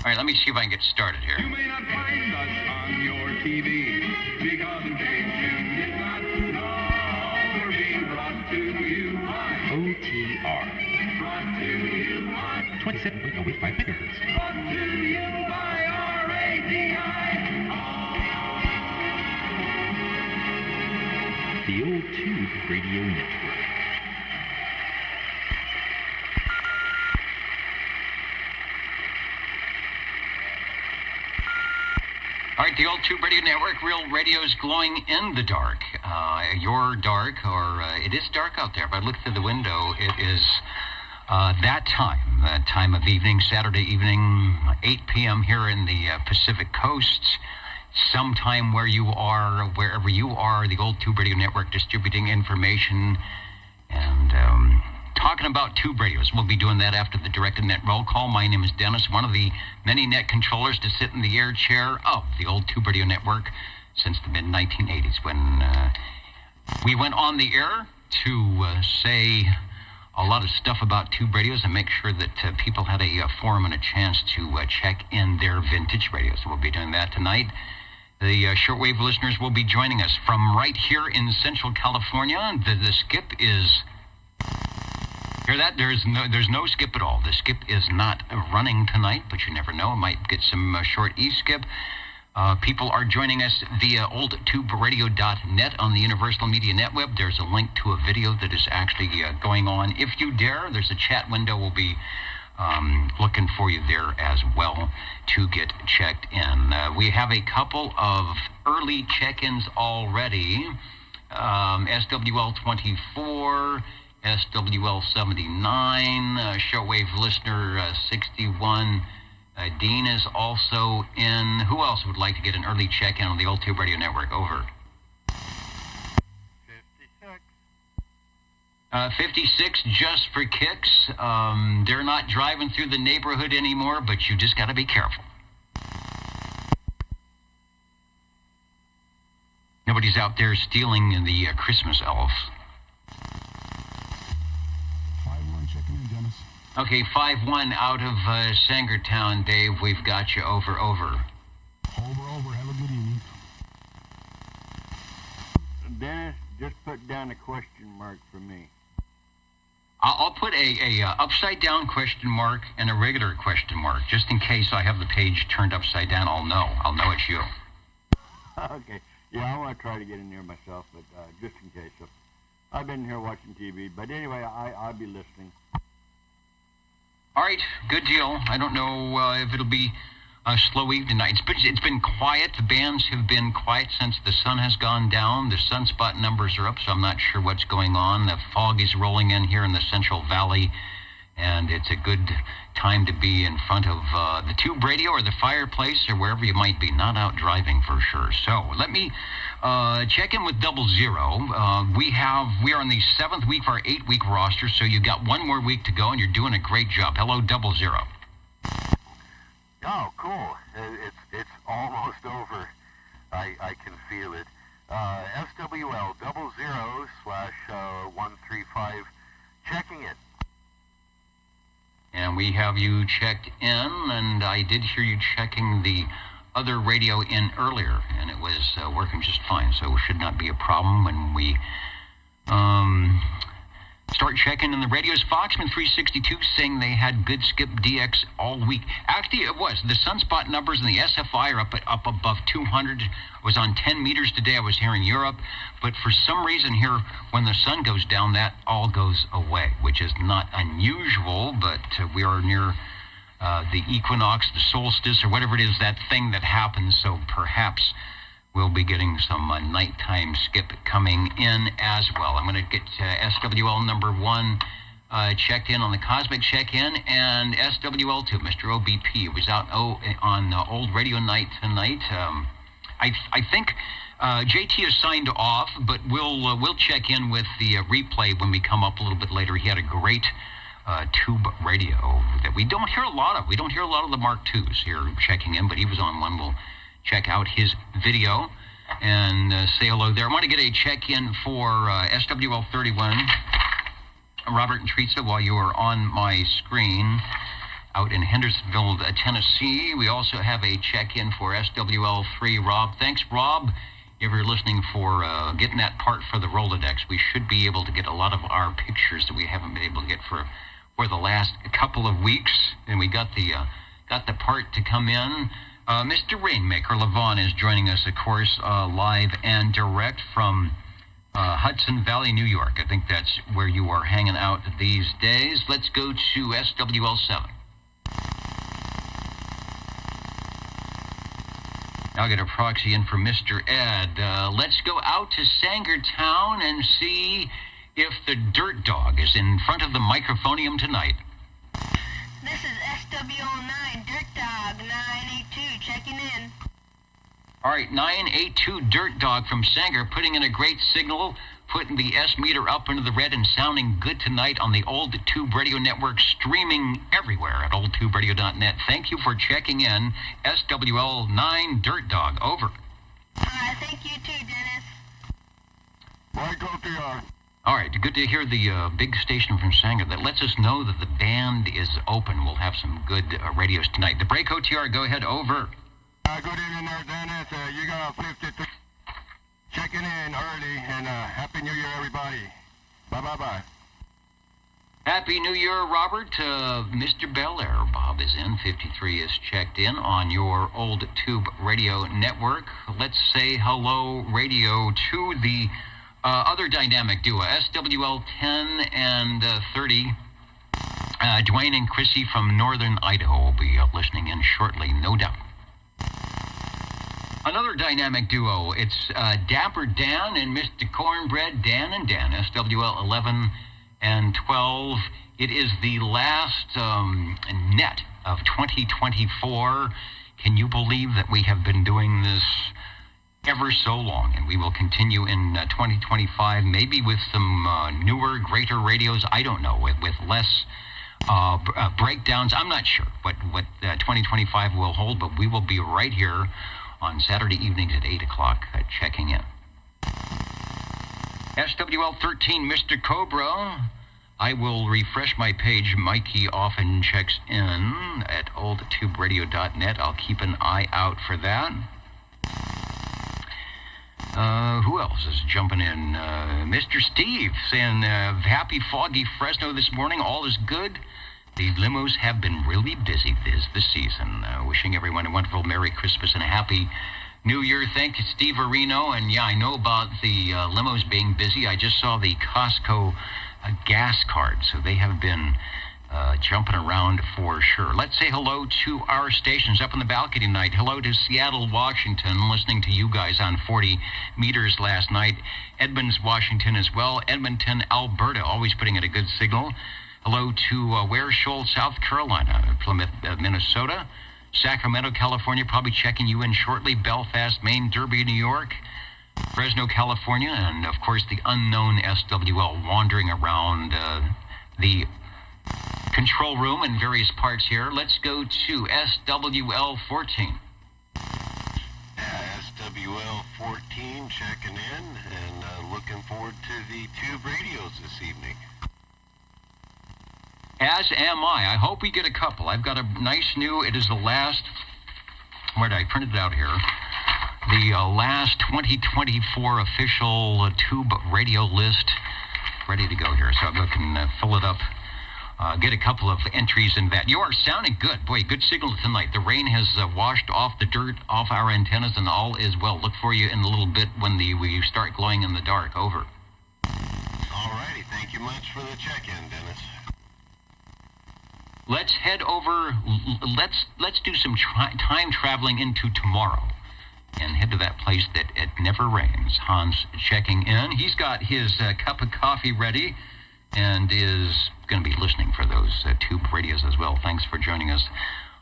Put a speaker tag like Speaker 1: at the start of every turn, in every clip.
Speaker 1: All right, let me see if I can get started here.
Speaker 2: You may not find us on your TV because in case you did not know, we're being brought to you by
Speaker 3: OTR.
Speaker 2: Brought to you by
Speaker 3: 27.085 megahertz.
Speaker 2: Brought to you by
Speaker 3: The Old Tube Radio Network.
Speaker 1: All right, the Old Tube Radio Network, real radio's glowing in the dark. You're dark, or it is dark out there. If I look through the window, it is that time of evening, Saturday evening, 8 p.m. here in the Pacific Coast. Sometime where you are, wherever you are, the Old Tube Radio Network distributing information and talking about tube radios. We'll be doing that after the directed net roll call. My name is Dennis, one of the many net controllers to sit in the air chair of the Old Tube Radio Network since the mid-1980s when we went on the air to say a lot of stuff about tube radios and make sure that people had a forum and a chance to check in their vintage radios. So we'll be doing that tonight. The shortwave listeners will be joining us from right here in Central California. The skip is... Hear that? There's no skip at all. The skip is not running tonight, but you never know. It might get some short e-skip. People are joining us via oldtuberadio.net on the Universal Media Netweb. There's a link to a video that is actually going on. If you dare, there's a chat window. We'll be looking for you there as well to get checked in. We have a couple of early check-ins already. SWL 24... SWL 79, shortwave listener 61. Dean is also in. Who else would like to get an early check-in on the Old Tube Radio Network? Over.
Speaker 2: 56.
Speaker 1: 56 just for kicks. They're not driving through the neighborhood anymore, but you just got to be careful. Nobody's out there stealing the Christmas elves. Okay, 5-1 out of Sangertown, Dave. We've got you. Over.
Speaker 4: Over. Have a good evening.
Speaker 5: Dennis, just put down a question mark for me.
Speaker 1: I'll put a upside-down question mark and a regular question mark, just in case I have the page turned upside down. I'll know it's you.
Speaker 5: Okay. Yeah, I want to try to get in there myself, but just in case. So I've been here watching TV, but anyway, I'll be listening.
Speaker 1: All right, good deal. I don't know if it'll be a slow evening tonight. It's been quiet. The bands have been quiet since the sun has gone down. The sunspot numbers are up, so I'm not sure what's going on. The fog is rolling in here in the Central Valley, and it's a good time to be in front of the tube radio or the fireplace or wherever you might be, not out driving for sure. So let me check in with 00. We are on the 7th week of our 8-week roster, so you got one more week to go, and you're doing a great job. Hello, 00.
Speaker 6: Oh, cool. It's almost over. I can feel it. SWL 00/135, checking it.
Speaker 1: And we have you checked in, and I did hear you checking the other radio in earlier, and it was working just fine, so it should not be a problem when we start checking in the radios. Foxman 362 saying they had good skip DX all week. Actually, it was. The sunspot numbers in the SFI are up above 200. It was on 10 meters today. I was here in Europe, but for some reason here, when the sun goes down, that all goes away, which is not unusual, but we are near the equinox, the solstice, or whatever it is, that thing that happens, so perhaps we'll be getting some nighttime skip coming in as well. I'm going to get SWL number 1 checked in on the Cosmic check-in, and SWL 2, Mr. OBP, was out on Old Radio Night tonight. I think JT is signed off, but we'll check in with the replay when we come up a little bit later. He had a great tube radio that we don't hear a lot of. We don't hear a lot of the Mark IIs here checking in, but he was on one. We'll check out his video and say hello there. I want to get a check-in for SWL 31, Robert and Teresa, while you are on my screen. out in Hendersonville, Tennessee. We also have a check-in for SWL3, Rob. Thanks, Rob. If you're listening for getting that part for the Rolodex, we should be able to get a lot of our pictures that we haven't been able to get for the last couple of weeks. And we got the part to come in. Mr. Rainmaker Levon is joining us, of course, live and direct from Hudson Valley, New York. I think that's where you are hanging out these days. Let's go to SWL7. I'll get a proxy in for Mr. Ed. Let's go out to Sangertown and see if the Dirt Dog is in front of the microphonium tonight.
Speaker 7: This is SWL9 Dirt Dog 982 checking in.
Speaker 1: All right, 982 Dirt Dog from Sanger putting in a great signal, putting the S meter up into the red and sounding good tonight on the Old Tube Radio Network, streaming everywhere at oldtuberadio.net. Thank you for checking in. SWL9 Dirt Dog, over.
Speaker 7: Thank you too, Dennis.
Speaker 5: Michael TR.
Speaker 1: All right, good to hear the big station from Sanger that lets us know that the band is open. We'll have some good radios tonight. The break OTR, go ahead, over.
Speaker 5: Good evening there, Dennis. You got a 53 checking in early, and Happy New Year, everybody. Bye-bye-bye.
Speaker 1: Happy New Year, Robert. Mr. Belair, Bob is in. 53 is checked in on your Old Tube Radio Network. Let's say hello, radio, to the other dynamic duo, SWL 10 and 30. Dwayne and Chrissy from Northern Idaho will be listening in shortly, no doubt. Another dynamic duo, it's Dapper Dan and Mr. Cornbread, Dan and Dan, SWL 11 and 12. It is the last net of 2024. Can you believe that we have been doing this ever so long, and we will continue in 2025, maybe with some newer, greater radios, I don't know, with less breakdowns. I'm not sure what 2025 will hold, but we will be right here on Saturday evenings at 8 o'clock checking in. SWL 13, Mr. Cobra. I will refresh my page. Mikey often checks in at oldtuberadio.net. I'll keep an eye out for that. Who else is jumping in? Mr. Steve saying, happy foggy Fresno this morning. All is good. The limos have been really busy this season. Wishing everyone a wonderful Merry Christmas and a Happy New Year. Thank you, Steve Areno. And yeah, I know about the limos being busy. I just saw the Costco gas card, so they have been jumping around for sure. Let's say hello to our stations up on the balcony tonight. Hello to Seattle, Washington, listening to you guys on 40 meters last night. Edmonds, Washington as well. Edmonton, Alberta, always putting in a good signal. Hello to Ware Shoals, South Carolina. Plymouth, Minnesota. Sacramento, California, probably checking you in shortly. Belfast, Maine, Derby, New York. Fresno, California, and of course the unknown SWL wandering around the control room in various parts here. Let's go to SWL 14.
Speaker 6: SWL 14 checking in and looking forward to the tube radios this evening.
Speaker 1: As am I. I hope we get a couple. I've got a nice new, it is the last, where did I print it out here? The last 2024 official tube radio list ready to go here. So I can fill it up, get a couple of entries in that. You are sounding good. Boy, good signal tonight. The rain has washed off the dirt off our antennas and all is well. Look for you in a little bit when we start glowing in the dark. Over.
Speaker 6: All righty. Thank you much for the check-in, Dennis.
Speaker 1: Let's head over, let's do some time traveling into tomorrow and head to that place that it never rains. Hans checking in. He's got his cup of coffee ready and is going to be listening for those tube radios as well. Thanks for joining us.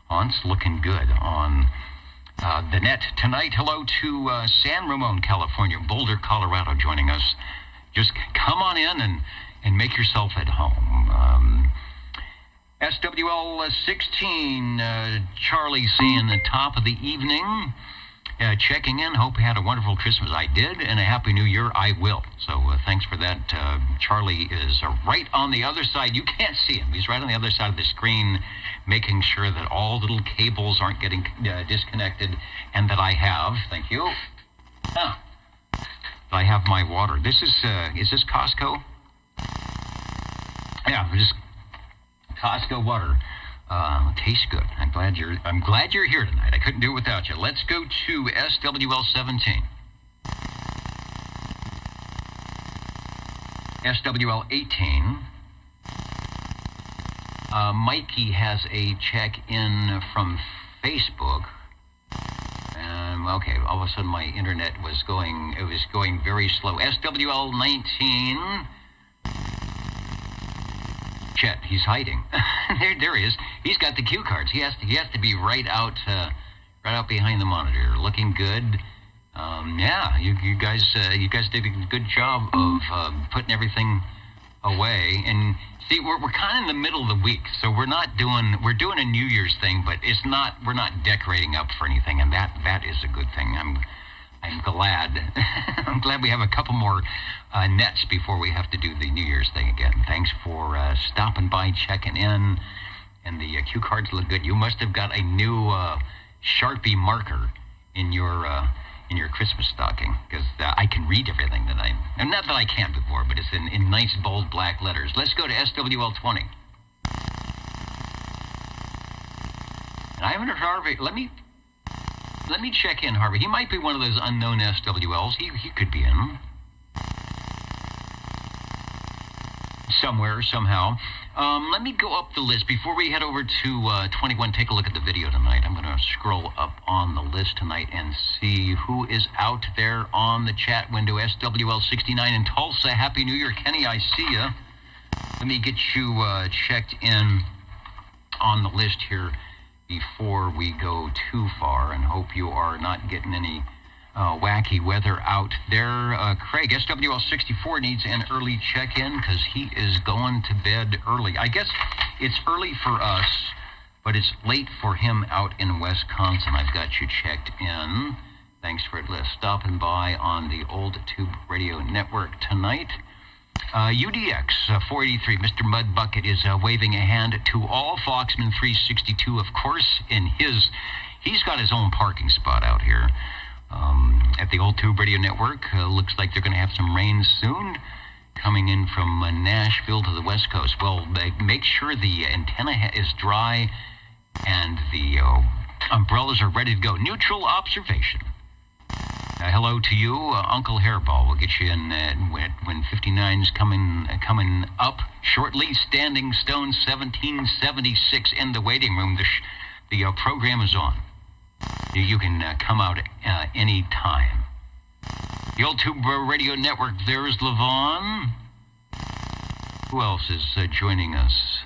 Speaker 1: Hans looking good on the net tonight. Hello to San Ramon, California, Boulder, Colorado joining us. Just come on in and make yourself at home. SWL 16, Charlie saying the top of the evening, checking in. Hope you had a wonderful Christmas. I did, and a Happy New Year. I will. So thanks for that. Charlie is right on the other side. You can't see him. He's right on the other side of the screen, making sure that all little cables aren't getting disconnected, and that I have, thank you, I have my water. This is this Costco? Yeah, just Costco water. Tastes good. I'm glad you're here tonight. I couldn't do it without you. Let's go to SWL 17. SWL 18. Mikey has a check-in from Facebook. Okay, all of a sudden my internet was going very slow. SWL 19. Chet, he's hiding. there he is. He's got the cue cards. He has to be right out behind the monitor, looking good. Yeah, you guys did a good job of putting everything away. And see, we're kind of in the middle of the week, so we're doing a New Year's thing, but we're not decorating up for anything, and that is a good thing. I'm glad. I'm glad we have a couple more nets before we have to do the New Year's thing again. Thanks for stopping by, checking in, and the cue cards look good. You must have got a new Sharpie marker in your Christmas stocking, because I can read everything that and not that I can't before, but it's in nice bold black letters. Let's go to SWL 20. And I haven't heard Harvey. Let me check in, Harvey. He might be one of those unknown SWLs. He could be in somewhere, somehow. Let me go up the list. Before we head over to 21, take a look at the video tonight. I'm going to scroll up on the list tonight and see who is out there on the chat window. SWL 69 in Tulsa. Happy New Year, Kenny. I see ya. Let me get you checked in on the list here before we go too far, and hope you are not getting any wacky weather out there. Craig, SWL 64 needs an early check-in because he is going to bed early. I guess it's early for us, but it's late for him out in Wisconsin. I've got you checked in. Thanks for stopping by on the Old Tube Radio Network tonight. UDX 483, Mr. Mudbucket is waving a hand to all. Foxman 362, of course, he's got his own parking spot out here at the Old Tube Radio Network. Looks like they're going to have some rain soon coming in from Nashville to the West Coast. Well, make sure the antenna is dry and the umbrellas are ready to go. Neutral observation. Hello to you, Uncle Hairball. We'll get you in when 59's coming up shortly. Standing Stone 1776 in the waiting room. The program is on. You can come out any time. The Old Tube Radio Network. There's Levon. Who else is joining us?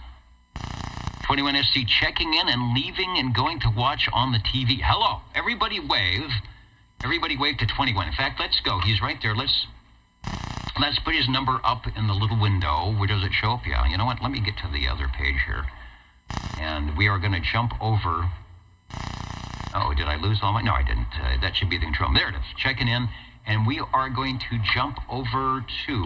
Speaker 1: 21SC checking in and leaving and going to watch on the TV. Hello, everybody wave. Everybody wave to 21. In fact, let's go. He's right there. Let's put his number up in the little window. Where does it show up? Yeah, you know what? Let me get to the other page here. And we are going to jump over. Oh, did I lose all my? No, I didn't. That should be the control. There it is. Checking in. And we are going to jump over to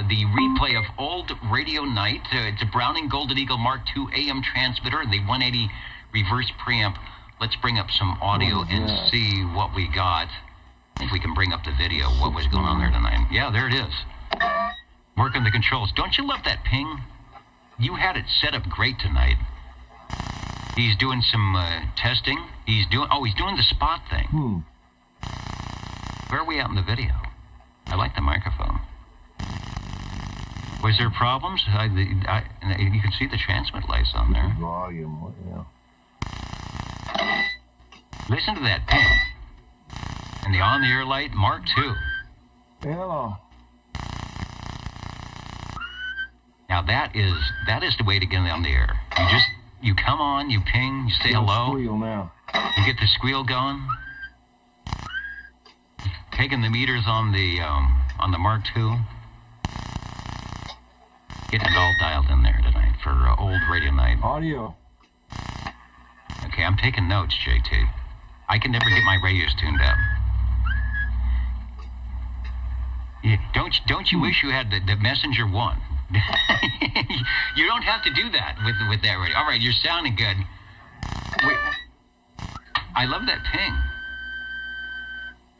Speaker 1: the replay of Old Radio Night. It's a Browning Golden Eagle Mark II AM transmitter and the 180 reverse preamp. Let's bring up some audio and see what we got. I think we can bring up the video. What was going on there tonight? Yeah, there it is. Working the controls. Don't you love that ping? You had it set up great tonight. He's doing some testing. He's doing the spot thing. Where are we at in the video? I like the microphone. Was there problems? You can see the transmit lights on there.
Speaker 4: Volume, yeah.
Speaker 1: Listen to that ping. And the on-the-air light, Mark II.
Speaker 4: Yeah.
Speaker 1: Now that is the way to get on the air. You come on, you ping, you say hello.
Speaker 4: Squeal now.
Speaker 1: You get the squeal going. Taking the meters on the Mark II. Getting it all dialed in there tonight for Old Radio Night.
Speaker 4: Audio.
Speaker 1: Okay, I'm taking notes, JT. I can never get my radios tuned up. Yeah, don't you wish you had the Messenger 1? You don't have to do that with that radio. All right, you're sounding good. Wait. I love that ping.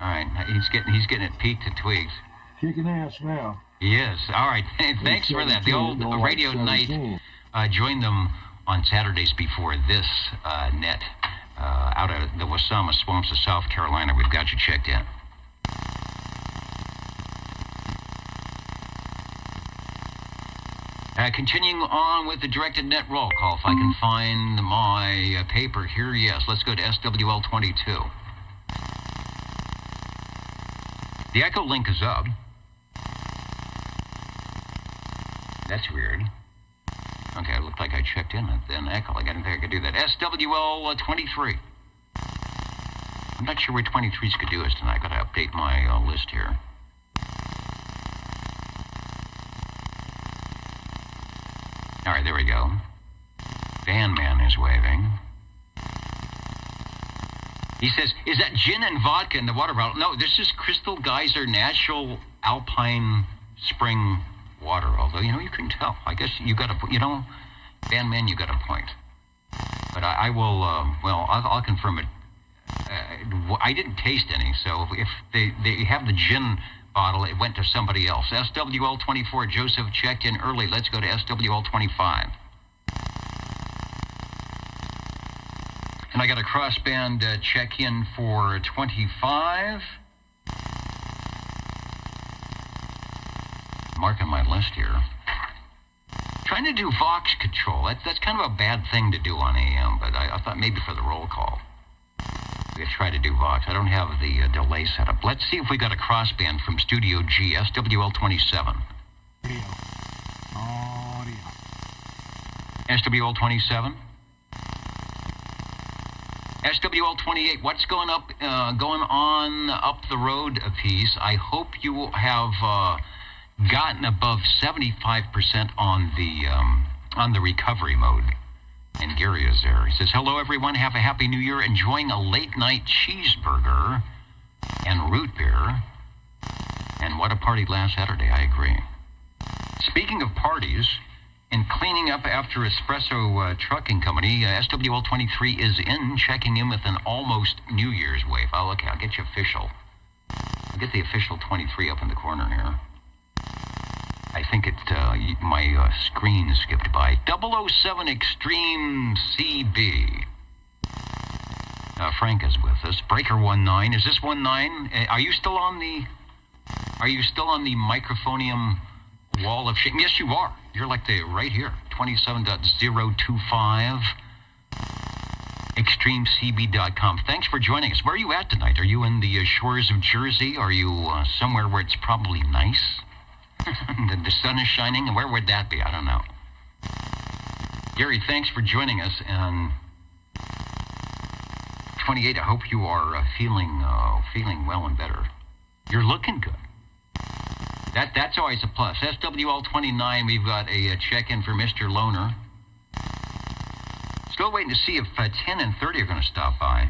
Speaker 1: All right, he's getting it peaked and tweaks.
Speaker 4: Kicking ass now.
Speaker 1: He is. All right, thanks for that. The old radio night. Join them on Saturdays before this net out of the Wasama Swamps of South Carolina. We've got you checked in. Continuing on with the directed net roll call. If I can find my paper here, yes. Let's go to SWL 22. The echo link is up. That's weird. Okay, it looked like I checked in an echo. I didn't think I could do that. SWL 23. I'm not sure where 23s could do us tonight. Got to update my list here. All right, there we go. Van Man is waving. He says, is that gin and vodka in the water bottle? No, this is Crystal Geyser Natural Alpine Spring water. Although, you couldn't tell. I guess you got a, Van Man, you got a point. But I will, I'll confirm it. I didn't taste any, so if they have the gin bottle, it went to somebody else. SWL 24, Joseph checked in early. Let's go to SWL 25. And I got a crossband check-in for 25. Marking my list here. Trying to do Vox control. That's kind of a bad thing to do on AM, but I thought maybe for the roll call we could try to do Vox. I don't have the delay set up. Let's see if we got a crossband from Studio G, SWL 27.
Speaker 5: Audio.
Speaker 1: SWL 27. SWL 28, what's going on up the road a piece? I hope you have gotten above 75% on the recovery mode. And Gary is there. He says, hello everyone, have a happy new year, enjoying a late night cheeseburger and root beer. And what a party last Saturday, I agree. Speaking of parties, and cleaning up after Espresso Trucking Company, SWL 23 is checking in with an almost New Year's wave. Oh, okay, I'll get you official. I'll get the official 23 up in the corner here. I think my screen skipped by. 007 Extreme CB. Frank is with us. Breaker 19. Is this 19? Are you still on the microphonium wall of shame? Yes, you are. You're like right here. 27.025. ExtremeCB.com. Thanks for joining us. Where are you at tonight? Are you in the shores of Jersey? Are you somewhere where it's probably nice? The sun is shining? And where would that be? I don't know. Gary, thanks for joining us. And 28, I hope you are feeling well and better. You're looking good. That's always a plus. SWL 29, we've got a check-in for Mr. Loner. Still waiting to see if 10 and 30 are going to stop by.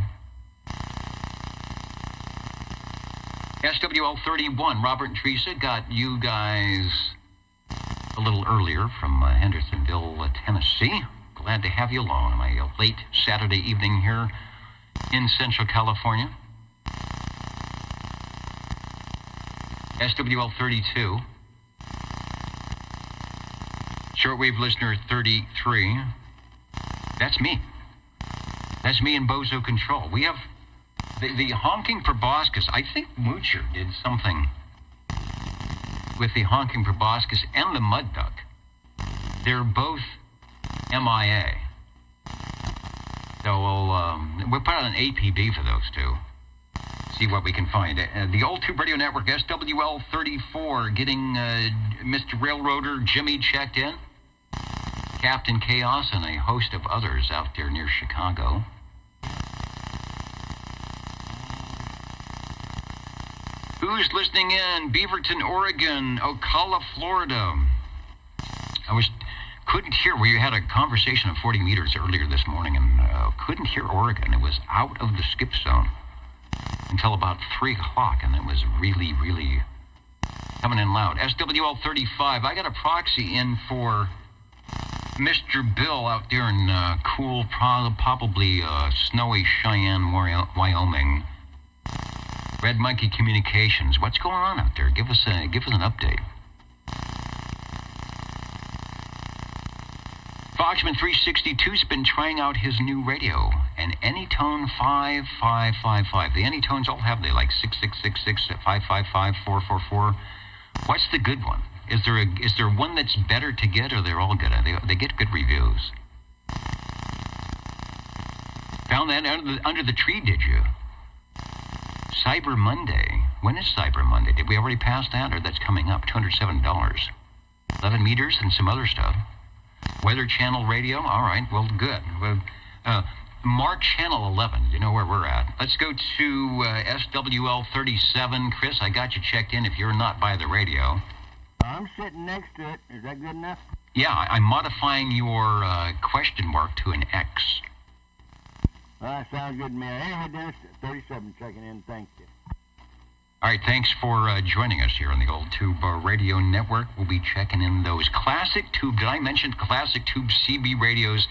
Speaker 1: SWL 31, Robert and Teresa got you guys a little earlier from Hendersonville, Tennessee. Glad to have you along on my late Saturday evening here in Central California. SWL 32. Shortwave listener 33. That's me. That's me in Bozo Control. We have the honking proboscis. I think Moocher did something with the honking proboscis and the mud duck. They're both MIA. So we'll put out an APB for those two. See what we can find. The Old Tube Radio Network, SWL 34, getting Mr. Railroader Jimmy checked in. Captain Chaos and a host of others out there near Chicago. Who's listening in? Beaverton, Oregon. Ocala, Florida. Couldn't hear. We had a conversation of 40 meters earlier this morning and couldn't hear Oregon. It was out of the skip zone until about 3 o'clock, and it was really, really Coming in loud. SWL 35. I got a proxy in for Mr. Bill out there in cool, probably snowy Cheyenne, Wyoming. Red Monkey Communications. What's going on out there? Give us an update. Foxman 362's been trying out his new radio, an Anytone 5555. The Anytones all have they like 6666, 555, 444. What's the good one? Is there one that's better to get, or they're all good? They get good reviews. Found that under the tree, did you? Cyber Monday. When is Cyber Monday? Did we already pass that, or that's coming up? $207. 11 meters and some other stuff. Weather Channel Radio. All right. Well, good. Mark Channel 11. You know where we're at. Let's go to SWL 37. Chris, I got you checked in if you're not by the radio.
Speaker 5: I'm sitting next to it. Is that good enough?
Speaker 1: Yeah, I'm modifying your question mark to an X.
Speaker 5: That sounds good to me. Anyway, Dennis, 37 checking in. Thank you.
Speaker 1: All right, thanks for joining us here on the Old Tube Radio Network. We'll be checking in those classic tube. Did I mention classic tube CB radios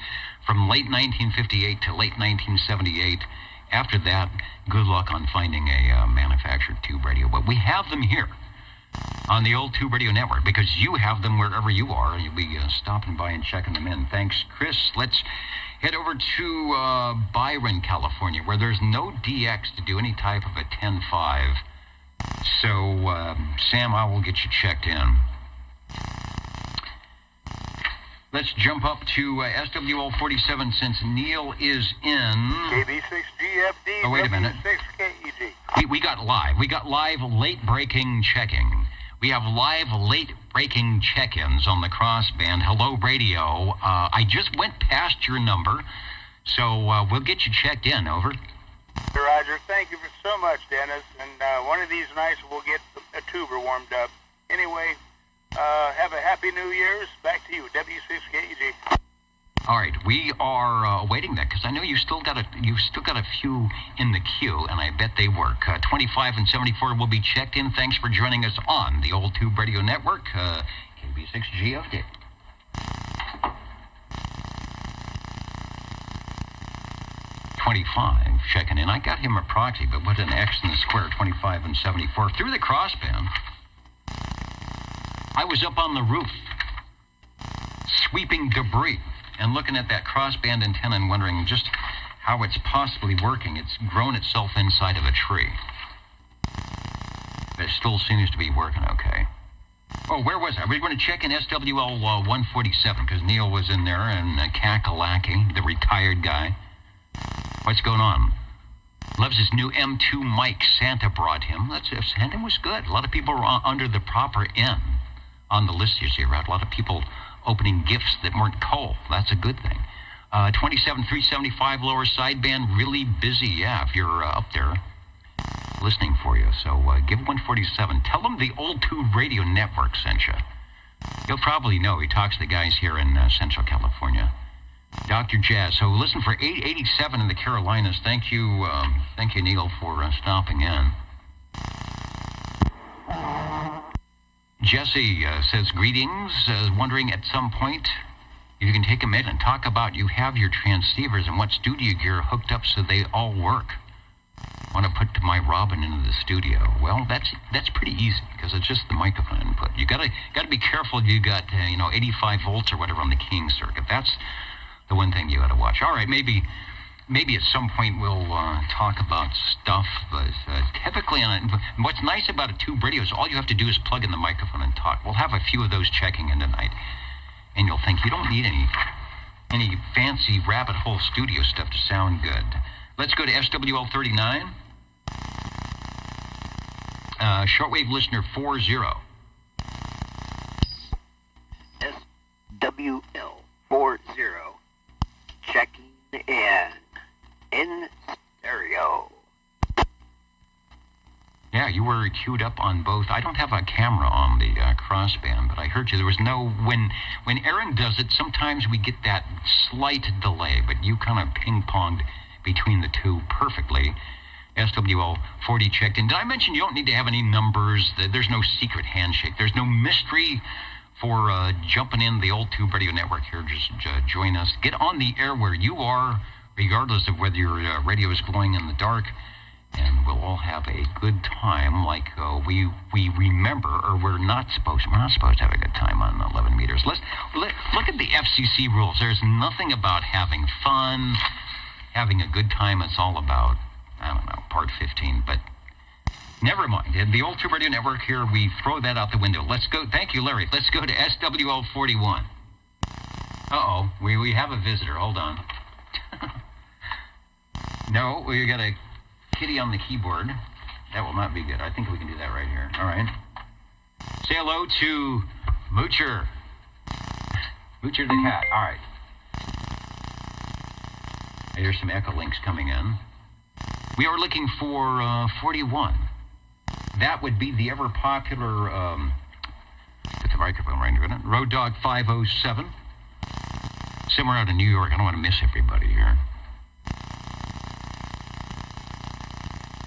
Speaker 1: from late 1958 to late 1978? After that, good luck on finding a manufactured tube radio. But we have them here on the Old Tube Radio Network because you have them wherever you are. You'll be stopping by and checking them in. Thanks, Chris. Let's head over to Byron, California, where there's no DX to do any type of a 10.5. So, Sam, I will get you checked in. Let's jump up to SWL 47 since Neil is in.
Speaker 6: KB6GFD.
Speaker 1: Oh, wait a minute.
Speaker 6: W6KEG.
Speaker 1: We got live late-breaking checking. We have live late-breaking check-ins on the crossband. Hello, radio. I just went past your number, so we'll get you checked in. Over.
Speaker 6: Roger. Thank you so much, Dennis. And one of these nights we'll get a tuber warmed up. Anyway, have a happy New Year's. Back to you, W6KEG.
Speaker 1: All right, we are awaiting that because I know you still got a few in the queue, and I bet they work. 25 and 74 will be checked in. Thanks for joining us on the Old Tube Radio Network, KB6GFD. Checking in. I got him a proxy, but with an X in the square, 25 and 74. Through the crossband, I was up on the roof, sweeping debris, and looking at that crossband antenna and wondering just how it's possibly working. It's grown itself inside of a tree. But it still seems to be working okay. Oh, where was I? We're going to check in SWL 147, because Neil was in there, and Kakalaki, the retired guy. What's going on? Loves his new M2 mic Santa brought him. Santa was good. A lot of people were under the proper N on the list this year. A lot of people opening gifts that weren't coal. That's a good thing. 27,375 lower sideband, really busy. Yeah, if you're up there listening for you. So give 147. Tell them the Old Tube Radio Network sent you. He'll probably know. He talks to the guys here in Central California. Dr. Jazz. So listen for 887 in the Carolinas. Thank you, Neil, for stopping in. Jesse says, greetings. Wondering at some point if you can take a minute and talk about you have your transceivers and what studio gear hooked up so they all work. Want to put my Robin into the studio. Well, that's pretty easy because it's just the microphone input. You gotta be careful. You got 85 volts or whatever on the keying circuit. That's the one thing you got to watch. All right, maybe at some point we'll talk about stuff. But typically, what's nice about a tube radio is all you have to do is plug in the microphone and talk. We'll have a few of those checking in tonight, and you'll think you don't need any fancy rabbit hole studio stuff to sound good. Let's go to SWL 39. Shortwave listener 40.
Speaker 8: SWL 40. Checking in stereo.
Speaker 1: Yeah, you were queued up on both. I don't have a camera on the crossband, but I heard you. There was no... When Aaron does it, sometimes we get that slight delay, but you kind of ping-ponged between the two perfectly. SWL 40 checked in. Did I mention you don't need to have any numbers? There's no secret handshake. There's no mystery for jumping in the old Tube Radio Network here. Just join us. Get on the air where you are, regardless of whether your radio is glowing in the dark, and we'll all have a good time like we remember, or we're not supposed to have a good time on 11 meters. Look at the FCC rules. There's nothing about having fun, having a good time. It's all about, I don't know, part 15, but never mind. In the old Tube Radio Network here, we throw that out the window. Let's go. Thank you, Larry. Let's go to SWL 41. Uh-oh, we have a visitor. Hold on. No, we got a kitty on the keyboard. That will not be good. I think we can do that right here. All right. Say hello to Moocher. Moocher the cat. All right. Here's some echo links coming in. We are looking for 41. That would be the ever popular, put the microphone right into it, Road Dog 507. Somewhere out of New York. I don't want to miss everybody here.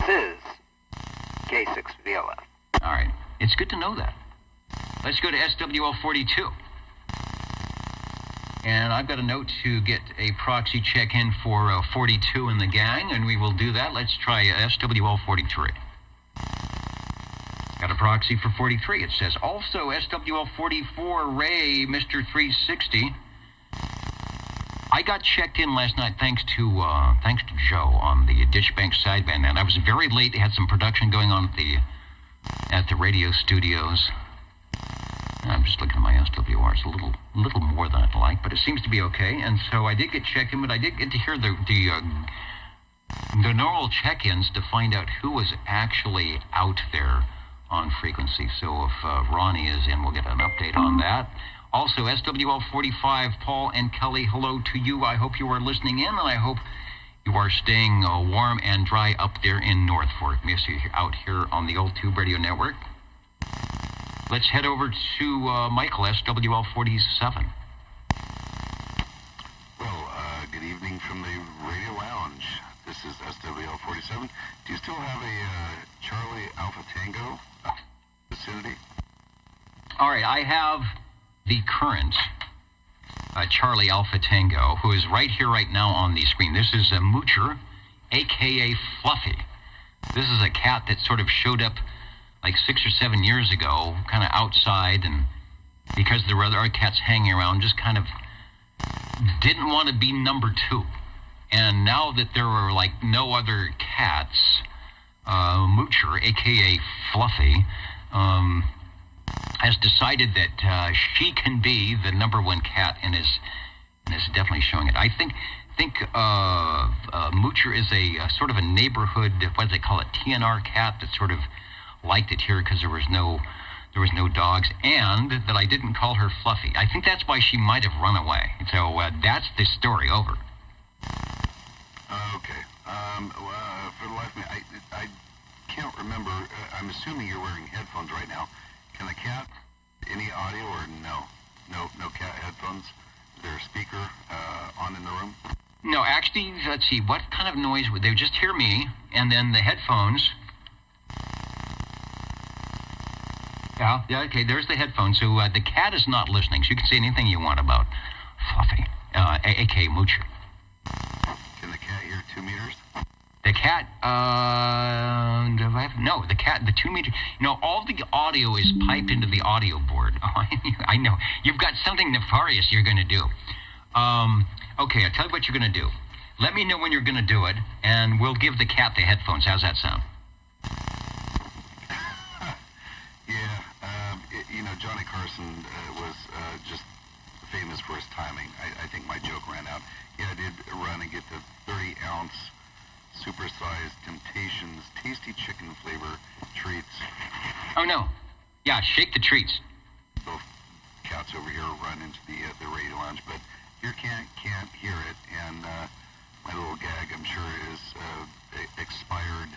Speaker 8: This is K6VLF.
Speaker 1: All right. It's good to know that. Let's go to SWL 42. And I've got a note to get a proxy check-in for 42 in the gang, and we will do that. Let's try SWL 43. Got a proxy for 43. It says also SWL 44, Ray, Mr. 360. I got checked in last night thanks to Joe on the Ditch Bank sideband, and I was very late. They had some production going on at the radio studios. I'm just looking at my SWR. It's a little more than I'd like, but it seems to be okay. And so I did get checked in, but I did get to hear the normal check-ins to find out who was actually out there on frequency. So if Ronnie is in, we'll get an update on that. Also, SWL 45, Paul and Kelly, hello to you. I hope you are listening in, and I hope you are staying warm and dry up there in North Fork. Miss you out here on the old Tube Radio Network. Let's head over to Michael, SWL 47.
Speaker 9: Well, good evening from the Radio Lounge. This is SWL 47. Do you still have a Charlie Alpha Tango vicinity?
Speaker 1: All right, I have the current Charlie Alpha Tango, who is right here right now on the screen. This is a Moocher, a.k.a. Fluffy. This is a cat that sort of showed up like 6 or 7 years ago, kind of outside, and because there were other cats hanging around, just kind of didn't want to be number 2. And now that there were like no other cats, Moocher, a.k.a. Fluffy, has decided that she can be the number 1 cat, and is definitely showing it. I think Moocher is a sort of a neighborhood, what do they call it, TNR cat that sort of liked it here because there was no dogs, and that I didn't call her Fluffy. I think that's why she might have run away. So that's the story over.
Speaker 9: Okay. For the life of me, I can't remember. I'm assuming you're wearing headphones right now. Can the cat any audio or no cat headphones? Is there a speaker on in the room?
Speaker 1: No, actually, let's see. What kind of noise would they just hear me, and then the headphones? Yeah, okay, there's the headphones. So the cat is not listening, so you can say anything you want about Fluffy, a.k.a. Moocher.
Speaker 9: Can the cat hear 2 meters?
Speaker 1: The cat, no, the cat, the 2 meter, all the audio is piped into the audio board. Oh, I know. You've got something nefarious you're going to do. Okay, I'll tell you what you're going to do. Let me know when you're going to do it, and we'll give the cat the headphones. How's that sound?
Speaker 9: Johnny Carson was just famous for his timing. I think my joke ran out. Yeah, I did run and get the 30-ounce supersized Temptations tasty chicken flavor treats.
Speaker 1: Oh, no. Yeah, shake the treats.
Speaker 9: Both cats over here run into the radio lounge, but your cat can't hear it, and my little gag, I'm sure, is expired,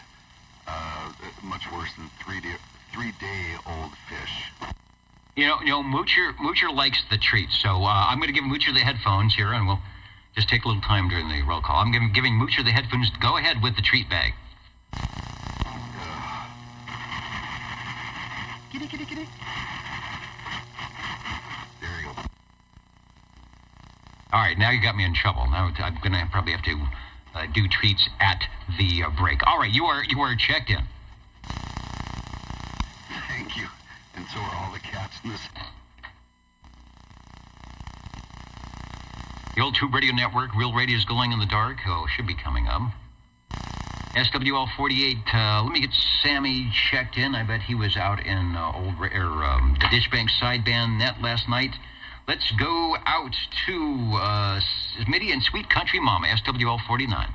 Speaker 9: much worse than three-day-old fish.
Speaker 1: Moocher likes the treats, so I'm going to give Moocher the headphones here, and we'll just take a little time during the roll call. I'm giving Moocher the headphones. Go ahead with the treat bag.
Speaker 10: Kitty, kitty, kitty.
Speaker 9: There you go.
Speaker 1: All right, now you got me in trouble. Now I'm going to probably have to do treats at the break. All right, you are checked in.
Speaker 9: Thank you. And so are all the cats in this.
Speaker 1: The old Tube Radio Network, Real Radio's Glowing in the Dark. Oh, should be coming up. SWL 48, let me get Sammy checked in. I bet he was out in the Ditch Bank sideband net last night. Let's go out to Mitty and Sweet Country Mama, SWL 49.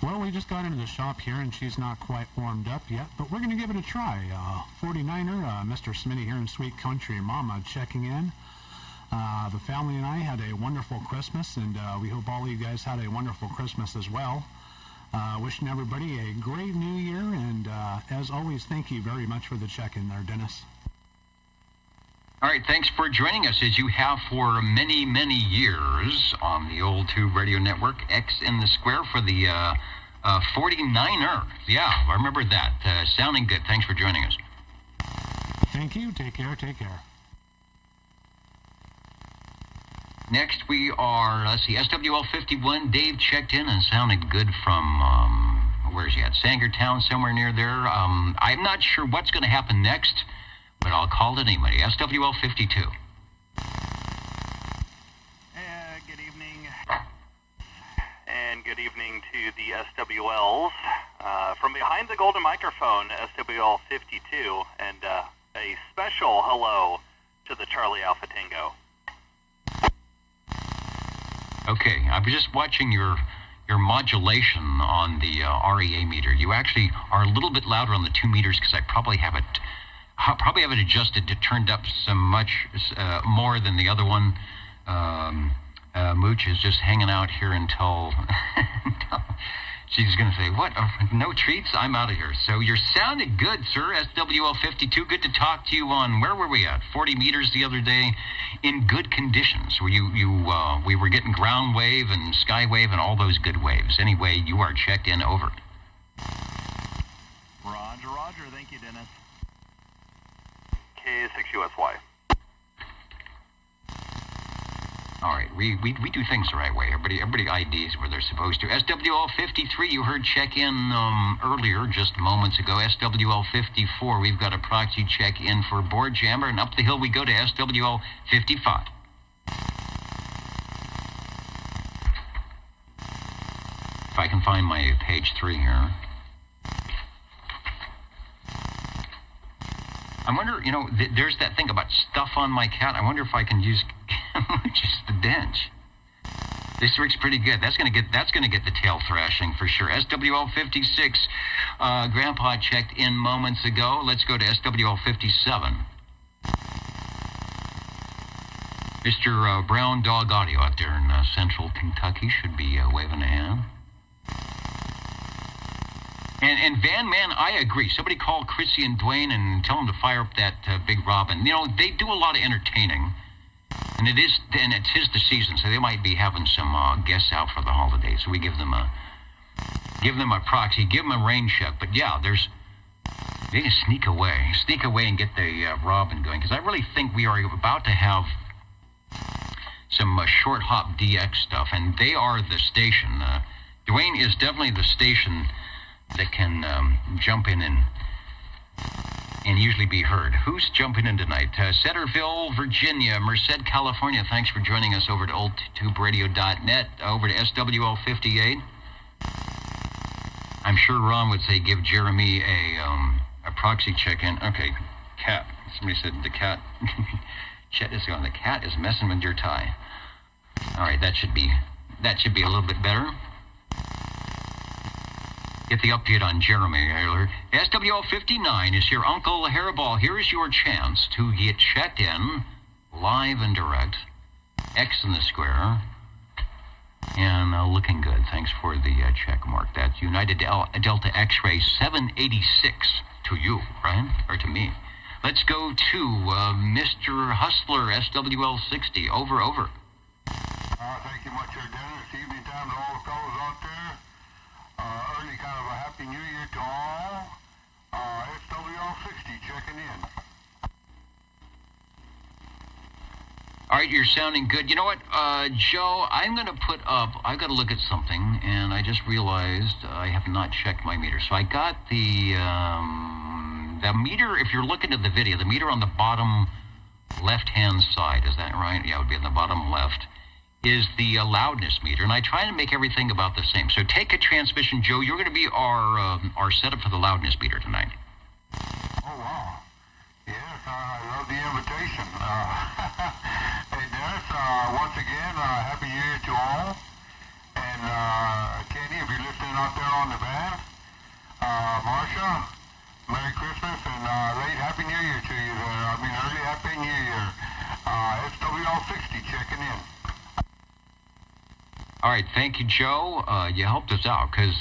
Speaker 10: Well, we just got into the shop here, and she's not quite warmed up yet, but we're going to give it a try. 49er, Mr. Smitty here in Sweet Country Mama checking in. The family and I had a wonderful Christmas, and we hope all of you guys had a wonderful Christmas as well. Wishing everybody a great new year, and as always, thank you very much for the check-in there, Dennis.
Speaker 1: All right, thanks for joining us, as you have for many, many years on the old Tube Radio Network. X in the square for the 49er. Yeah, I remember that. Sounding good. Thanks for joining us.
Speaker 10: Thank you. Take care. Take care.
Speaker 1: Next, we are, let's see, SWL 51. Dave checked in and sounded good from, where's he at? Sangertown, somewhere near there. I'm not sure what's going to happen next, but I'll call it anyway. SWL 52.
Speaker 11: Good evening. And good evening to the SWLs. From behind the golden microphone, SWL 52, and a special hello to the Charlie Alpha Tango.
Speaker 1: Okay, I was just watching your modulation on the REA meter. You actually are a little bit louder on the 2 meters because I probably have it adjusted to turned up so much more than the other one. Mooch is just hanging out here until she's going to say, what? No treats? I'm out of here. So you're sounding good, sir. SWL 52, good to talk to you on, where were we at? 40 meters the other day in good conditions. We were getting ground wave and sky wave and all those good waves. Anyway, you are checked in, over.
Speaker 11: Roger, roger. Thank you, Dennis. K6USY.
Speaker 1: All right, we do things the right way. Everybody IDs where they're supposed to. SWL 53, you heard check-in earlier, just moments ago. SWL 54, we've got a proxy check-in for Board Jammer, and up the hill we go to SWL 55. If I can find my page 3 here. I wonder, there's that thing about stuff on my cat. I wonder if I can use just the bench. This works pretty good. That's gonna get the tail thrashing for sure. SWL 56, Grandpa checked in moments ago. Let's go to SWL 57. Mr. Brown Dog Audio out there in central Kentucky should be waving a hand. And Van Man, I agree. Somebody call Chrissy and Dwayne and tell them to fire up that Big Robin. They do a lot of entertaining, and it's the season, so they might be having some guests out for the holidays. So we give them a proxy, give them a rain check. But yeah, they just sneak away and get the Robin going, because I really think we are about to have some short hop DX stuff, and they are the station. Dwayne is definitely the station that can jump in and usually be heard. Who's jumping in tonight? Centerville, Virginia, Merced, California. Thanks for joining us over to oldtuberadio.net, over to SWL 58. I'm sure Ron would say give Jeremy a proxy check-in. Okay, cat. Somebody said the cat. Chet is going, the cat is messing with your tie. All right, that should be a little bit better. Get the update on Jeremy Ayler. SWL 59 is your Uncle Hairball. Here is your chance to get checked in, live and direct. X in the square. And looking good. Thanks for the check mark. That's United Delta X-Ray 786 to you, Brian, or to me. Let's go to Mr. Hustler, SWL 60. Over.
Speaker 5: Thank you much, Dennis. Evening time to all the fellows out there.
Speaker 9: any kind of a Happy New Year to all. SWL60 checking in.
Speaker 1: All right, you're sounding good. You know what, Joe, I'm going to put up, I've got to look at something, and I just realized I have not checked my meter. So I got the meter, if you're looking at the video, the meter on the bottom left-hand side, is that right? Yeah, it would be on the bottom left, is the loudness meter, and I try to make everything about the same. So take a transmission, Joe. You're going to be our setup for the loudness meter tonight.
Speaker 9: Oh, wow. Yes, I love the invitation. Hey, Dennis, once again, Happy New Year to all. And Kenny, if you're listening out there on the van, Marsha, Merry Christmas and late Happy New Year to you there. I mean, early Happy New Year. SWL60 checking in.
Speaker 1: All right, thank you, Joe. You helped us out because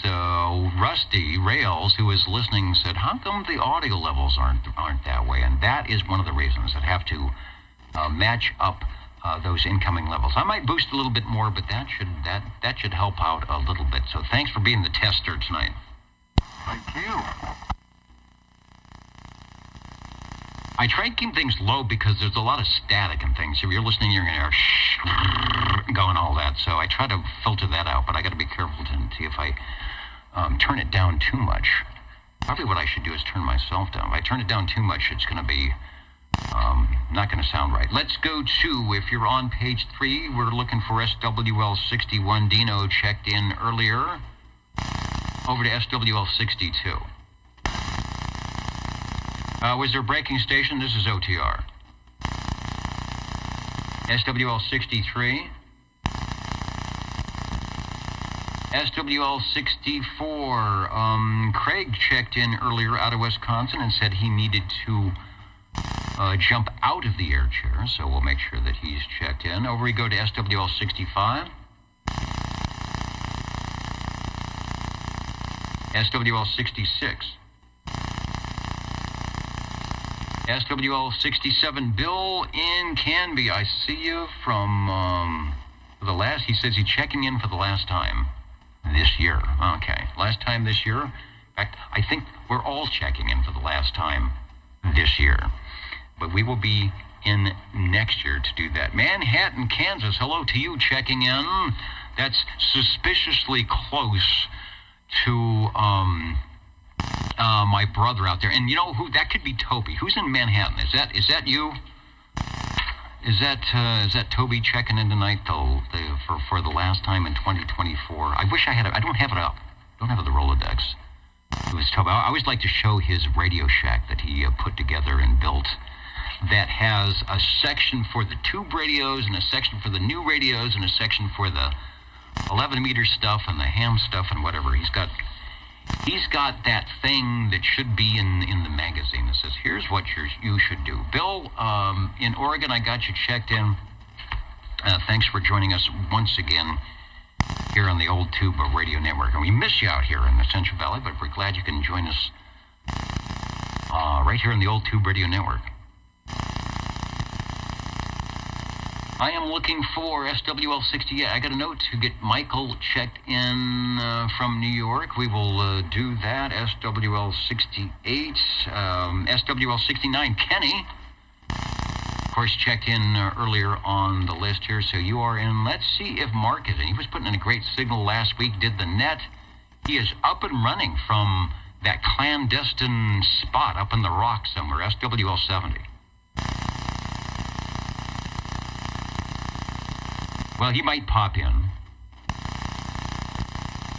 Speaker 1: Rusty Rails, who was listening, said, "How come the audio levels aren't that way?" And that is one of the reasons that have to match up those incoming levels. I might boost a little bit more, but that should help out a little bit. So thanks for being the tester tonight.
Speaker 9: Thank you.
Speaker 1: I try to keep things low because there's a lot of static and things. If you're listening, you're going to hear going all that. So I try to filter that out, but I got to be careful to see if I turn it down too much. Probably what I should do is turn myself down. If I turn it down too much, it's going to be not going to sound right. Let's go to, if you're on page 3, we're looking for SWL61. Dino checked in earlier. Over to SWL62. Was there a breaking station? This is OTR. SWL63. SWL64. Craig checked in earlier out of Wisconsin and said he needed to jump out of the air chair, so we'll make sure that he's checked in. Over we go to SWL65. SWL66. SWL67, Bill in Canby. I see you from the last, he says he's checking in for the last time this year. Okay, last time this year. In fact, I think we're all checking in for the last time this year. But we will be in next year to do that. Manhattan, Kansas, hello to you checking in. That's suspiciously close to my brother out there, and you know who that could be? Toby. Who's in Manhattan? Is that you? Is that Toby checking in tonight though? For the last time in 2024. I wish I had it. I don't have it up. Don't have the Rolodex. It was Toby. I always like to show his Radio Shack that he put together and built. That has a section for the tube radios and a section for the new radios and a section for the 11 meter stuff and the ham stuff and whatever. He's got that thing that should be in the magazine that says, here's what you should do. Bill, in Oregon, I got you checked in. Thanks for joining us once again here on the Old Tube Radio Network. And we miss you out here in the Central Valley, but we're glad you can join us right here on the Old Tube Radio Network. I am looking for SWL68. I got a note to get Michael checked in from New York. We will do that. SWL68. SWL69. Kenny, of course, checked in earlier on the list here. So you are in. Let's see if Mark is in. He was putting in a great signal last week, did the net. He is up and running from that clandestine spot up in the rock somewhere. SWL70. Well, he might pop in,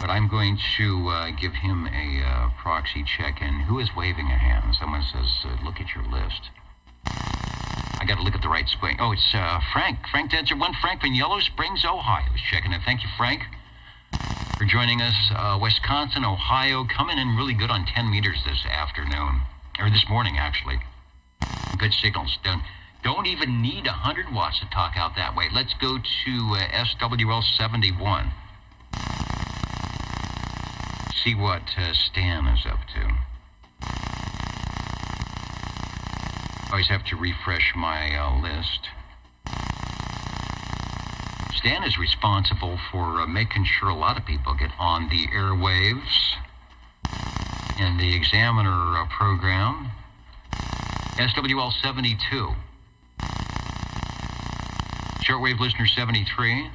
Speaker 1: but I'm going to give him a proxy check-in. Who is waving a hand? Someone says, look at your list. I got to look at the right screen. Oh, it's Frank. Frank Dancer 1. Frank from Yellow Springs, Ohio is checking in. Thank you, Frank, for joining us. Wisconsin, Ohio, coming in really good on 10 meters this afternoon, or this morning, actually. Good signals. Don't even need 100 watts to talk out that way. Let's go to SWL71. See what Stan is up to. Always have to refresh my list. Stan is responsible for making sure a lot of people get on the airwaves. in the Examiner program. SWL 72. Shortwave listener 73.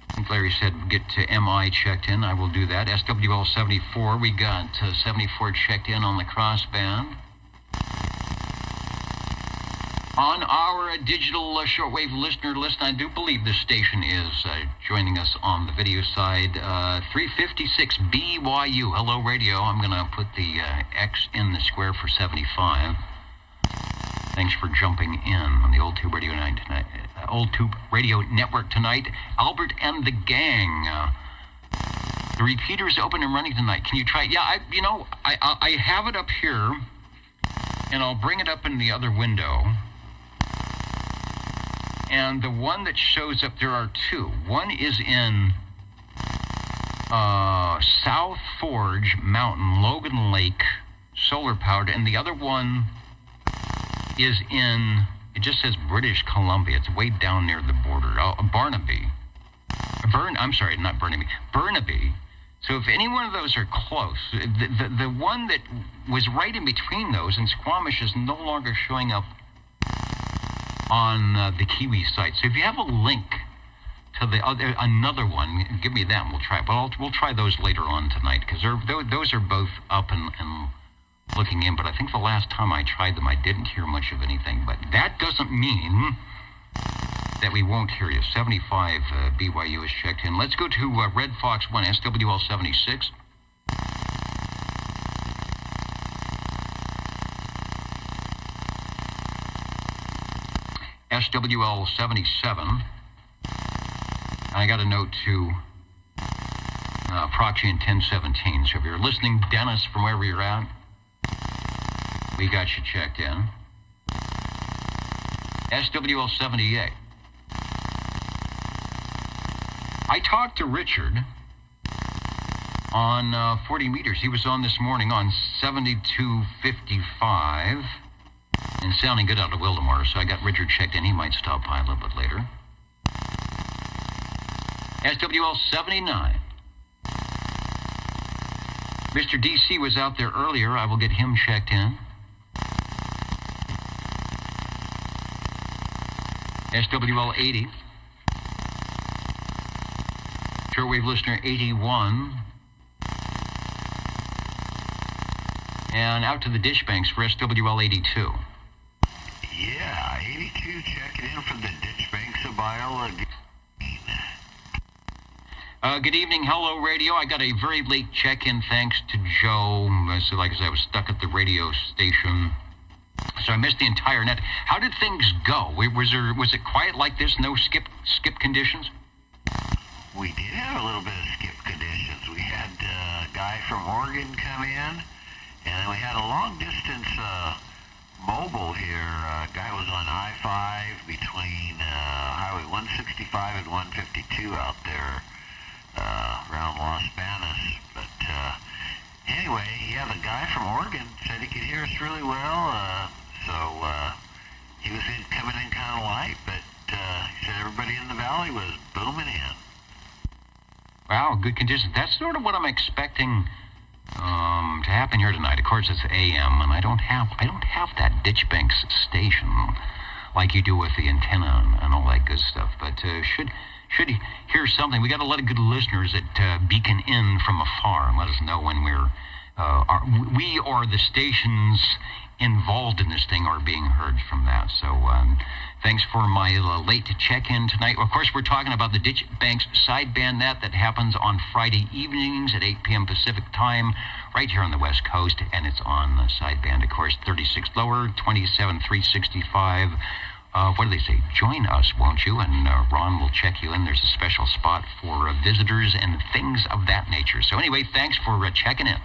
Speaker 1: I think Larry said get to MI checked in. I will do that. SWL 74. We got 74 checked in on the crossband. On our digital shortwave listener list, I do believe this station is joining us on the video side. 356 BYU. Hello, radio. I'm going to put the X in the square for 75. Thanks for jumping in on the Old Tube Radio Night tonight. Old Tube Radio Network tonight. Albert and the gang. The repeater is open and running tonight. Can you try? Yeah, I have it up here, and I'll bring it up in the other window. And the one that shows up, there are two. One is in South Forge Mountain, Logan Lake, solar powered, and the other one is in, it just says British Columbia. It's way down near the border. Burnaby. Burnaby. So if any one of those are close, the one that was right in between those in Squamish is no longer showing up on the Kiwi site. So if you have a link to the another one, give me that and we'll try it. But we'll try those later on tonight, because those are both up and looking in. But I think the last time I tried them, I didn't hear much of anything. But that doesn't mean that we won't hear you. 75 BYU is checked in. Let's go to Red Fox 1, SWL 76. SWL 77. I got a note to Proxy in 1017. So if you're listening, Dennis, from wherever you're at, we got you checked in. SWL 78. I talked to Richard on 40 meters. He was on this morning on 7255. And sounding good out of Wildemar, so I got Richard checked in. He might stop by a little bit later. SWL 79. Mr. DC was out there earlier. I will get him checked in. SWL 80. Shortwave listener 81. And out to the dish banks for SWL 82.
Speaker 12: Yeah, 82 checking in from the ditch banks of Biola.
Speaker 1: Good evening, hello radio. I got a very late check-in thanks to Joe. So like I said, I was stuck at the radio station, so I missed the entire net. How did things go? Was it quiet like this? No skip conditions?
Speaker 12: We did have a little bit of skip conditions. We had a guy from Oregon come in, and then we had a long distance mobile here. A guy was on I-5 between Highway 165 and 152 out there around Las Banas. But anyway, yeah, the guy from Oregon said he could hear us really well. So he was coming in kind of light, but he said everybody in the valley was booming in.
Speaker 1: Wow, good conditions. That's sort of what I'm expecting to happen here tonight. Of course, it's AM, and I don't have that ditch banks station like you do with the antenna and all that good stuff. But should hear something. We got a lot of good listeners that beacon in from afar and let us know when we or the stations involved in this thing are being heard from that. So thanks for my late check-in tonight. Of course, we're talking about the Ditch Banks sideband net that happens on Friday evenings at 8 p.m. Pacific time right here on the West Coast, and it's on the sideband, of course, 36 lower, 27,365. What do they say? Join us, won't you? And Ron will check you in. There's a special spot for visitors and things of that nature. So anyway, thanks for checking in.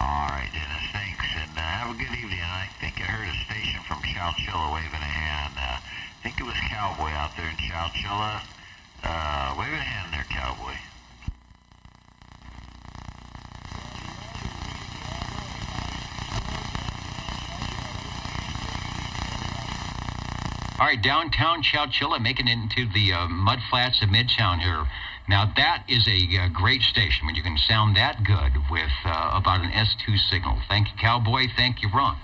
Speaker 12: All right, Dennis, thanks, and have a good evening. I think I heard a station from Chowchilla waving a hand. I think it was Cowboy out there in Chowchilla. Waving a hand there, Cowboy. All
Speaker 1: right, downtown Chowchilla, making it into the mud flats of Midtown here. Now, that is a great station when you can sound that good with about an S2 signal. Thank you, Cowboy. Thank you, Ron.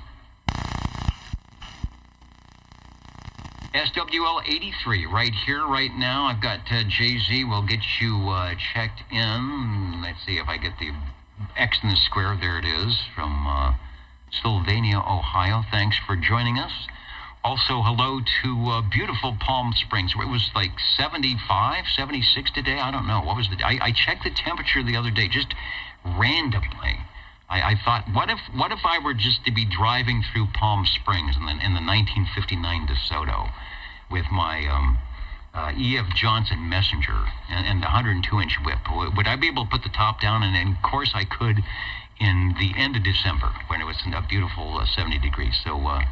Speaker 1: SWL 83 right here, right now. I've got JZ. We'll get you checked in. Let's see if I get the X in the square. There it is from Sylvania, Ohio. Thanks for joining us. Also, hello to beautiful Palm Springs, where it was like 75, 76 today. I don't know. What was the... I checked the temperature the other day, just randomly. I thought, what if I were just to be driving through Palm Springs in the 1959 DeSoto with my E.F. Johnson Messenger and the 102-inch whip? Would I be able to put the top down? And of course I could in the end of December when it was a beautiful 70 degrees. So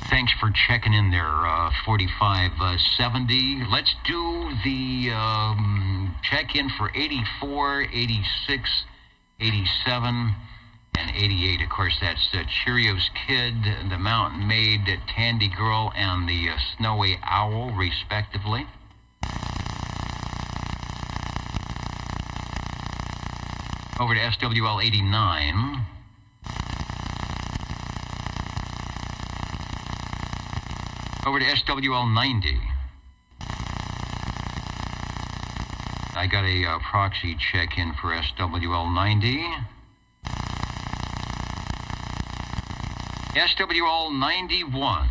Speaker 1: thanks for checking in there, 4570. Let's do the check-in for 84, 86, 87, and 88. Of course, that's Cheerios Kid, the Mountain Maid, Tandy Girl, and the Snowy Owl, respectively. Over to SWL 89. Over to SWL 90. I got a proxy check-in for SWL 90. SWL 91.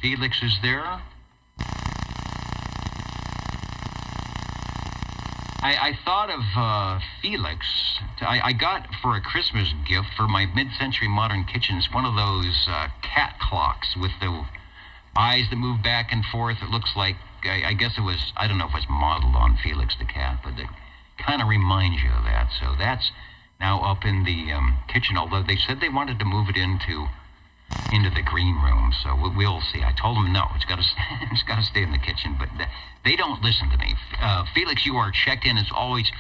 Speaker 1: Felix is there. I thought of Felix. I got for a Christmas gift for my mid-century modern kitchens one of those cat clocks with the eyes that move back and forth. It looks like, I guess it was, I don't know if it's modeled on Felix the cat, but it kind of reminds you of that. So that's now up in the kitchen, although they said they wanted to move it into the green room, so we'll see. I told them no, it's got to stay in the kitchen, but they don't listen to me. Felix, you are checked in as always.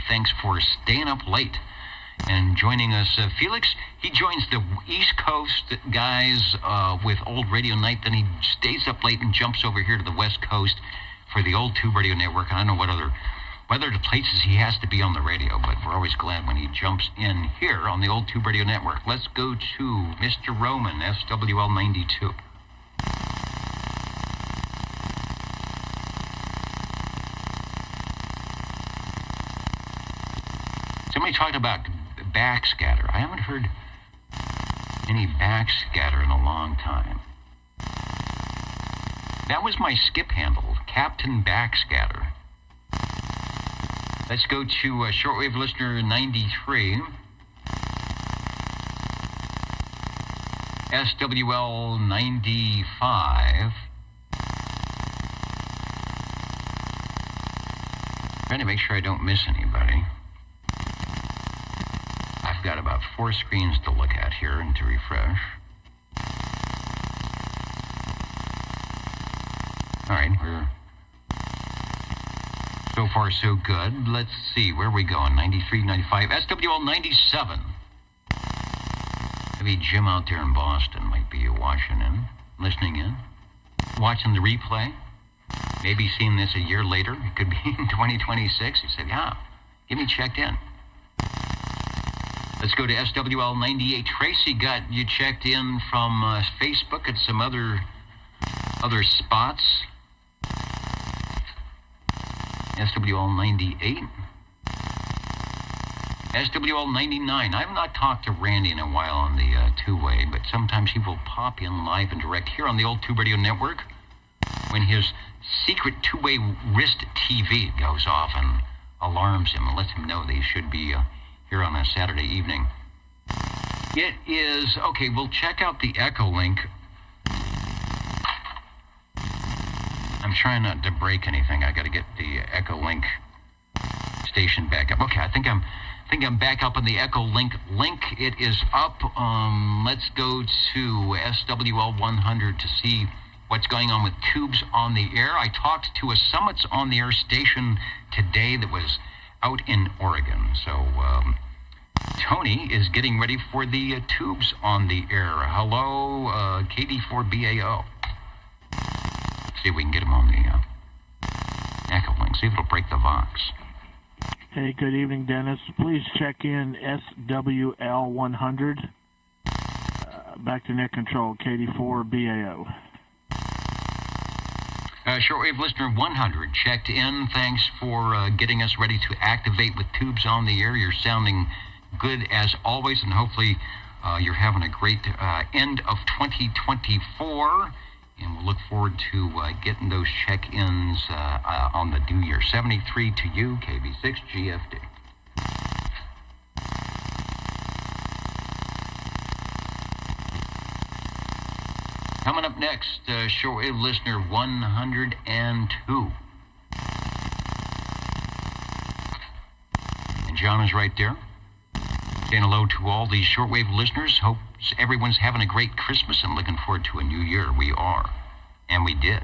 Speaker 1: Thanks for staying up late and joining us. Felix, he joins the East Coast guys with Old Radio Night, then he stays up late and jumps over here to the West Coast for the Old Tube Radio Network. I don't know what other places he has to be on the radio, but we're always glad when he jumps in here on the Old Tube Radio Network. Let's go to Mr. Roman, SWL 92. Somebody talked about backscatter. I haven't heard any backscatter in a long time. That was my skip handle, Captain Backscatter. Let's go to shortwave listener 93. SWL 95. Trying to make sure I don't miss anybody. I've got about 4 screens to look at here and to refresh. All right, we're so far so good. Let's see, where are we going? 93, 95, SWL 97. Maybe Jim out there in Boston might be watching in, listening in, watching the replay. Maybe seeing this a year later. It could be in 2026. He said, yeah, get me checked in. Let's go to SWL 98. Tracy got you checked in from Facebook and some other spots. SWL 98. SWL 99. I've not talked to Randy in a while on the two-way, but sometimes he will pop in live and direct here on the Old Tube Radio Network when his secret two-way wrist TV goes off and alarms him and lets him know that he should be here on a Saturday evening. It is, okay, we'll check out the Echo link. I'm trying not to break anything. I got to get the Echo link station back up. Okay, I think I'm back up on the Echo link. It is up. Let's go to SWL 100 to see what's going on with tubes on the air. I talked to a Summits on the Air station today that was out in Oregon. So Tony is getting ready for the tubes on the air. Hello, KD4BAO. See if we can get him on the link. See if it'll break the Vox.
Speaker 13: Hey, good evening, Dennis. Please check in SWL 100. Back to net control, KD4 BAO.
Speaker 1: Shortwave listener 100 checked in. Thanks for getting us ready to activate with tubes on the air. You're sounding good as always, and hopefully you're having a great end of 2024. And we'll look forward to getting those check-ins on the new year. 73 to you, KB6 GFD. Coming up next, shortwave listener 102. And John is right there. Saying hello to all the shortwave listeners. Hope everyone's having a great Christmas and looking forward to a new year. We are. And we did.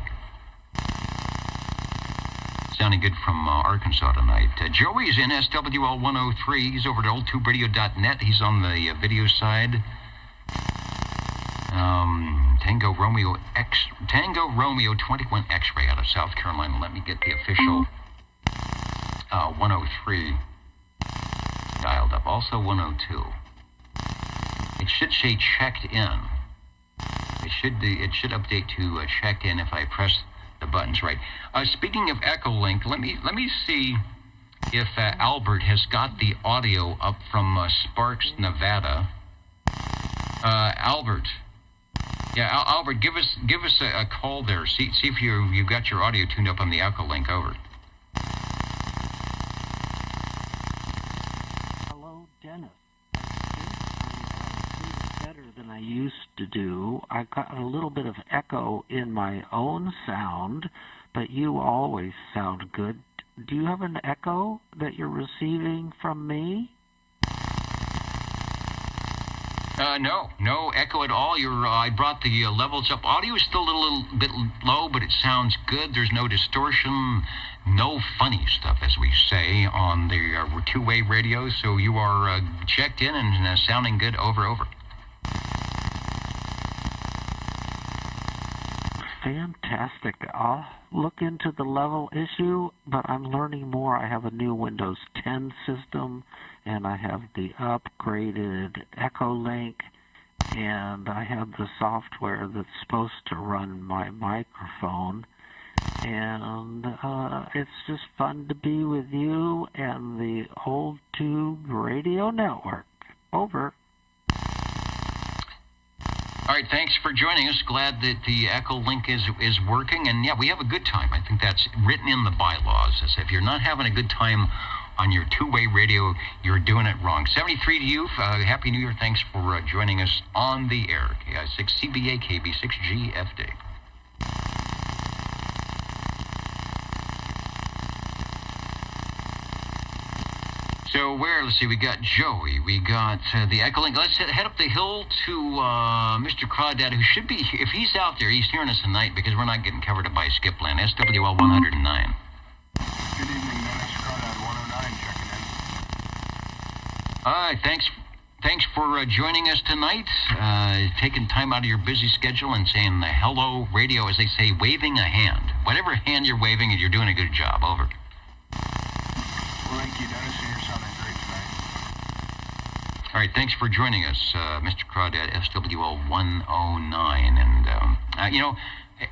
Speaker 1: Sounding good from Arkansas tonight. Joey's in SWL 103. He's over at oldtuberadio.net. He's on the video side. Tango Romeo 21 X-ray out of South Carolina. Let me get the official 103 dialed up. Also 102. It should say checked in. It should update to checked in if I press the buttons right. Speaking of Echo Link, let me see if Albert has got the audio up from Sparks, Nevada. Albert. Yeah, Albert, give us a call there. See if you got your audio tuned up on the Echo Link. Over.
Speaker 14: Hello, Dennis. Better than I used to do. I got a little bit of echo in my own sound, but you always sound good. Do you have an echo that you're receiving from me?
Speaker 1: No echo at all. I brought the levels up. Audio is still a little bit low, but it sounds good. There's no distortion, no funny stuff, as we say on the two-way radio. So you are checked in and sounding good. Over.
Speaker 14: Fantastic. I'll look into the level issue, but I'm learning more. I have a new Windows 10 system, and I have the upgraded Echo Link, and I have the software that's supposed to run my microphone, and it's just fun to be with you and the Old Tube Radio Network. Over.
Speaker 1: All right, thanks for joining us. Glad that the Echo Link is working. And, yeah, we have a good time. I think that's written in the bylaws. As if you're not having a good time on your two-way radio, you're doing it wrong. 73 to you. Happy New Year. Thanks for joining us on the air. KI6 CBA KB6 GFD. So let's see, we got Joey, we got the Echo Link. Let's head up the hill to Mr. Crawdad, who should be, if he's out there, he's hearing us tonight because we're not getting covered up by Skipland. SWL 109.
Speaker 15: Good evening, Dennis. Crawdad 109 checking in.
Speaker 1: All right, thanks for joining us tonight, taking time out of your busy schedule and saying hello radio, as they say, waving a hand. Whatever hand you're waving, you're doing a good job. Over.
Speaker 15: Thank you, Dennis. You're sounding great tonight.
Speaker 1: All right, thanks for joining us, Mr. Crawdad, SWL 109. And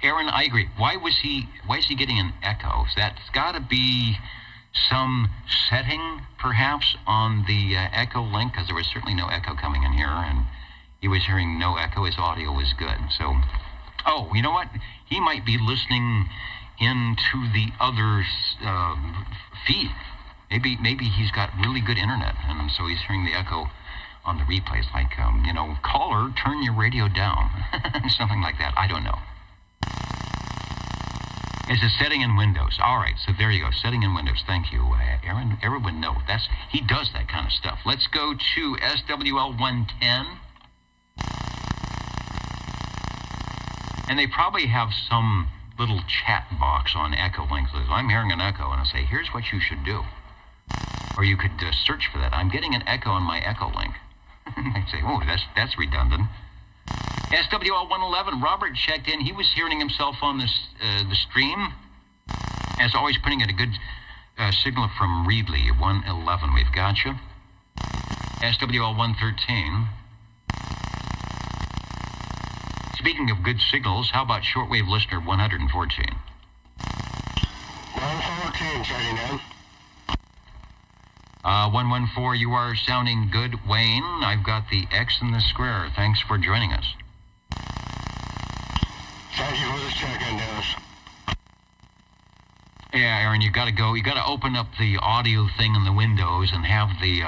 Speaker 1: Aaron, I agree. Why is he getting an echo? That's got to be some setting, perhaps, on the Echo Link, because there was certainly no echo coming in here, and he was hearing no echo. His audio was good. So, you know what? He might be listening into the other feed. Maybe he's got really good internet, and so he's hearing the echo on the replays, like, caller, turn your radio down, something like that. I don't know. It's a setting in Windows. All right, so there you go, setting in Windows. Thank you, Aaron. Everyone knows he does that kind of stuff. Let's go to SWL 110. And they probably have some little chat box on Echo Link. I'm hearing an echo, and I say, here's what you should do. Or you could search for that. I'm getting an echo on my Echo Link. They say, that's redundant. SWL 111, Robert checked in. He was hearing himself on the stream. As always, putting in a good signal from Reedley, 111. We've got you. SWL 113. Speaking of good signals, how about shortwave listener 114?
Speaker 16: 114, checking in.
Speaker 1: 114, you are sounding good, Wayne. I've got the X in the square. Thanks for joining us.
Speaker 16: Thank you for the check-in, Dennis.
Speaker 1: Yeah, Aaron, you got to open up the audio thing in the windows and have the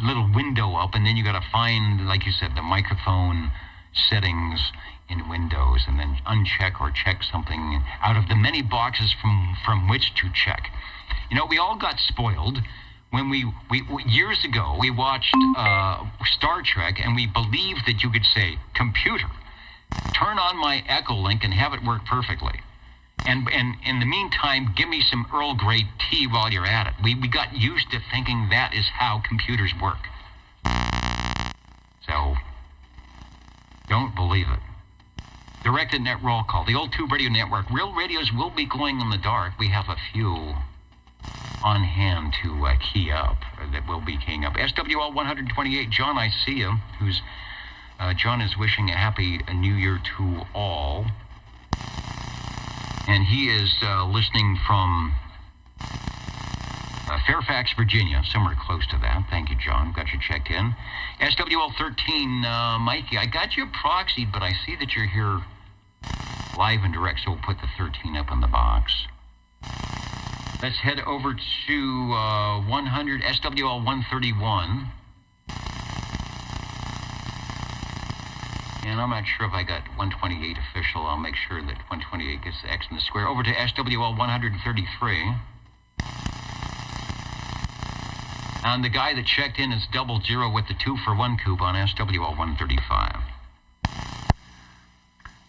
Speaker 1: little window up, and then you got to find, like you said, the microphone settings in Windows, and then uncheck or check something out of the many boxes from which to check. You know, we all got spoiled when we years ago we watched Star Trek, and we believed that you could say, "Computer, turn on my Echo Link and have it work perfectly." And in the meantime, give me some Earl Grey tea while you're at it. We got used to thinking that is how computers work. So, don't believe it. Directed net roll call. The old Tube Radio Network. Real radios will be glowing in the dark. We have a few on hand to key up that will be keying up. SWL 128. John, I see you. John is wishing a happy New Year to all. And he is listening from Fairfax, Virginia, somewhere close to that. Thank you, John. Got you checked in. SWL 13, Mikey, I got you proxied, but I see that you're here live and direct, so we'll put the 13 up in the box. Let's head over to 100, SWL 131. And I'm not sure if I got 128 official. I'll make sure that 128 gets the X in the square. Over to SWL 133. And the guy that checked in is 00 with the 2-for-1 coupon, SWL 135.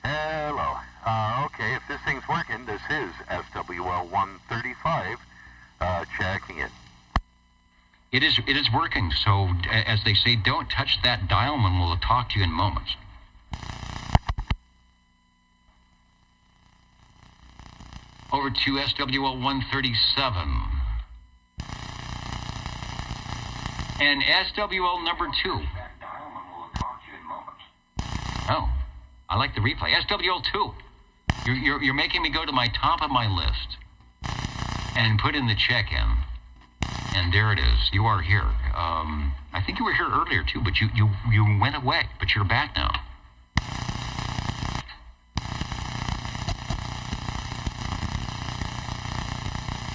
Speaker 17: Hello. Okay, if this thing's working, this is SWL 135 checking in.
Speaker 1: It is working, so as they say, don't touch that dial, and we'll talk to you in moments. Over to SWL 137. And SWL number 2. Oh, I like the replay. SWL 2. You're making me go to my top of my list and put in the check-in. And there it is. You are here. I think you were here earlier too, but you went away. But you're back now.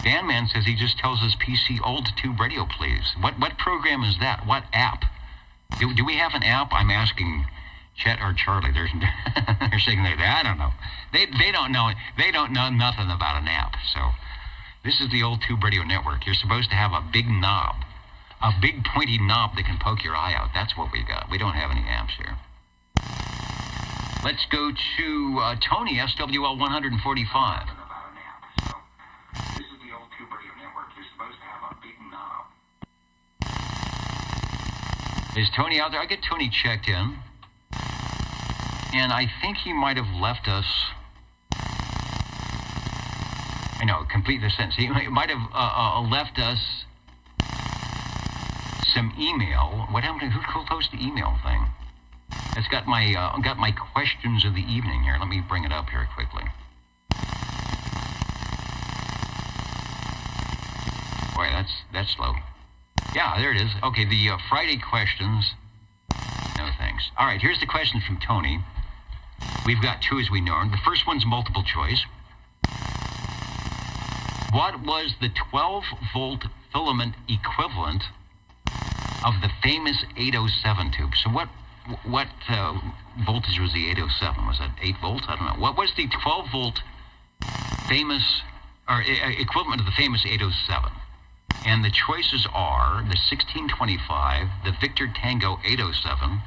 Speaker 1: Dan Man says he just tells his PC old Tube Radio, please. What program is that? What app? Do we have an app? I'm asking Chet or Charlie. They're saying I don't know. They don't know. They don't know nothing about an app. So this is the old Tube Radio Network. You're supposed to have a big knob, a big pointy knob that can poke your eye out. That's what we got. We don't have any apps here. Let's go to Tony, SWL 145. Is Tony out there? I get Tony checked in. And I think he might have left us... I know, complete the sentence. He might have left us some email. What happened? Who closed the email thing? It's got my questions of the evening here. Let me bring it up here quickly. Boy, that's slow. Yeah, there it is. Okay, the Friday questions. No thanks. All right, here's the question from Tony. We've got two as we know. The first one's multiple choice. What was the 12-volt filament equivalent of the famous 807 tube? So what voltage was the 807? Was that 8 volts? I don't know. What was the 12-volt famous, or equivalent of the famous 807? And the choices are the 1625, the Victor Tango 807,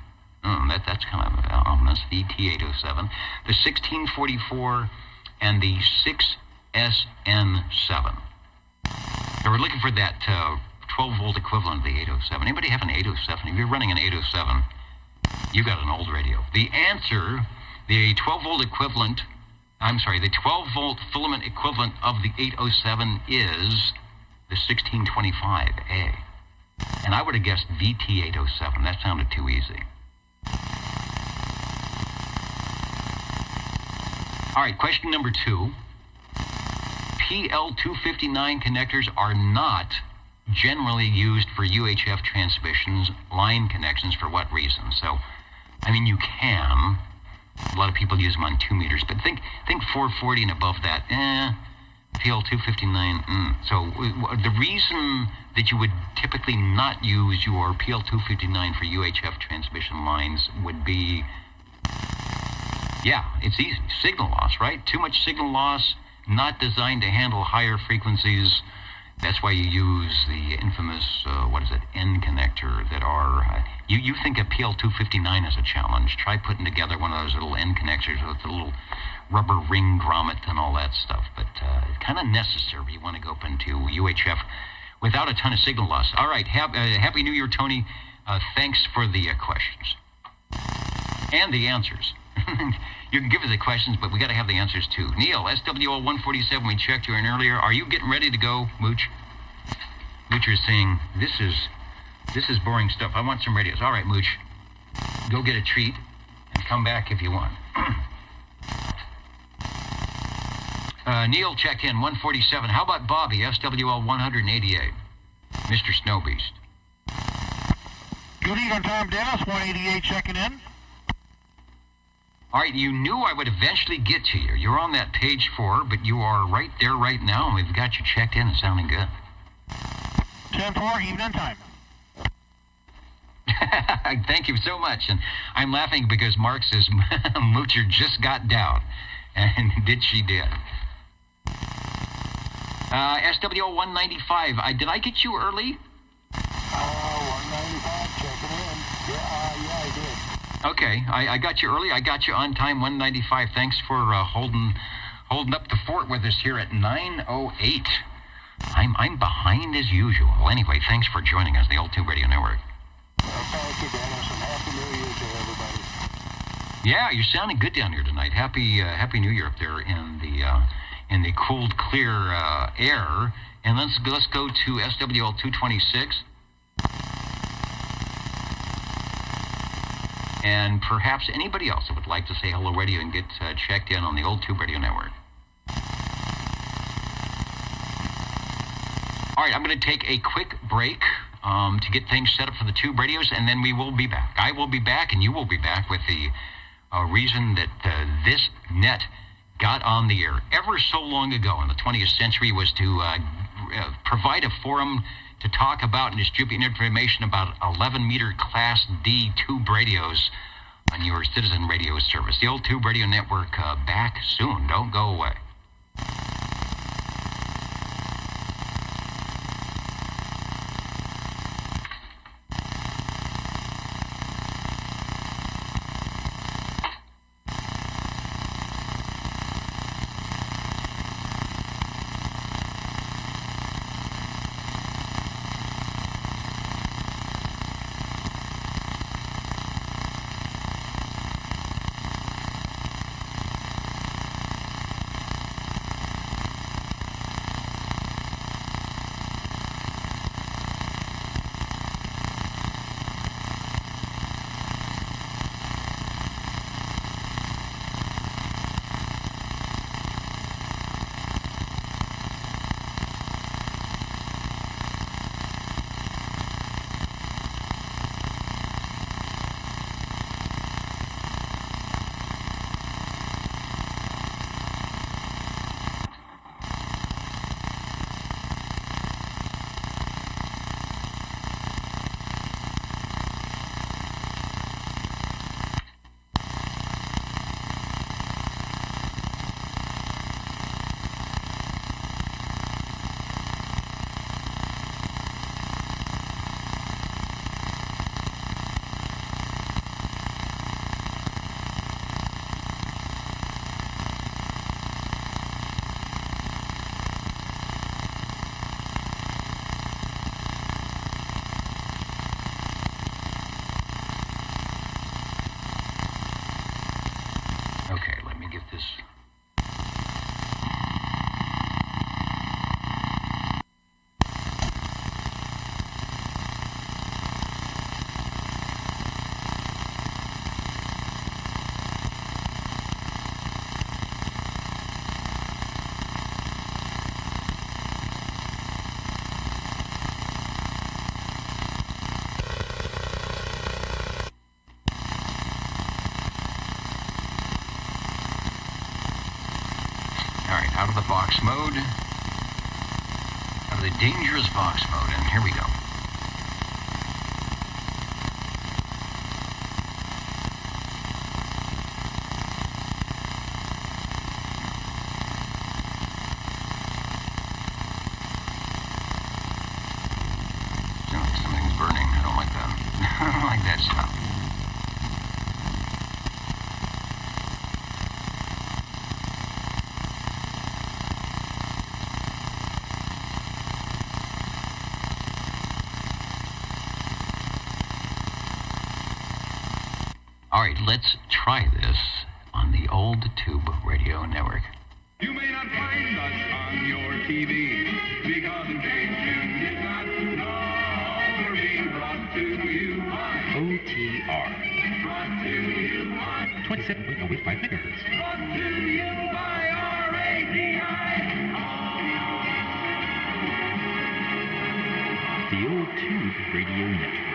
Speaker 1: that's kind of ominous, the T807, the 1644, and the 6SN7. So we're looking for that 12-volt equivalent of the 807. Anybody have an 807? If you're running an 807, you got an old radio. The answer, the 12-volt equivalent I'm sorry, the 12-volt filament equivalent of the 807 is the 1625A. And I would have guessed VT807. That sounded too easy. All right, question number 2. PL259 connectors are not generally used for UHF transmissions, line connections. For what reason? So, I mean, you can. A lot of people use them on 2 meters, but think 440 and above that. PL259. So the reason that you would typically not use your PL259 for UHF transmission lines would be, yeah, it's easy. Signal loss, right? Too much signal loss, not designed to handle higher frequencies. That's why you use the infamous, N connector that are, you think of PL259 as a challenge. Try putting together one of those little N connectors with a little rubber ring grommet and all that stuff. But it's kind of necessary. You want to go up into UHF without a ton of signal loss. All right, Happy New Year, Tony. Thanks for the questions. And the answers. You can give us the questions, but we got to have the answers too. Neil, SWL 147, we checked you in earlier. Are you getting ready to go, Mooch? Mooch is saying, this is boring stuff. I want some radios. All right, Mooch, go get a treat and come back if you want. Neil checked in 147. How about Bobby, SWL 188? Mr. Snowbeast.
Speaker 18: Good evening, Tom Dennis, 188 checking in.
Speaker 1: All right, you knew I would eventually get to you. You're on that page 4, but you are right there right now, and we've got you checked in and sounding good.
Speaker 18: 10-4, evening time.
Speaker 1: Thank you so much. And I'm laughing because Mark says Moocher just got down. And did she did. SWO 195. Did I get you early?
Speaker 4: 195, checking in. Yeah, I did.
Speaker 1: Okay, I got you early. I got you on time, 195. Thanks for holding up the fort with us here at 9:08. I'm behind as usual. Anyway, thanks for joining us, the Old Tube Radio Network.
Speaker 4: Thank you, Dennis, and Happy New Year to everybody.
Speaker 1: Yeah, you're sounding good down here tonight. Happy New Year up there in the cold, clear air. And let's go to SWL 226. And perhaps anybody else that would like to say hello radio and get checked in on the Old Tube Radio Network. All right, I'm going to take a quick break to get things set up for the Tube radios, and then we will be back. I will be back, and you will be back with the reason that this net got on the air ever so long ago in the 20th century was to provide a forum to talk about and distribute information about 11-meter Class D tube radios on your citizen radio service. The Old Tube Radio Network back soon. Don't go away. All right, out of the box mode. Out of the dangerous box mode, and here we go. Something's burning. I don't like that. I don't like that stuff. All right, let's try this on the old tube radio network.
Speaker 2: You may not find us on your TV because in case you did not know, we're being brought to you by
Speaker 3: OTR.
Speaker 2: Brought to you by
Speaker 3: 27.085 megahertz.
Speaker 2: Brought to you by
Speaker 3: The old tube radio network.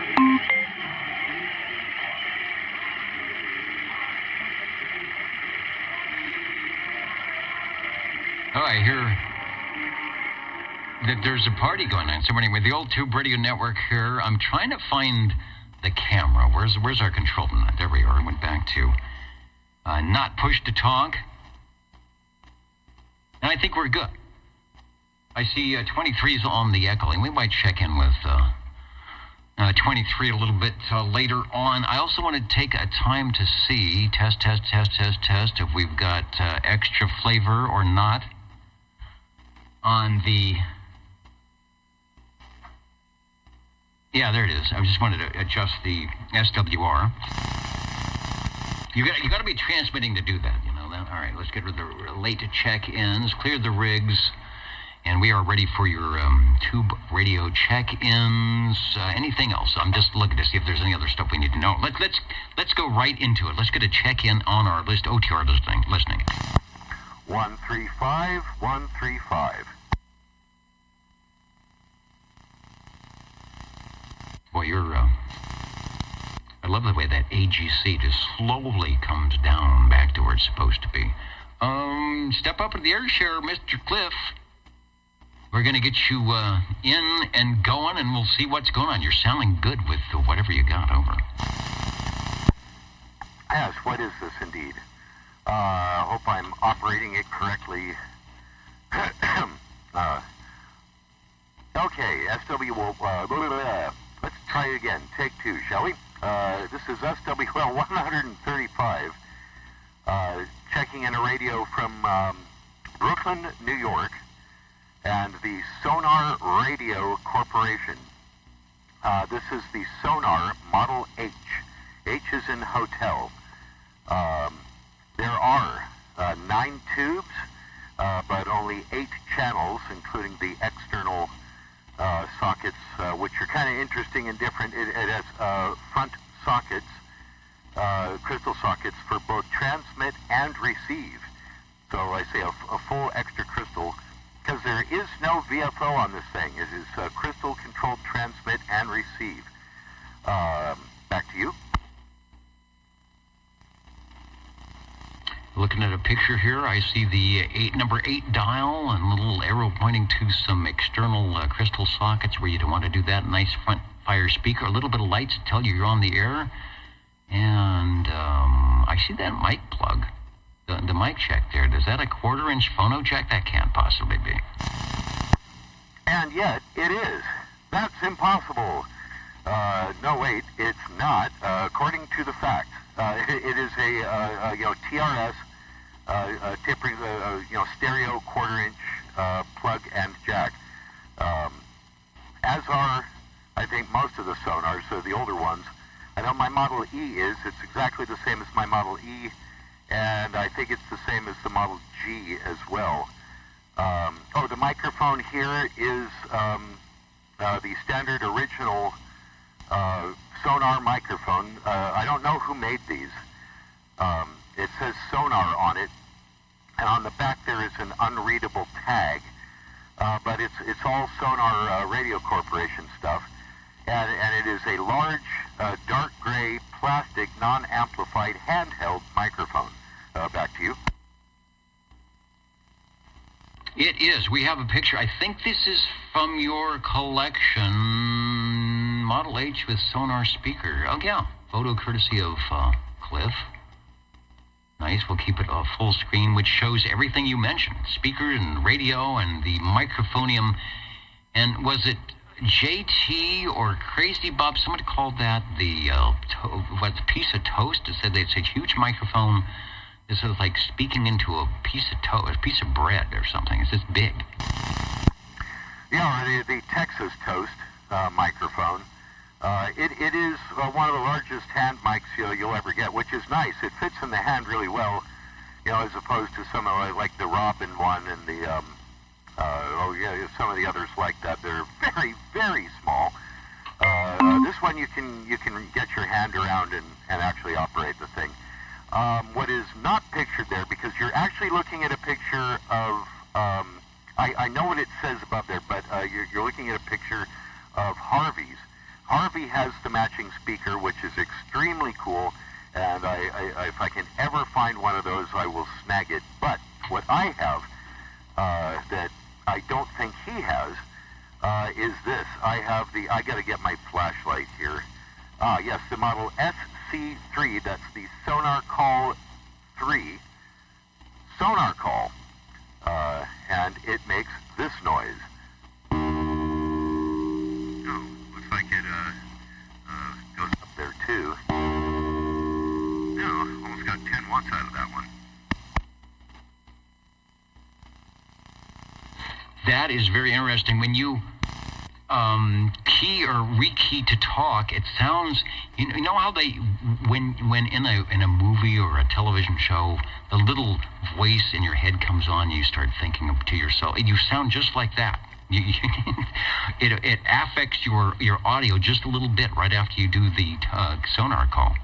Speaker 1: Oh, I hear that there's a party going on. So anyway, the old tube radio network here. I'm trying to find the camera. Where's our control tonight? There we are. I went back to not push to talk. And I think we're good. I see 23's on the echoing. We might check in with 23 a little bit later on. I also want to take a time to see, test, if we've got extra flavor or not on the... Yeah, there it is. I just wanted to adjust the SWR. You got to be transmitting to do that, you know. All right, let's get rid of the late check-ins, clear the rigs, and we are ready for your tube radio check-ins. Anything else? I'm just looking to see if there's any other stuff we need to know. Let's go right into it. Let's get a check-in on our list. OTR listening.
Speaker 17: 135, 135.
Speaker 1: Boy, I love the way that AGC just slowly comes down back to where it's supposed to be. Step up to the air share, Mr. Cliff. We're going to get you in and going, and we'll see what's going on. You're sounding good with whatever you got. Over.
Speaker 17: Yes, what is this indeed? Hope I'm operating it correctly. Okay, SW, let's try it again. Take two, shall we? This is SWL 135, checking in a radio from Brooklyn, New York, and the Sonar Radio Corporation. This is the Sonor Model H. H is in hotel. There are 9 tubes, but only 8 channels, including the external sockets, which are kind of interesting and different. It has front sockets, crystal sockets for both transmit and receive. So I say a full extra crystal, because there is no VFO on this thing. It is crystal controlled transmit and receive. Back to you.
Speaker 1: Looking at a picture here, I see the number 8 dial and a little arrow pointing to some external crystal sockets where you don't want to do that. Nice front fire speaker, a little bit of lights to tell you're on the air. And I see that mic plug, the mic check there. Is that a 1/4-inch phono jack? That can't possibly be.
Speaker 17: And yet, it is. That's impossible. No, wait, it's not. According to the facts, it is a TRS, stereo 1/4-inch plug and jack. As are, I think, most of the Sonars, the older ones. I know my Model E is. It's exactly the same as my Model E, and I think it's the same as the Model G as well. The microphone here is the standard original Sonar microphone. I don't know who made these. It says Sonar on it, and on the back there is an unreadable tag. But it's all Sonar Radio Corporation stuff, and it is a large, dark gray, plastic, non-amplified, handheld microphone. Back to you.
Speaker 1: It is. We have a picture. I think this is from your collection, Model H with Sonar speaker. Oh, yeah. Photo courtesy of Cliff. Nice. We'll keep it full screen, which shows everything you mentioned. Speaker and radio and the microphonium. And was it JT or Crazy Bob? Someone called that the piece of toast. It said it's a huge microphone. It's sort of like speaking into a piece of toast, a piece of bread or something. It's just big.
Speaker 17: Yeah, the Texas Toast microphone. It is one of the largest hand mics you'll ever get, which is nice. It fits in the hand really well, as opposed to some of like the Robin one and the some of the others like that. They're very, very small. This one you can get your hand around and actually operate the thing. What is not pictured there, because you're actually looking at a picture of, I know what it says above there, but you're looking at a picture of Harvey's. Harvey has the matching speaker, which is extremely cool, and if I can ever find one of those, I will snag it. But what I have that I don't think he has is this. I got to get my flashlight here. Yes, the model SC3, that's the Sonar Call 3 Sonar Call, and it makes this noise. Oh, looks like it goes up there too. No, almost got 10 watts out of that one.
Speaker 1: That is very interesting. When you key or rekey to talk, it sounds, you know how they, when in a movie or a television show, the little voice in your head comes on, you start thinking to yourself, you sound just like that. It affects your audio just a little bit right after you do the Sonar call.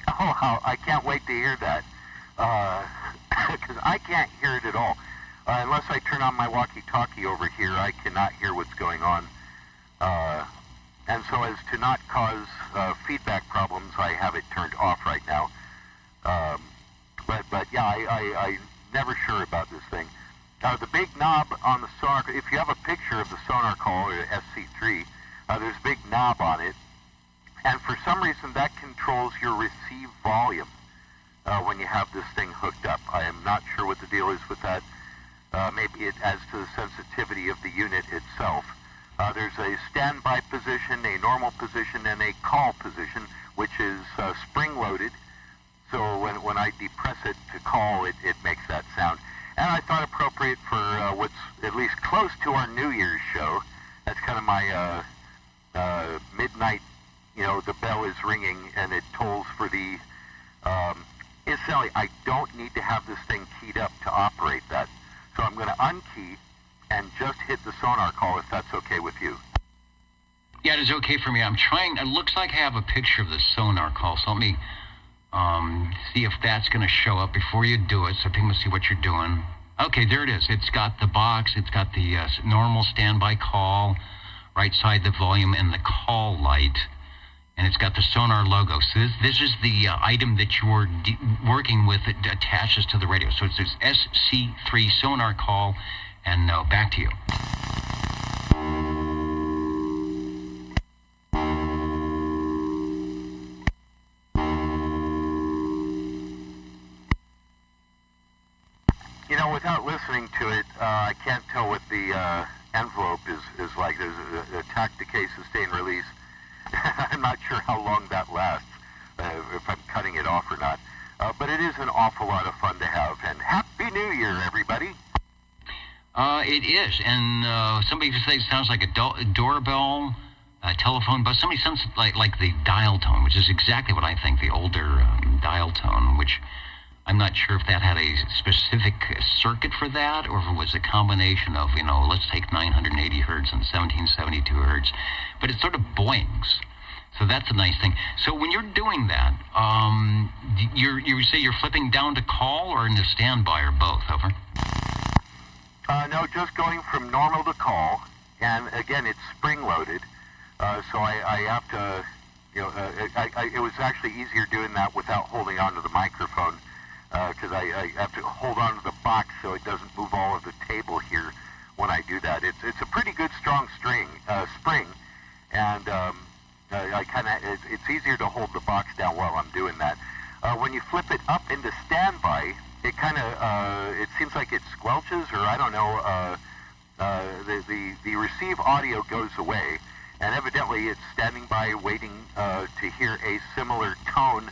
Speaker 17: Oh, I can't wait to hear that, because I can't hear it at all. Unless I turn on my walkie-talkie over here, I cannot hear what's going on. And so as to not cause feedback problems, I have it turned off right now. But yeah, I'm never sure about this thing. The big knob on the Sonar, if you have a picture of the Sonar Call, or SC3, there's a big knob on it. And for some reason, that controls your receive volume when you have this thing hooked up. I am not sure what the deal is with that. Maybe it adds to the sensitivity of the unit itself. There's a standby position, a normal position, and a call position, which is spring-loaded. So when I depress it to call, it makes that sound. And I thought appropriate for what's at least close to our New Year's show. That's kind of my midnight, the bell is ringing and it tolls for the... Incidentally, I don't need to have this thing keyed up to operate that. So I'm going to unkey and just hit the Sonar Call, if that's okay with you.
Speaker 1: Yeah, it is okay for me. I'm trying. It looks like I have a picture of the Sonar Call, so let me see if that's going to show up before you do it, so people can see what you're doing. Okay, there it is. It's got the box. It's got the normal standby call, right side the volume, and the call light. And it's got the Sonar logo. So this is the item that you're working with that attaches to the radio. So it's this SC3 Sonar Call, and back to you.
Speaker 17: Without listening to it, I can't tell what the envelope is like. There's a tack-decay sustain release. I'm not sure how long that lasts, if I'm cutting it off or not. But it is an awful lot of fun to have. And Happy New Year, everybody.
Speaker 1: It is. And somebody says it sounds like a doorbell, a telephone, but somebody sounds like the dial tone, which is exactly what I think, the older dial tone, which I'm not sure if that had a specific circuit for that, or if it was a combination of, let's take 980 hertz and 1772 hertz. But it sort of boings. So that's a nice thing. So when you're doing that, you say you're flipping down to call or into standby or both, over?
Speaker 17: No, just going from normal to call. And again, it's spring-loaded. So I have to, it was actually easier doing that without holding onto the microphone. Because I have to hold on to the box so it doesn't move all easier to hold the box down while I'm doing that. When you flip it up into standby, it kind of, it seems like it squelches, or I don't know, the receive audio goes away, and evidently it's standing by waiting to hear a similar tone,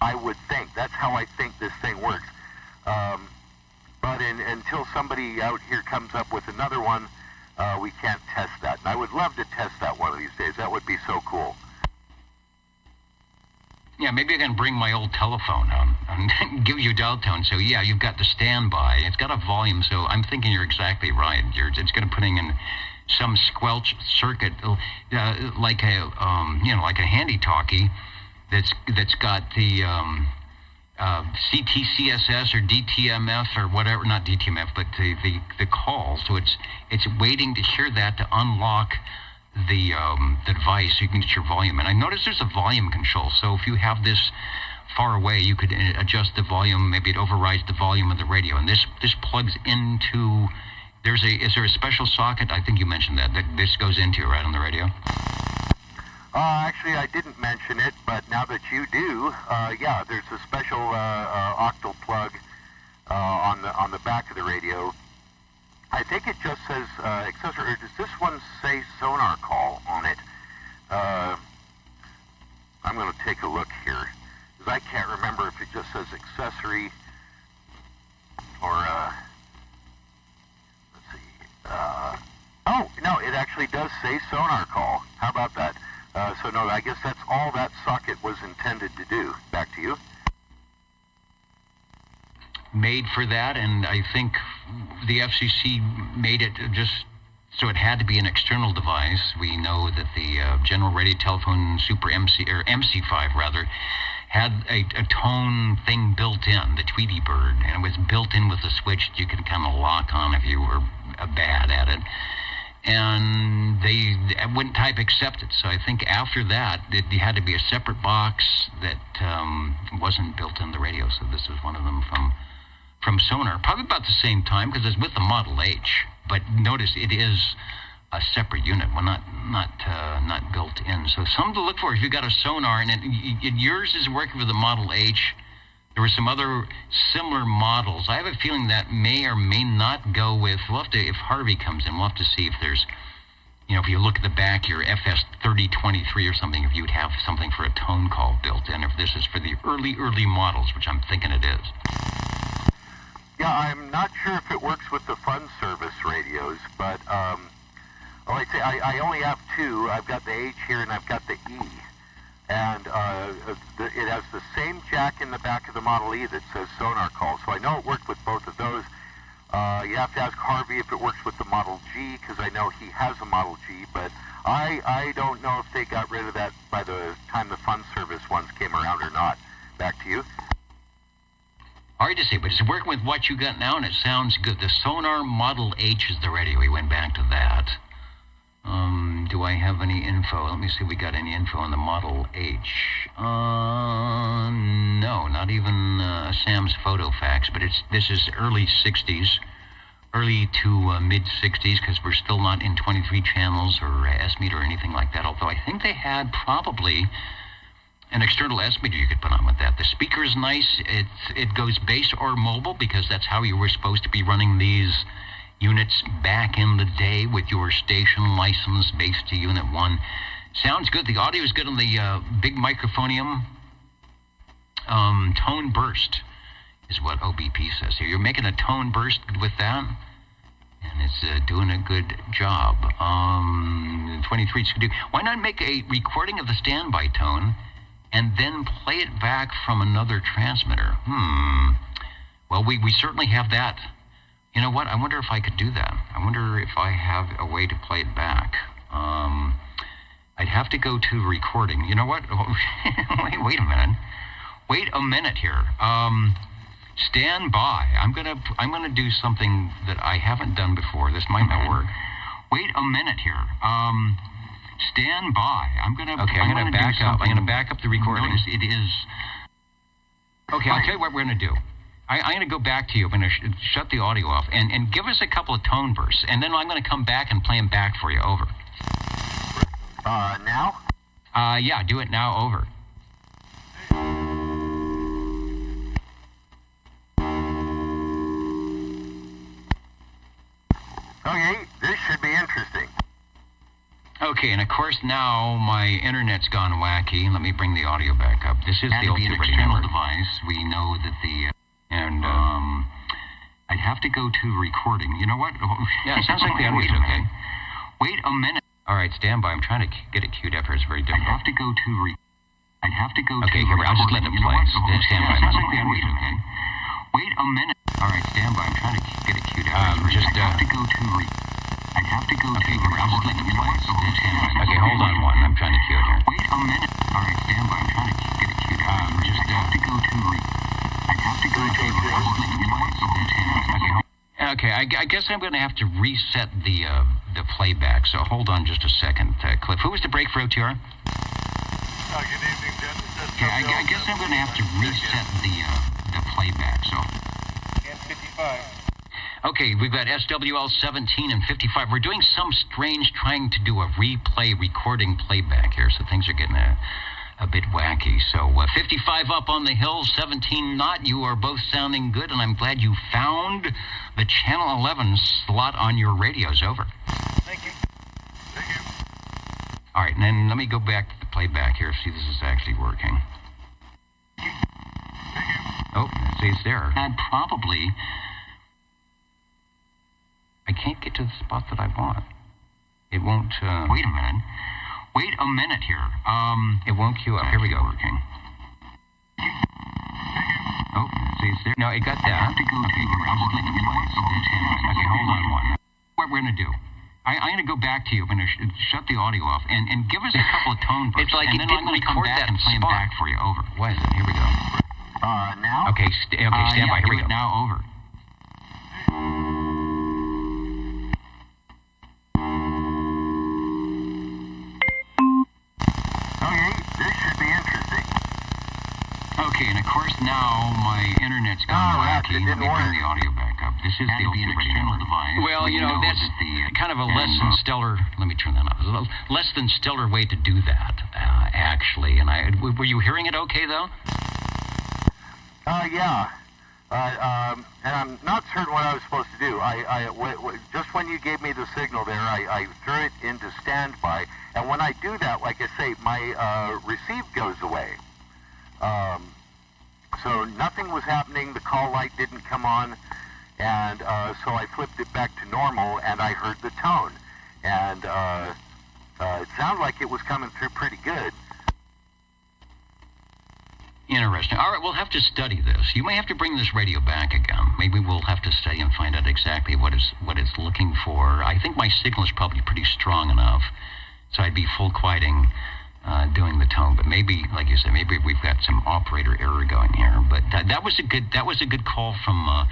Speaker 17: I would think. That's how I think this thing works. But until somebody out here comes up with another one, we can't test that. And I would love to test that one of these days. That would be so cool.
Speaker 1: Yeah, maybe I can bring my old telephone and give you dial tone. So yeah, you've got the standby. It's got a volume, so I'm thinking you're exactly right. It's going to putting in some squelch circuit, like a like a handy talkie that's got the CTCSS or DTMF or whatever, not DTMF, but the call. So it's waiting to hear that to unlock the device so you can get your volume. And I noticed there's a volume control. So if you have this far away, you could adjust the volume. Maybe it overrides the volume of the radio. And this plugs into. Is there a special socket? I think you mentioned that this goes into right on the radio.
Speaker 17: Actually, I didn't mention it, but now that you do, yeah, there's a special octal plug on the back of the radio. I think it just says accessory. Or does this one say Sonar call on it? I'm going to take a look here, because I can't remember if it just says accessory or let's see. Oh no, it actually does say Sonar call. How about that? So no, I guess that's all that socket was intended to do. Back to you.
Speaker 1: Made for that, and I think the FCC made it just so it had to be an external device. We know that the General Radio Telephone Super MC, or MC5 rather, had a tone thing built in, the Tweety Bird, and it was built in with a switch that you could kind of lock on if you were bad at it. And they wouldn't type accepted. So I think after that, it had to be a separate box that wasn't built in the radio. So this was one of them from Sonar, probably about the same time, because it's with the Model H. But notice it is a separate unit, well, not built in. So something to look for if you got a Sonar, and yours is working with the Model H. There were some other similar models. I have a feeling that may or may not go with. We'll have to, if Harvey comes in, we'll have to see if there's, if you look at the back, your FS3023 or something, if you'd have something for a tone call built in, if this is for the early models, which I'm thinking it is.
Speaker 17: Yeah, I'm not sure if it works with the Fun Service radios, but like I say, I only have two. I've got the H here and I've got the E. And it has the same jack in the back of the Model E that says Sonar call. So I know it worked with both of those. You have to ask Harvey if it works with the Model G, because I know he has a Model G, but I don't know if they got rid of that by the time the Fun Service ones came around or not. Back to you.
Speaker 1: Hard to say, but it's working with what you got now, and it sounds good. The Sonor Model H is the radio. We went back to that. Do I have any info? Let me see if we got any info on the Model H. No, not even Sam's photo fax, but this is early 60s, early to mid-60s, because we're still not in 23 channels or S-meter or anything like that, although I think they had probably an external S-meter you could put on with that. The speaker is nice. It goes base or mobile, because that's how you were supposed to be running these units back in the day with your station license based to Unit 1. Sounds good. The audio is good on the big microphonium. Tone burst is what OBP says here. You're making a tone burst with that, and it's doing a good job. 23 should do. Why not make a recording of the standby tone and then play it back from another transmitter? Well, we certainly have that. You know what? I wonder if I could do that. I wonder if I have a way to play it back. I'd have to go to recording. You know what? Wait a minute. Wait a minute here. Stand by. I'm gonna do something that I haven't done before. This might not work. Wait a minute here. Stand by. I'm gonna back up. I'm gonna back up the recording. Notice it is. Okay, I'll tell you what we're gonna do. I'm going to go back to you. I'm going to shut the audio off and give us a couple of tone bursts, and then I'm going to come back and play them back for you. Over.
Speaker 17: Now?
Speaker 1: Yeah, do it now. Over.
Speaker 17: Okay, this should be interesting.
Speaker 1: Okay, and of course now my internet's gone wacky. Let me bring the audio back up. This is the old external device. We know that I'd have to go to recording. You know what? Yeah, it sounds like the audio's okay. Wait a minute. All right, stand by. I'm trying to get it queued up here. It's very difficult. I'd have to go to Okay, here we go. I'll just let it play. Stand by. Sounds like the audio's okay. Wait a minute. All right, stand by. I'm trying to get it queued up. I'd have to go to Okay, here we go. I'll just let it play. Stand by. Okay, hold on one. I'm trying to queue it here. Wait a minute. All right, stand by. I'm trying to get it queued up. I'd have to go to Okay, I guess I'm going to have to reset the playback. So hold on just a second, Cliff. Who was the break for OTR?
Speaker 6: Good evening, Dennis.
Speaker 1: Okay, I guess I'm going to have to reset the playback. So.
Speaker 6: And 55.
Speaker 1: Okay, we've got SWL 17 and 55. We're doing some strange trying to do a replay recording playback here, so things are getting a bit wacky. So 55 up on the hill, 17 not. You are both sounding good, and I'm glad you found the Channel 11 slot on your radios. Over.
Speaker 6: Thank you.
Speaker 1: All right, and then let me go back to the playback here, see if this is actually working. Oh, see, it's there. Probably. I can't get to the spot that I want. It won't, Wait a minute. Wait a minute here. It won't queue up. Here we go. Working. Oh, see, it's there. No, it got that. Okay, hold on one. What we're going to do, I'm going to go back to you. I'm going to shut the audio off and give us a couple of tone bursts. It's like and then I'm going to come back and play them back for you. Over. What is it? Here we go.
Speaker 17: Now?
Speaker 1: Okay, stand by. Here we go. Now, over. Okay, and of course now my internet's gone wacky. Let me bring the audio back up. This is the old external device. Well, you know, that's kind of a less than stellar. Let me turn that off. Less than stellar way to do that, actually. And were you hearing it okay though?
Speaker 17: Yeah. And I'm not certain what I was supposed to do. Just when you gave me the signal there, I threw it into standby. And when I do that, like I say, my receive goes away. So nothing was happening, the call light didn't come on, and so I flipped it back to normal, and I heard the tone. And it sounded like it was coming through pretty good.
Speaker 1: Interesting. All right, we'll have to study this. You may have to bring this radio back again. Maybe we'll have to study and find out exactly what it's looking for. I think my signal is probably pretty strong enough, so I'd be full quieting doing the tone, but maybe, like you said, maybe we've got some operator error going here. But that was a good call from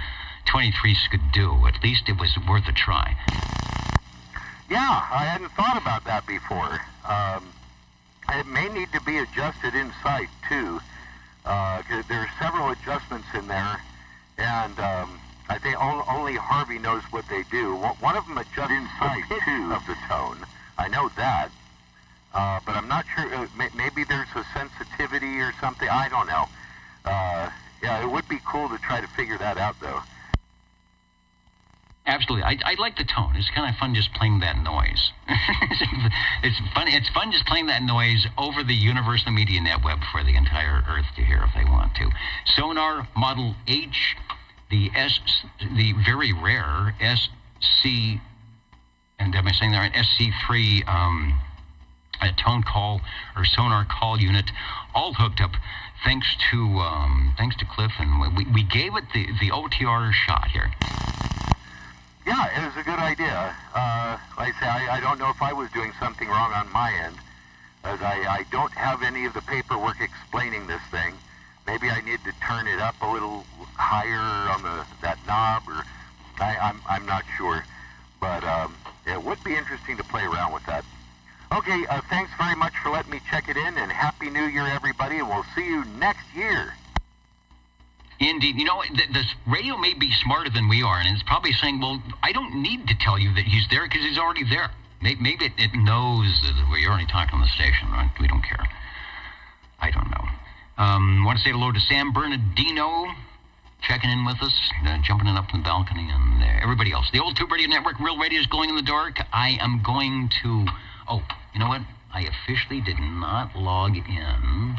Speaker 1: 23 Skidoo. At least it was worth a try.
Speaker 17: Yeah, I hadn't thought about that before. It may need to be adjusted inside too. There are several adjustments in there, and I think only Harvey knows what they do. One of them adjusts inside too of the tone. I know that. But I'm not sure. Maybe there's a sensitivity or something. I don't know. Yeah, it would be cool to try to figure that out, though.
Speaker 1: Absolutely. I like the tone. It's kind of fun just playing that noise. It's fun. It's fun just playing that noise over the Universal Media Net web for the entire Earth to hear if they want to. Sonar Model H, the very rare SC, and am I saying that right? SC3. A tone call or sonar call unit, all hooked up, thanks to Cliff, and we gave it the OTR shot here.
Speaker 17: Yeah, it was a good idea. Like I say, I don't know if I was doing something wrong on my end, as I don't have any of the paperwork explaining this thing. Maybe I need to turn it up a little higher on that knob, or I'm not sure. But it would be interesting to play around with that. Okay, thanks very much for letting me check it in, and Happy New Year, everybody, and we'll see you next year.
Speaker 1: Indeed. You know, this radio may be smarter than we are, and it's probably saying, well, I don't need to tell you that he's there because he's already there. Maybe it knows that we're already talking on the station, right? We don't care. I don't know. Want to say hello to Sam Bernardino, checking in with us, jumping in up in the balcony, and everybody else. The Old Tube Radio Network, Real Radio is Glowing in the Dark. I am going to... Oh, you know what? I officially did not log in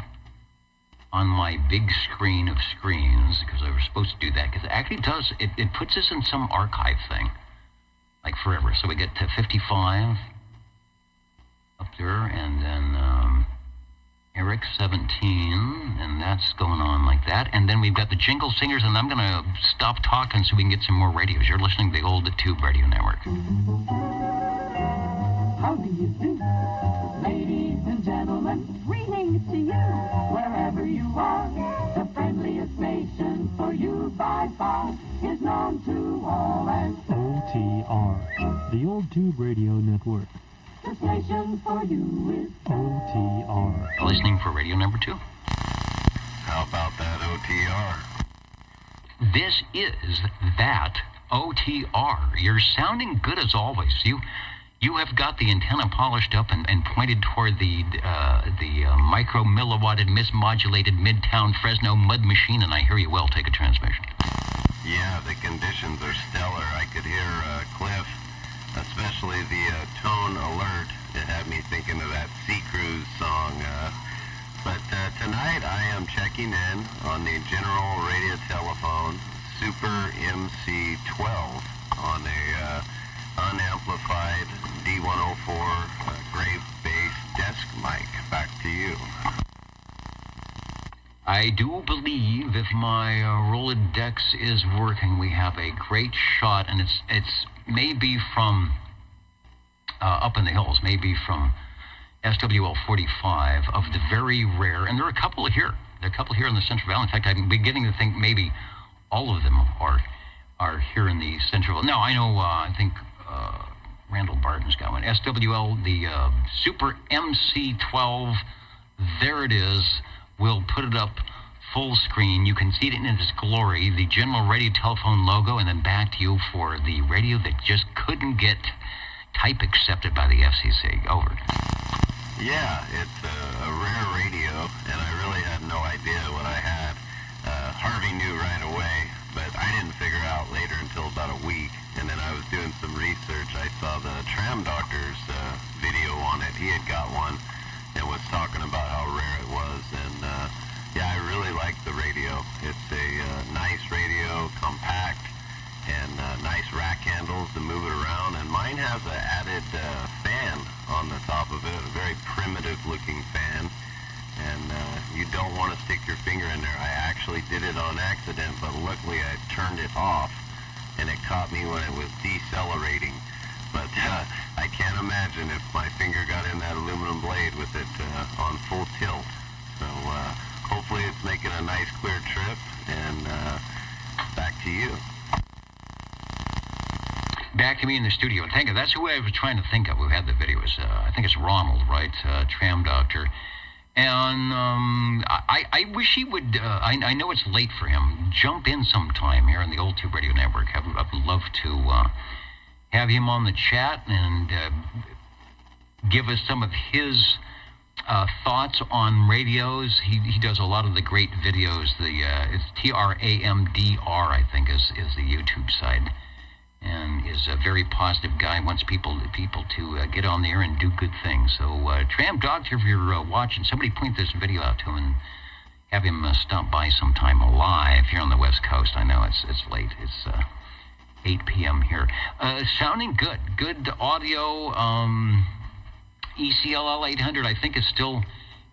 Speaker 1: on my big screen of screens because I was supposed to do that because it actually does... It puts us in some archive thing, like forever. So we get to 55 up there, and then... Eric 17, and that's going on like that. And then we've got the Jingle Singers, and I'm going to stop talking so we can get some more radios. You're listening to the Old Tube Radio Network.
Speaker 19: How do you do? Ladies and gentlemen, greetings to you. Wherever you are, the friendliest station for you by far is known to all as
Speaker 3: OTR, the Old Tube Radio Network.
Speaker 19: the station for you is
Speaker 3: OTR.
Speaker 1: Listening for radio number 2.
Speaker 9: How about that OTR?
Speaker 1: This is that OTR. You're sounding good as always. You have got the antenna polished up and pointed toward the micro milliwatted mismodulated Midtown Fresno mud machine, and I hear you well. Take a transmission.
Speaker 9: Yeah, the conditions are stellar. I could hear Cliff, especially the tone alert. It had me thinking of that Sea Cruise song. But tonight I am checking in on the General Radio Telephone Super MC12 on a unamplified D104 grave bass desk mic. Back to you.
Speaker 1: I do believe if my Rolodex is working, we have a great shot, and it's maybe from up in the hills, maybe from SWL 45 of the very rare, and there are a couple here. There are a couple here in the Central Valley. In fact, I'm beginning to think maybe all of them are here in the Central Valley. Now, I know, I think Randall Barton's got one. SWL, the Super MC12, there it is. We'll put it up full screen. You can see it in its glory, the General Radio Telephone logo, and then back to you for the radio that just couldn't get type accepted by the FCC. Over.
Speaker 9: Yeah, it's a rare radio, and I really had no idea what I had. Harvey knew right away, but I didn't figure out later until about a week. And then I was doing some research. I saw the Tram Doctor's video on it. He had got one and was talking about how rare it was. And yeah, I really like the radio. It's a nice radio, compact, and nice rack handles to move it around. And mine has an added fan on the top of it, a very primitive looking fan. And you don't want to stick your finger in there. I actually did it on accident, but luckily I turned it off, and it caught me when it was decelerating. But I can't imagine if my finger got in that aluminum blade with it on full tilt. So hopefully it's making a nice clear trip, and back to you.
Speaker 1: Back to me in the studio. And thank you. That's who I was trying to think of who had the videos. I think it's Ronald, right? Tram Doctor. And I wish he would, I know it's late for him, jump in sometime here on the Old Tube Radio Network. I would love to have him on the chat and give us some of his thoughts on radios. He does a lot of the great videos. It's TRAMDR, I think, is the YouTube site. And is a very positive guy, wants people to get on there and do good things. So, Tram Doctor, if you're watching, somebody point this video out to him and have him stop by sometime live here on the West Coast. I know it's late. It's 8 p.m. here. Sounding good. Good audio. ECLL 800, I think, is still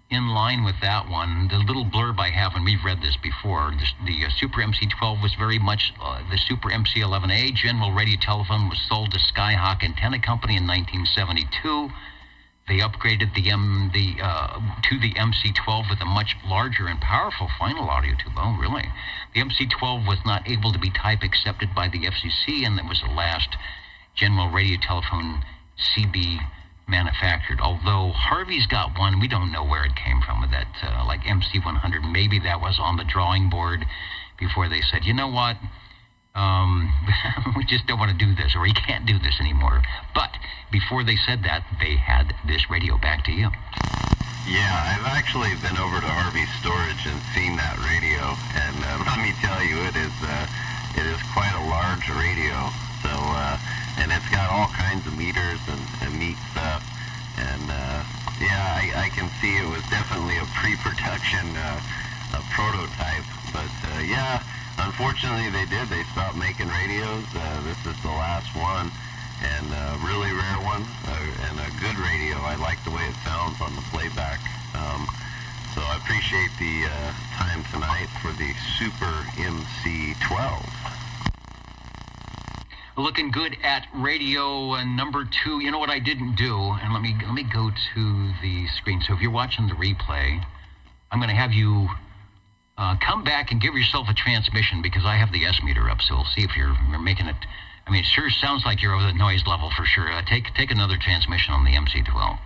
Speaker 1: in line with that one. The little blurb I have, and we've read this before, the Super MC12 was very much the Super MC11A. General Radio Telephone was sold to Skyhawk Antenna Company in 1972. They upgraded to the MC12 with a much larger and powerful final audio tube. Oh, really? The MC12 was not able to be type accepted by the FCC, and that was the last General Radio Telephone CB manufactured. Although Harvey's got one, we don't know where it came from with that, like MC100. Maybe that was on the drawing board before they said, you know what, we just don't want to do this, or we can't do this anymore. But before they said that, they had this radio. Back to you.
Speaker 9: Yeah, I've actually been over to Harvey's storage and seen that radio, and let me tell you, it is quite a large radio. So
Speaker 12: and it's got all kinds of meters and neat stuff. And yeah, I can see it was definitely a pre-production prototype. But yeah, unfortunately they did. They stopped making radios. This is the last one, and a really rare one, and a good radio. I like the way it sounds on the playback. So I appreciate the time tonight for the Super MC12.
Speaker 1: Looking good at radio number 2. You know what I didn't do? And let me go to the screen. So if you're watching the replay, I'm going to have you come back and give yourself a transmission, because I have the S meter up. So we'll see if you're making it. I mean, it sure sounds like you're over the noise level for sure. Take another transmission on the MC12.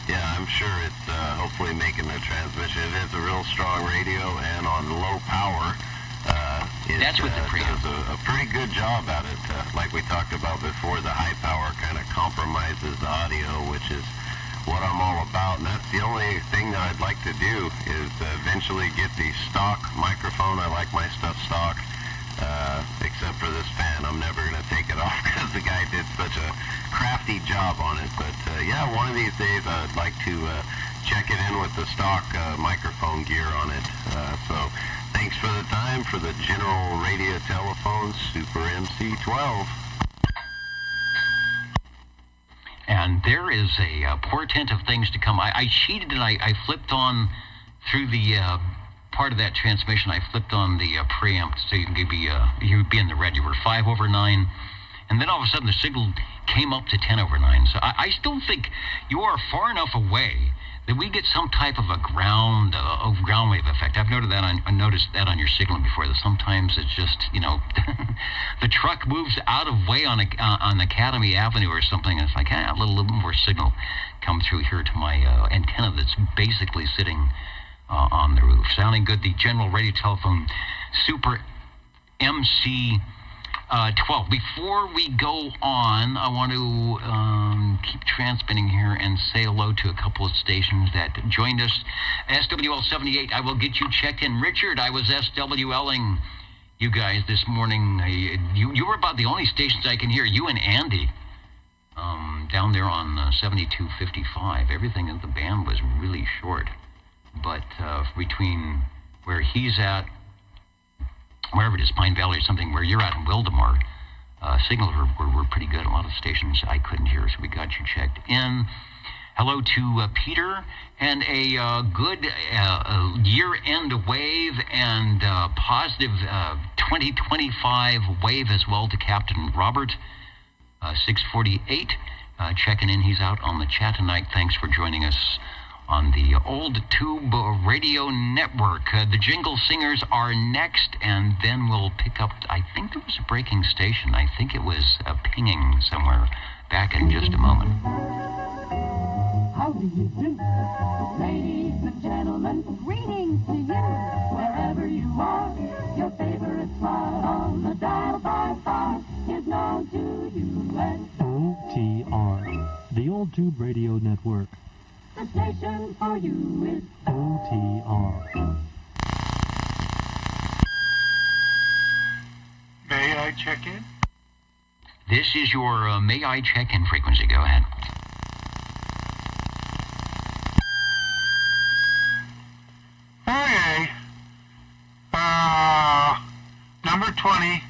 Speaker 12: Yeah, I'm sure it's hopefully making the transmission. It is a real strong radio, and on low power, it
Speaker 1: That's with the preamp.
Speaker 12: does a pretty good job at it. Like we talked about before, the high power kind of compromises the audio, which is what I'm all about. And that's the only thing that I'd like to do is eventually get the stock microphone. I like my stuff stock, except for this fan. I'm never going to take it off because the guy did such a crafty job on it. But yeah, one of these days I'd like to check it in with the stock microphone gear on it. So thanks for the time for the General Radio Telephone Super MC12.
Speaker 1: And there is a portent of things to come. I cheated and I flipped on through the part of that transmission. I flipped on the preamp so you can you'd be in the red. You were 5 over 9, and then all of a sudden the signal came up to 10 over 9. So I still think you are far enough away that we get some type of a ground wave effect. I've noticed that on your signal before. That sometimes it's just, you know, the truck moves out of way on Academy Avenue or something, and it's like, a little more signal come through here to my antenna that's basically sitting on the roof. Sounding good. The General Radio Telephone Super MC 12. Before we go on, I want to keep transmitting here and say hello to a couple of stations that joined us. SWL 78, I will get you checked in. Richard, I was SWLing you guys this morning. You were about the only stations I can hear. You and Andy down there on 7255. Everything in the band was really short. But between where he's at, wherever it is, Pine Valley or something, where you're at in Wildemar, signals were pretty good. A lot of stations I couldn't hear, so we got you checked in. Hello to Peter, and a good year-end wave and positive 2025 wave as well to Captain Robert, 648, checking in. He's out on the chat tonight. Thanks for joining us on the Old Tube Radio Network. The Jingle Singers are next, and then we'll pick up, I think there was a breaking station. I think it was pinging somewhere. Back in just a moment.
Speaker 19: How do you do? Ladies and gentlemen, greetings to you. Wherever you are, your favorite slot on the dial by far is known to you as
Speaker 3: OTR, the Old Tube Radio Network.
Speaker 19: the station for you is
Speaker 3: OTR.
Speaker 18: May I check in?
Speaker 1: This is your may I check in frequency. Go ahead.
Speaker 18: Okay. Number 20.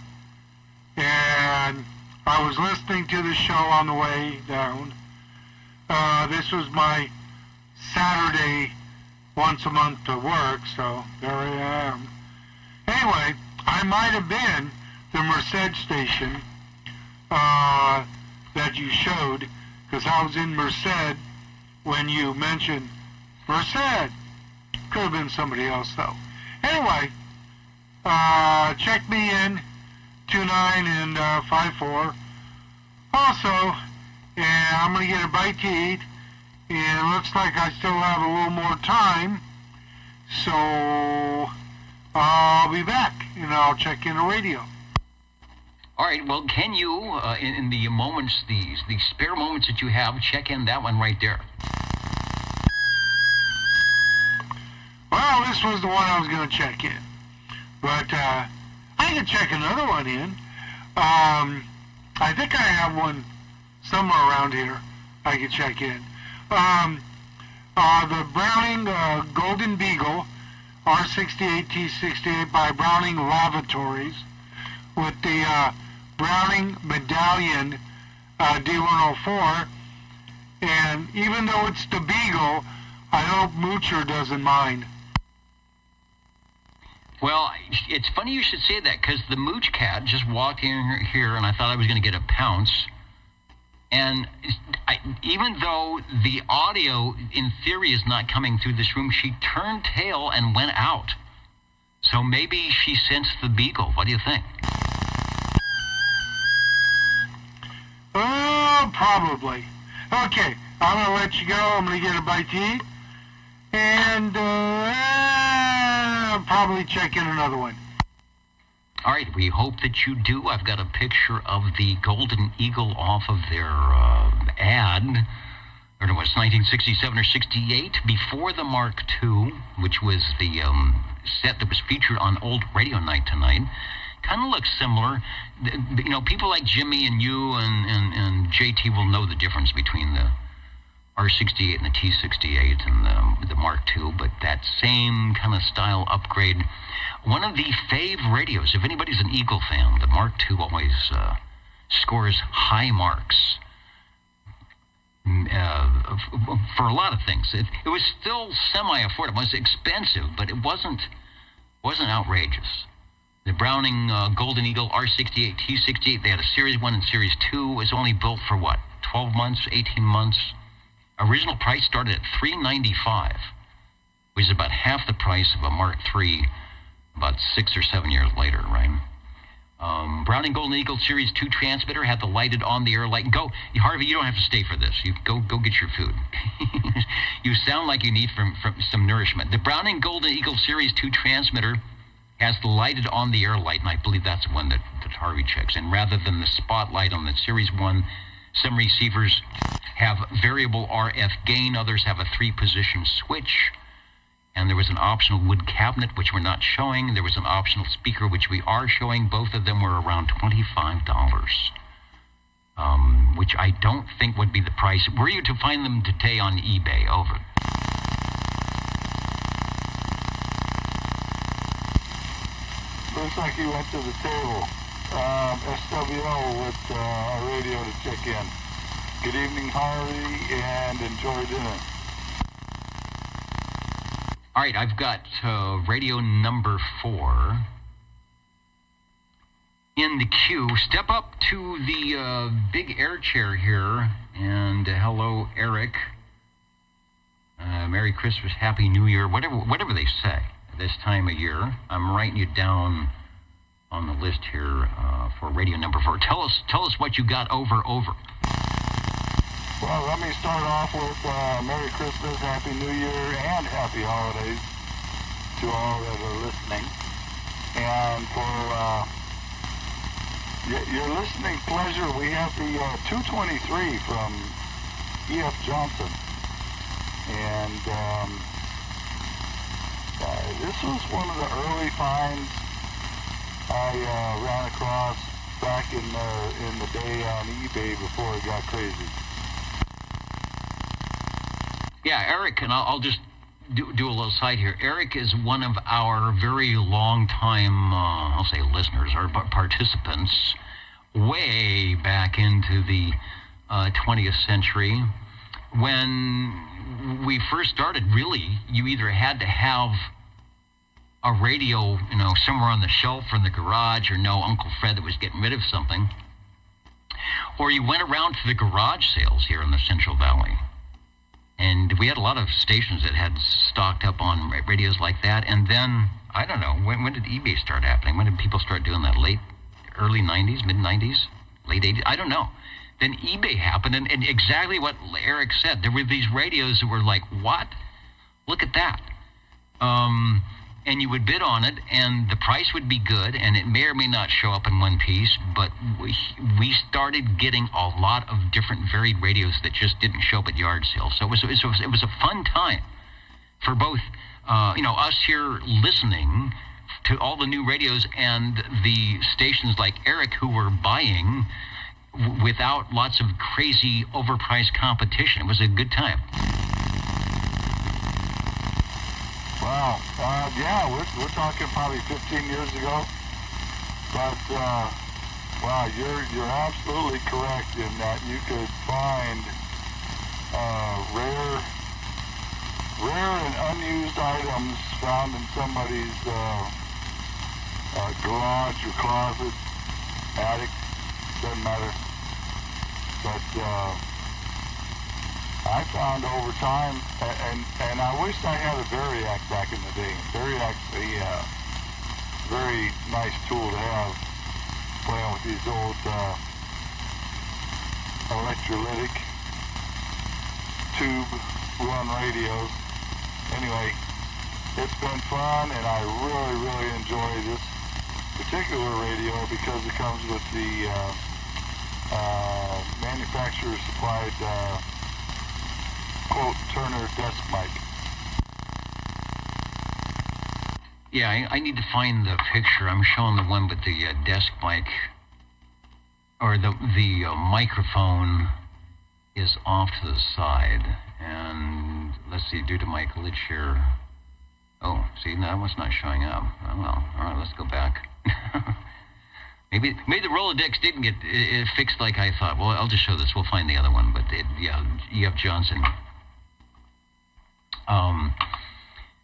Speaker 18: And I was listening to the show on the way down. This was my Saturday once a month to work, so there I am. Anyway, I might have been the Merced station that you showed, because I was in Merced when you mentioned Merced. Could have been somebody else, though. Anyway, check me in, 29 and 54. Also, I'm going to get a bite to eat, and it looks like I still have a little more time, so I'll be back, and I'll check in the radio.
Speaker 1: All right, well, can you, in the moments, the spare moments that you have, check in that one right there?
Speaker 18: Well, this was the one I was going to check in. But I can check another one in. I I think I have one somewhere around here I can check in. The Browning Golden Beagle R68T68 by Browning Lavatories with the Browning Medallion D104. And even though it's the Beagle, I hope Moocher doesn't mind.
Speaker 1: Well, it's funny you should say that, because the Mooch Cat just walked in here, and I thought I was going to get a pounce. And even though the audio, in theory, is not coming through this room, she turned tail and went out. So maybe she sensed the Beagle. What do you think?
Speaker 18: Oh, probably. Okay, I'm going to let you go. I'm going to get a bite to eat. And I'll probably check in another one.
Speaker 1: All right, we hope that you do. I've got a picture of the Golden Eagle off of their ad. I don't know, it's 1967 or 68, before the Mark II, which was the set that was featured on Old Radio Night Tonight. Kind of looks similar. You know, people like Jimmy and you and JT will know the difference between the R68 and the T68 and the Mark II, but that same kind of style upgrade. One of the fave radios, if anybody's an Eagle fan, the Mark II always scores high marks for a lot of things. It was still semi-affordable. It was expensive, but it wasn't outrageous. The Browning Golden Eagle R68 T68, they had a Series 1 and Series 2. It was only built for, what, 12 months, 18 months? Original price started at $395, which is about half the price of a Mark III about 6 or 7 years later, right? Browning Golden Eagle Series 2 transmitter had the lighted on-the-air light. Go, Harvey, you don't have to stay for this. You go get your food. You sound like you need from some nourishment. The Browning Golden Eagle Series 2 transmitter has the lighted on-the-air light, and I believe that's the one that Harvey checks. And rather than the spotlight on the Series 1, some receivers have variable RF gain. Others have a 3-position switch. And there was an optional wood cabinet, which we're not showing. There was an optional speaker, which we are showing. Both of them were around $25, which I don't think would be the price. Were you to find them today on eBay? Over.
Speaker 4: Looks like he went to the table. SWL with our radio to check in. Good evening, Harvey, and enjoy dinner.
Speaker 1: All right, I've got radio number 4 in the queue. Step up to the big air chair here, and hello, Eric. Merry Christmas, Happy New Year, whatever they say at this time of year. I'm writing you down on the list here for radio number 4. Tell us what you got over.
Speaker 4: Well, let me start off with Merry Christmas, Happy New Year, and Happy Holidays to all that are listening. And for your listening pleasure, we have the 223 from E.F. Johnson. And this was one of the early finds I ran across back in the day on eBay before it got crazy.
Speaker 1: Yeah, Eric, and I'll just do a little side here. Eric is one of our very long-time, I'll say listeners, or participants, way back into the 20th century. When we first started, really, you either had to have a radio, somewhere on the shelf or in the garage, or know Uncle Fred that was getting rid of something, or you went around to the garage sales here in the Central Valley. And we had a lot of stations that had stocked up on radios like that. And then, I don't know, when did eBay start happening? When did people start doing that? Early 90s, mid-90s, late 80s? I don't know. Then eBay happened, and exactly what Eric said. There were these radios that were like, what? Look at that. And you would bid on it, and the price would be good, and it may or may not show up in one piece, but we started getting a lot of different varied radios that just didn't show up at yard sales. So it was a fun time for both, us here listening to all the new radios and the stations like Eric who were buying without lots of crazy overpriced competition. It was a good time.
Speaker 4: Wow. Yeah, we're talking probably 15 years ago. But wow, you're absolutely correct in that you could find rare and unused items found in somebody's garage or closet, attic, doesn't matter. But I found over time, and I wish I had a Variac back in the day. Variac's a very nice tool to have, playing with these old electrolytic tube run radios. Anyway, it's been fun, and I really enjoy this particular radio because it comes with the manufacturer supplied quote Turner desk mic.
Speaker 1: Yeah, I need to find the picture. I'm showing the one with the desk mic, or the microphone is off to the side. And let's see, due to my glitch here. Oh, see, that one's not showing up. Oh, well, all right, let's go back. Maybe the Rolodex didn't get it fixed like I thought. Well, I'll just show this. We'll find the other one. But yeah, E.F. Johnson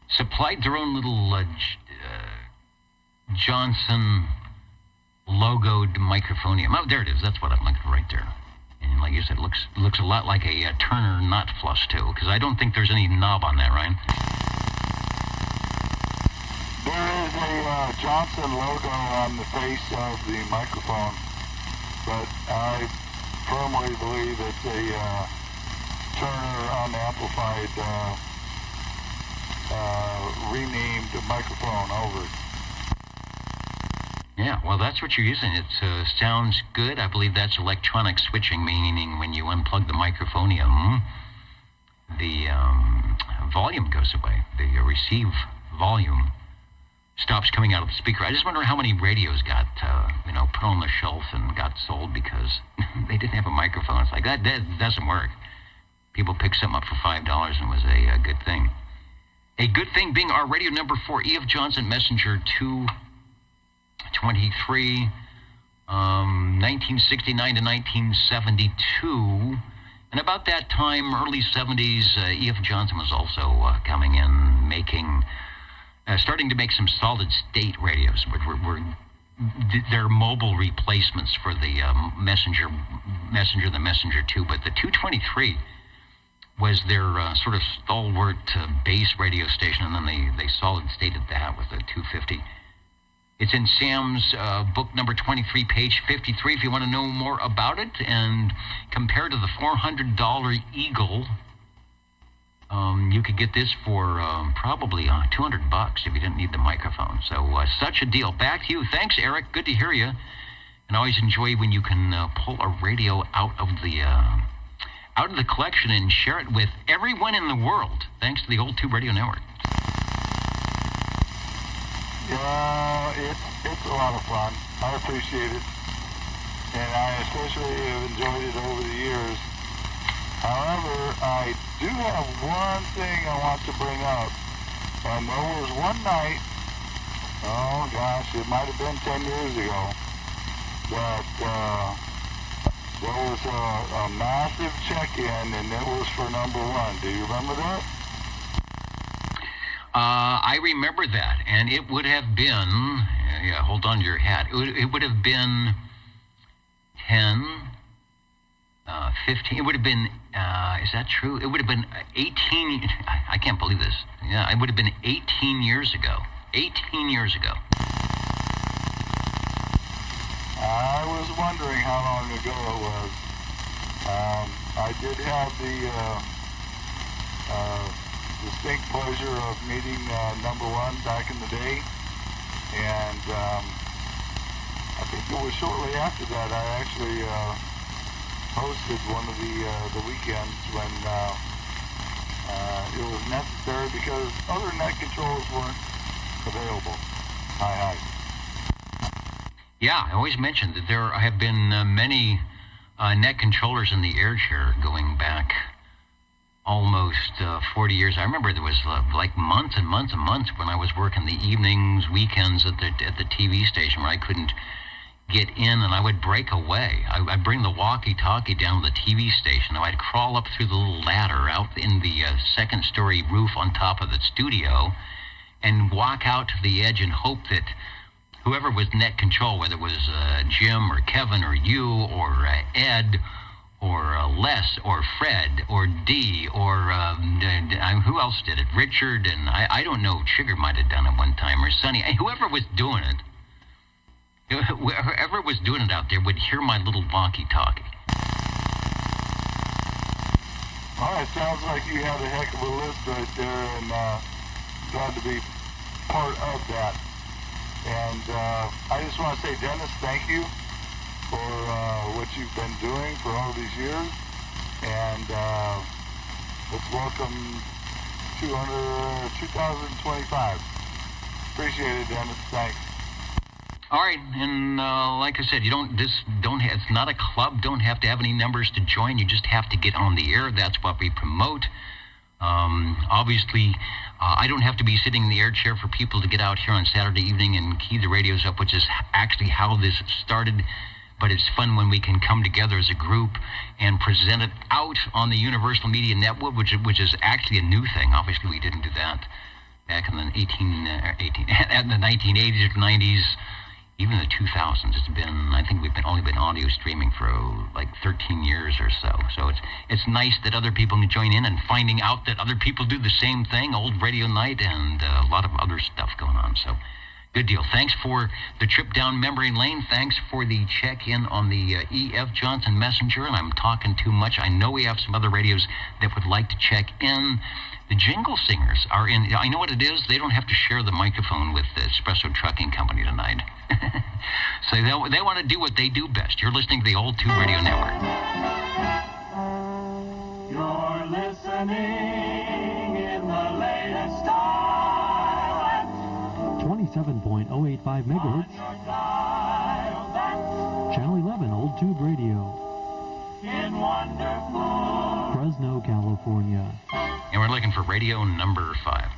Speaker 1: supplied their own little Johnson logoed microphonium. Oh, there it is. That's what I'm looking for right there. And like you said, it looks a lot like a Turner knot flush too, because I don't think there's any knob on that, Ryan.
Speaker 4: There is a Johnson logo on the face of the microphone, but I firmly believe it's a Turner unamplified renamed microphone over.
Speaker 1: Yeah, well, that's what you're using. It sounds good. I believe that's electronic switching, meaning when you unplug the microphonium, the volume goes away. The receive volume stops coming out of the speaker. I just wonder how many radios got, put on the shelf and got sold because they didn't have a microphone. It's like, that doesn't work. People picked something up for $5 and it was a good thing. A good thing being our radio number 4, E.F. Johnson Messenger 223, 1969 to 1972. And about that time, early 70s, E.F. Johnson was also coming in, starting to make some solid-state radios, which were their mobile replacements for the Messenger, the Messenger 2. But the 223 was their sort of stalwart base radio station, and then they solid-stated that with the 250. It's in Sam's book number 23, page 53, if you want to know more about it. And compared to the $400 Eagle, you could get this for probably $200 if you didn't need the microphone. So such a deal. Back to you. Thanks, Eric. Good to hear you. And I always enjoy when you can pull a radio out of the collection and share it with everyone in the world. Thanks to the Old Tube Radio Network.
Speaker 4: Yeah, it's a lot of fun. I appreciate it. And I especially have enjoyed it over the years. However, I do have one thing I want to bring up. And there was one night, oh gosh, it might have been 10 years ago, that there was a massive check-in, and it was for number 1. Do you remember that?
Speaker 1: I remember that, and it would have been, hold on to your hat, it would have been 10, 15, it would have been, is that true? It would have been 18, I can't believe this. Yeah, it would have been 18 years ago. 18 years ago.
Speaker 4: I was wondering how long ago it was. I did have the distinct pleasure of meeting number 1 back in the day, and I think it was shortly after that I actually hosted one of the weekends when it was necessary because other net controls weren't available. Hi.
Speaker 1: Yeah, I always mentioned that there have been many net controllers in the air chair going back almost 40 years. I remember there was like months and months and months when I was working the evenings, weekends at the TV station where I couldn't get in, and I would break away. I'd bring the walkie-talkie down to the TV station, and I'd crawl up through the little ladder out in the second-story roof on top of the studio and walk out to the edge and hope that whoever was net control, whether it was Jim or Kevin or you or Ed or Les or Fred or Dee or who else did it? Richard, and I don't know, Sugar might have done it one time, or Sonny. Whoever was doing it out there would hear my little walkie-talkie.
Speaker 4: Well, it sounds like you had a heck of a list right there, and glad to be part of that. And I just want to say, Dennis, thank you for what you've been doing for all these years. And let's welcome 2025. Appreciate it, Dennis. Thanks.
Speaker 1: All right, and like I said, it's not a club. Don't have to have any numbers to join. You just have to get on the air. That's what we promote. Obviously, I don't have to be sitting in the air chair for people to get out here on Saturday evening and key the radios up, which is actually how this started. But it's fun when we can come together as a group and present it out on the Universal Media Network, which is actually a new thing. Obviously, we didn't do that back in the 1980s or 90s. Even in the 2000s, I think we've only been audio streaming for like 13 years or so. So it's nice that other people can join in and finding out that other people do the same thing, old radio night, and a lot of other stuff going on. So good deal. Thanks for the trip down memory lane. Thanks for the check-in on the E.F. Johnson Messenger, and I'm talking too much. I know we have some other radios that would like to check in. The jingle singers are in. I know what it is. They don't have to share the microphone with the Espresso Trucking Company tonight. So they want to do what they do best. You're listening to the Old Tube Radio Network.
Speaker 19: You're listening in the latest style.
Speaker 3: 27.085 megahertz. Channel 11, Old Tube Radio.
Speaker 19: In wonderful
Speaker 3: Fresno, California.
Speaker 1: And we're looking for radio number 5.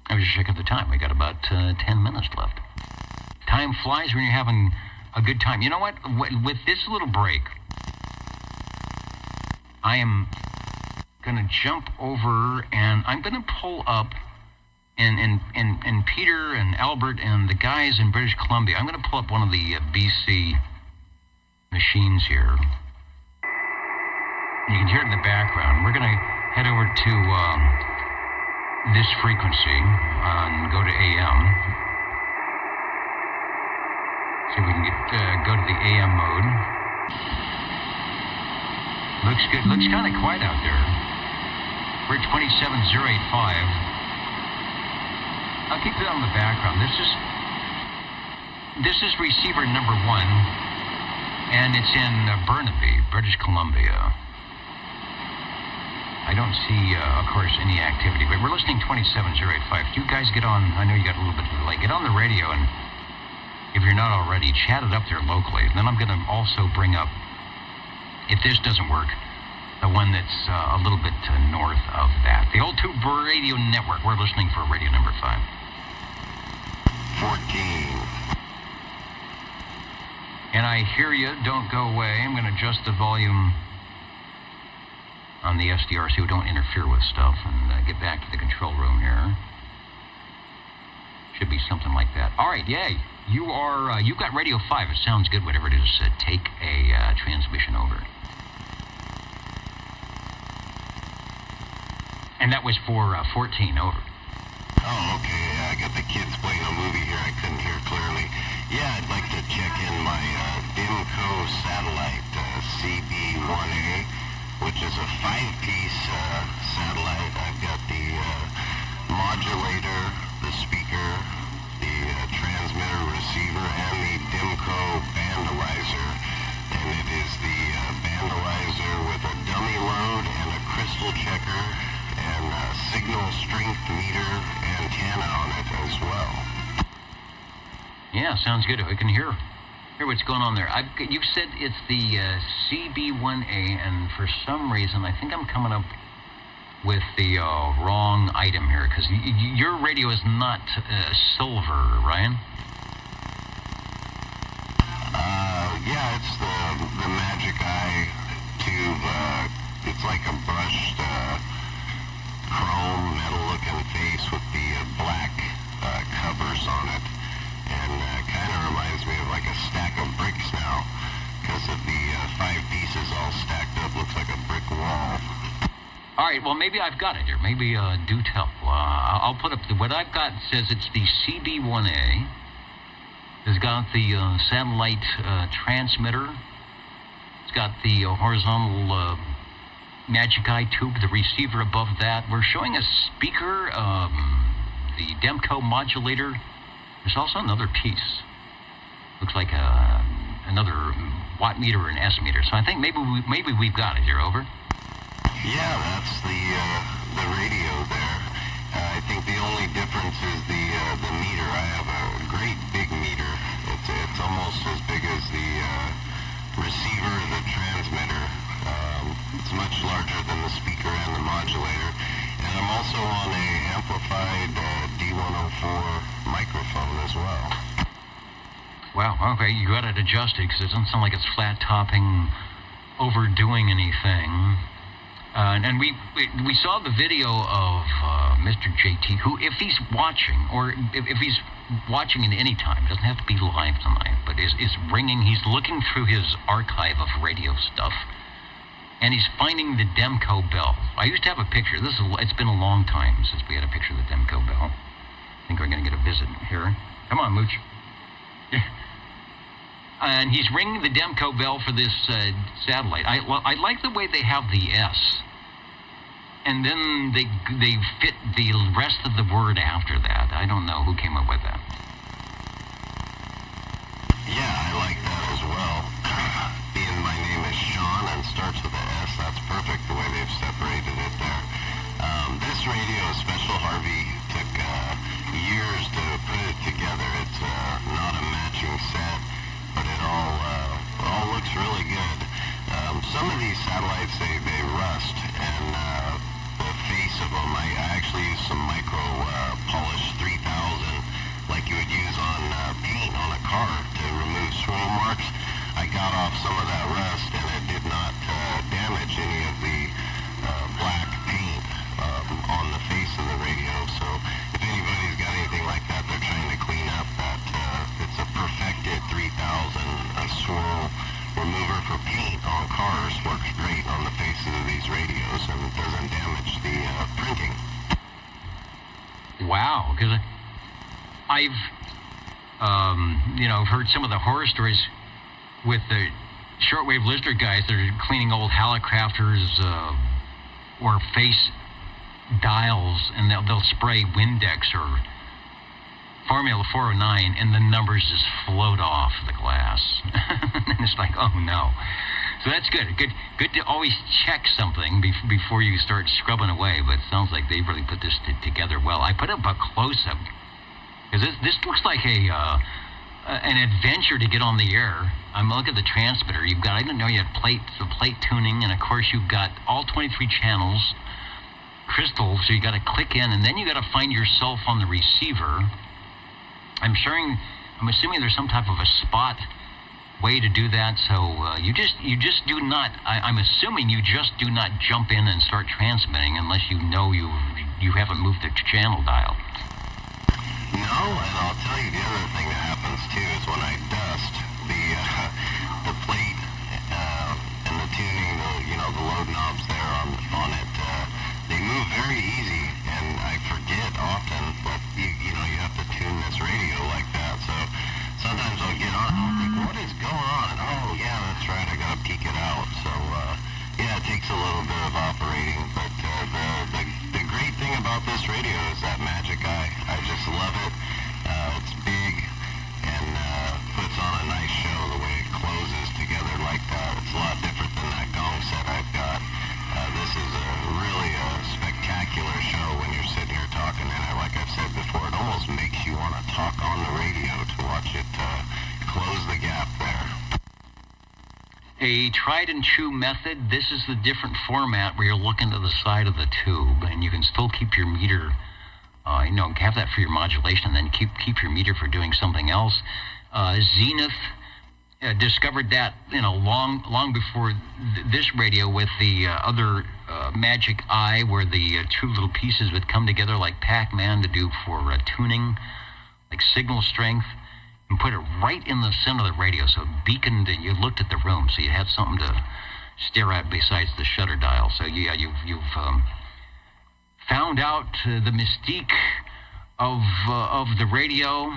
Speaker 1: I was just checking the time. We got about 10 minutes left. Time flies when you're having a good time. You know what? With this little break, I am going to jump over and I'm going to pull up and Peter and Albert and the guys in British Columbia. I'm going to pull up one of the BC machines here. You can hear it in the background. We're going to head over to this frequency and go to AM. So we can go to the AM mode. Looks good. Looks kind of quiet out there. We're at 27085. I'll keep it on the background. This is receiver number 1, and it's in Burnaby, British Columbia. I don't see, of course, any activity, but we're listening 27085. You guys get on. I know you got a little bit of delay. Get on the radio, and if you're not already, chat it up there locally. And then I'm going to also bring up, if this doesn't work, the one that's a little bit north of that. The Old Tube Radio Network. We're listening for radio number 5. 14. And I hear you. Don't go away. I'm going to adjust the volume on the SDR so we don't interfere with stuff, and get back to the control room here. Should be something like that. All right, yay. You've got Radio 5. It sounds good, whatever it is. Take a transmission over. And that was for 14, over.
Speaker 12: Oh, okay. I got the kids playing a movie here. I couldn't hear clearly. Yeah, I'd like to check in my Demco satellite, CB1A, which is a 5-piece satellite. I've got rifle checker and signal strength meter antenna on it as well.
Speaker 1: Yeah, sounds good. I can hear what's going on there. You said it's the CB1A, and for some reason, I think I'm coming up with the wrong item here, because your radio is not silver, Ryan?
Speaker 12: Yeah, it's the Magic Eye tube. It's like a brushed chrome metal-looking face with the black covers on it. And kind of reminds me of like a stack of bricks now, because of the 5 pieces all stacked up. Looks like a brick wall.
Speaker 1: All right, well, maybe I've got it here. Maybe do tell. I'll put up what I've got. Says it's the CB1A. It's got the satellite transmitter. It's got the horizontal Magic Eye tube, the receiver above that. We're showing a speaker, the Demco modulator. There's also another piece. Looks like another watt meter or an S meter. So I think maybe we've got it here. Over.
Speaker 12: Yeah, that's the radio there. I think the only difference is the meter. I have a great big meter. It's almost as big as the receiver, the transmitter. It's much larger than the speaker and the modulator. And I'm also on a amplified D104 microphone as well.
Speaker 1: Wow, okay, you got it adjusted, because it doesn't sound like it's flat topping, overdoing anything. And we saw the video of Mr. JT, who, if he's watching, or if he's watching at any time, doesn't have to be live tonight, but is ringing, he's looking through his archive of radio stuff, and he's finding the Demco bell. I used to have a picture. It's been a long time since we had a picture of the Demco bell. I think we're going to get a visit here. Come on, Mooch. And he's ringing the Demco bell for this satellite. I like the way they have the S, and then they fit the rest of the word after that. I don't know who came up with that.
Speaker 12: Yeah, I like that as well. Being my name is Sean and starts with an S, that's perfect the way they've separated it there. This radio, Special Harvey, took years to put it together. It's not a matching set, but it all looks really good. Some of these satellites, they rust, and the face of them, I actually use some micro polish 3000, like you would use on paint on a car to remove swirl marks. I got off some of that rust, and it did not damage any of the black paint on the face of the radio. So if anybody's got anything like that they're trying to clean up, that it's a perfected 3000 swirl remover for paint on cars. Works great on the faces of these radios, and it doesn't damage the printing.
Speaker 1: Wow, because I've heard some of the horror stories with the shortwave listener guys that are cleaning old Hallicrafters or face dials, and they'll spray Windex or Formula 409, and the numbers just float off the glass. And it's like, oh no. So that's good. Good to always check something before you start scrubbing away, but it sounds like they really put this together well. I put up a close-up, because this looks like an adventure to get on the air. I'm looking at the transmitter. I didn't know you had plate tuning, and of course you've got all 23 channels, crystal, so you got to click in, and then you got to find yourself on the receiver. I'm assuming there's some type of a spot way to do that, so you just do not, I'm assuming you just do not jump in and start transmitting unless you know you haven't moved the channel dial.
Speaker 12: No, and I'll tell you the other thing that happens too is when I dust the plate and the tuning, the load knobs there on it, they move very easy, and I forget often, but you have to tune this radio like that. So sometimes I'll get on and I'll think, what is going on? Oh yeah, that's right, I gotta peek it out. So yeah, it takes a little bit of operating, but the great thing about this radio is that Magic Eye. I just love it. It's big and puts on a nice show the way it closes together like that. It's a lot different than that gong set I've got. This is a really talk on the radio to watch it close the gap there.
Speaker 1: A tried and true method. This is the different format where you're looking to the side of the tube, and you can still keep your meter, have that for your modulation, and then keep your meter for doing something else. Zenith discovered that, long before this radio with the other magic eye, where the two little pieces would come together like Pac-Man to do for tuning, like signal strength, and put it right in the center of the radio, so it beaconed and you looked at the room, so you had something to stare at besides the shutter dial. So yeah, you've found out the mystique of the radio,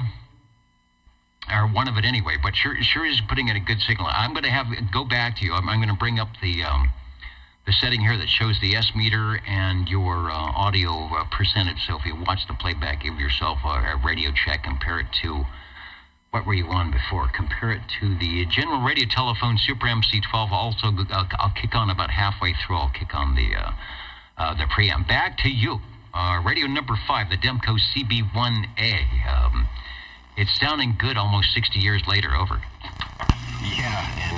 Speaker 1: or one of it anyway, but sure is putting in a good signal. I'm going to go back to you. I'm going to bring up the setting here that shows the S meter and your audio percentage. So if you watch the playback, give yourself a radio check, compare it to what were you on before. Compare it to the general radio telephone Super MC12. Also, I'll kick on about halfway through. I'll kick on the preamp. Back to you. Radio number 5, the Demco CB1A. It's sounding good almost 60 years later. Over.
Speaker 12: Yeah, and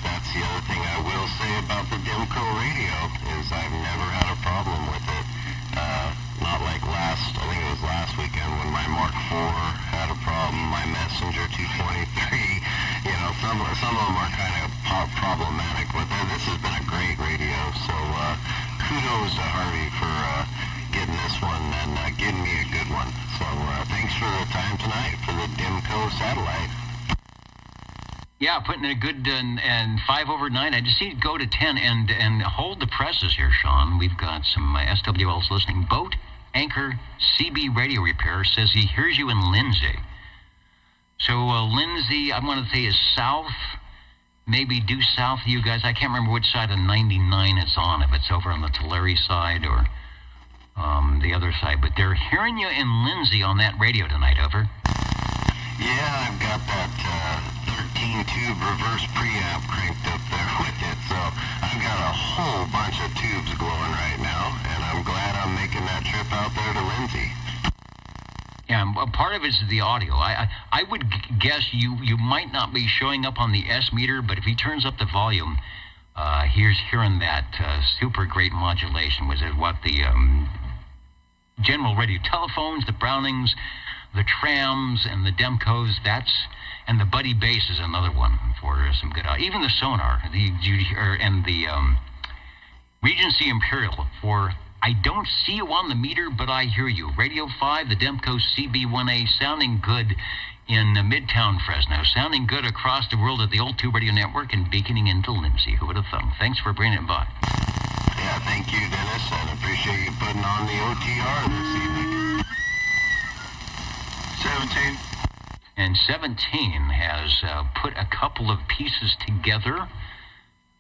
Speaker 12: that's the other thing I will say about the Demco radio is I've never had a problem with it. Not like I think it was last weekend when my Mark IV had a problem, my Messenger 223, some of them are kind of problematic, but this has been a great radio, so kudos to Harvey for getting this one and getting me a good one. So thanks for the time tonight for the Demco satellite.
Speaker 1: Yeah, putting in a good and 5 over 9. I just need to go to 10 and hold the presses here, Sean. We've got some SWLs listening. Boat Anchor CB Radio Repair says he hears you in Lindsay. So Lindsay, I want to say, is south, maybe due south of you guys. I can't remember which side of 99 it's on, if it's over on the Tulare side or the other side. But they're hearing you in Lindsay on that radio tonight. Over.
Speaker 12: Yeah, I've got that 13-tube reverse preamp cranked up there with it, so I've got a whole bunch of tubes glowing right now, and I'm glad I'm making that trip out there to Lindsay.
Speaker 1: Yeah, part of it is the audio. I would guess you might not be showing up on the S meter, but if he turns up the volume, hearing that super great modulation. Was it what the general radio telephones, the Brownings, the Trams, and the Demcos? And the Buddy Bass is another one for some good audio. Even the Sonar, and the Regency Imperial for I don't see you on the meter, but I hear you. Radio 5, the Demco CB1A, sounding good in Midtown Fresno, sounding good across the world at the Old Tube Radio Network, and beaconing into Lindsay. Who would have thought? Thanks for bringing it by.
Speaker 12: Yeah, thank you, Dennis, and appreciate you putting on the OTR this evening.
Speaker 18: 17.
Speaker 1: And 17 has put a couple of pieces together.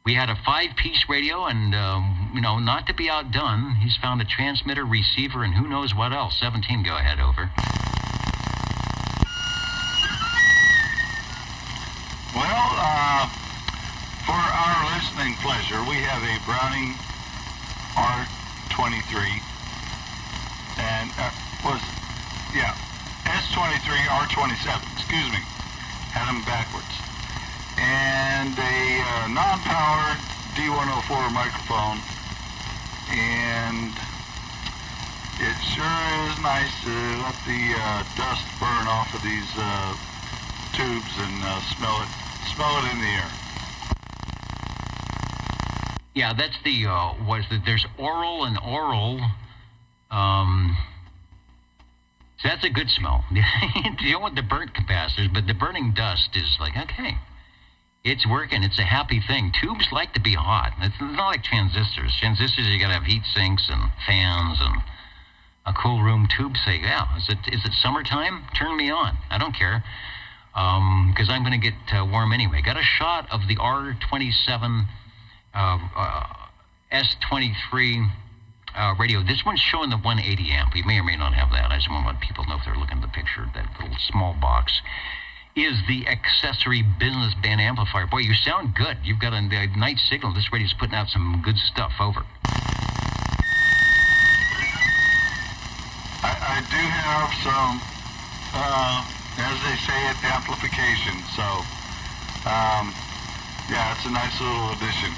Speaker 1: We had a 5-piece radio, and, not to be outdone, he's found a transmitter, receiver, and who knows what else. 17, go ahead, over.
Speaker 18: Well, for our listening pleasure, we have a Browning R23, and S23 R27, excuse me, had them backwards. And a non-powered D104 microphone, and it sure is nice to let the dust burn off of these tubes and smell it in the air.
Speaker 1: Yeah, that's there's oral and oral. So that's a good smell. You don't want the burnt capacitors, but the burning dust is like, okay. It's working. It's a happy thing. Tubes like to be hot. It's not like transistors. Transistors, you got to have heat sinks and fans and a cool room. Tubes say, yeah, is it summertime? Turn me on. I don't care. Because I'm going to get warm anyway. Got a shot of the R27 S23 radio. This one's showing the 180 amp. We may or may not have that. I just want to let people know if they're looking at the picture. That little small box is the accessory business band amplifier. Boy, you sound good. You've got a nice signal. This radio's putting out some good stuff. Over.
Speaker 18: I do have some as they say it, amplification. So, yeah, it's a nice little addition.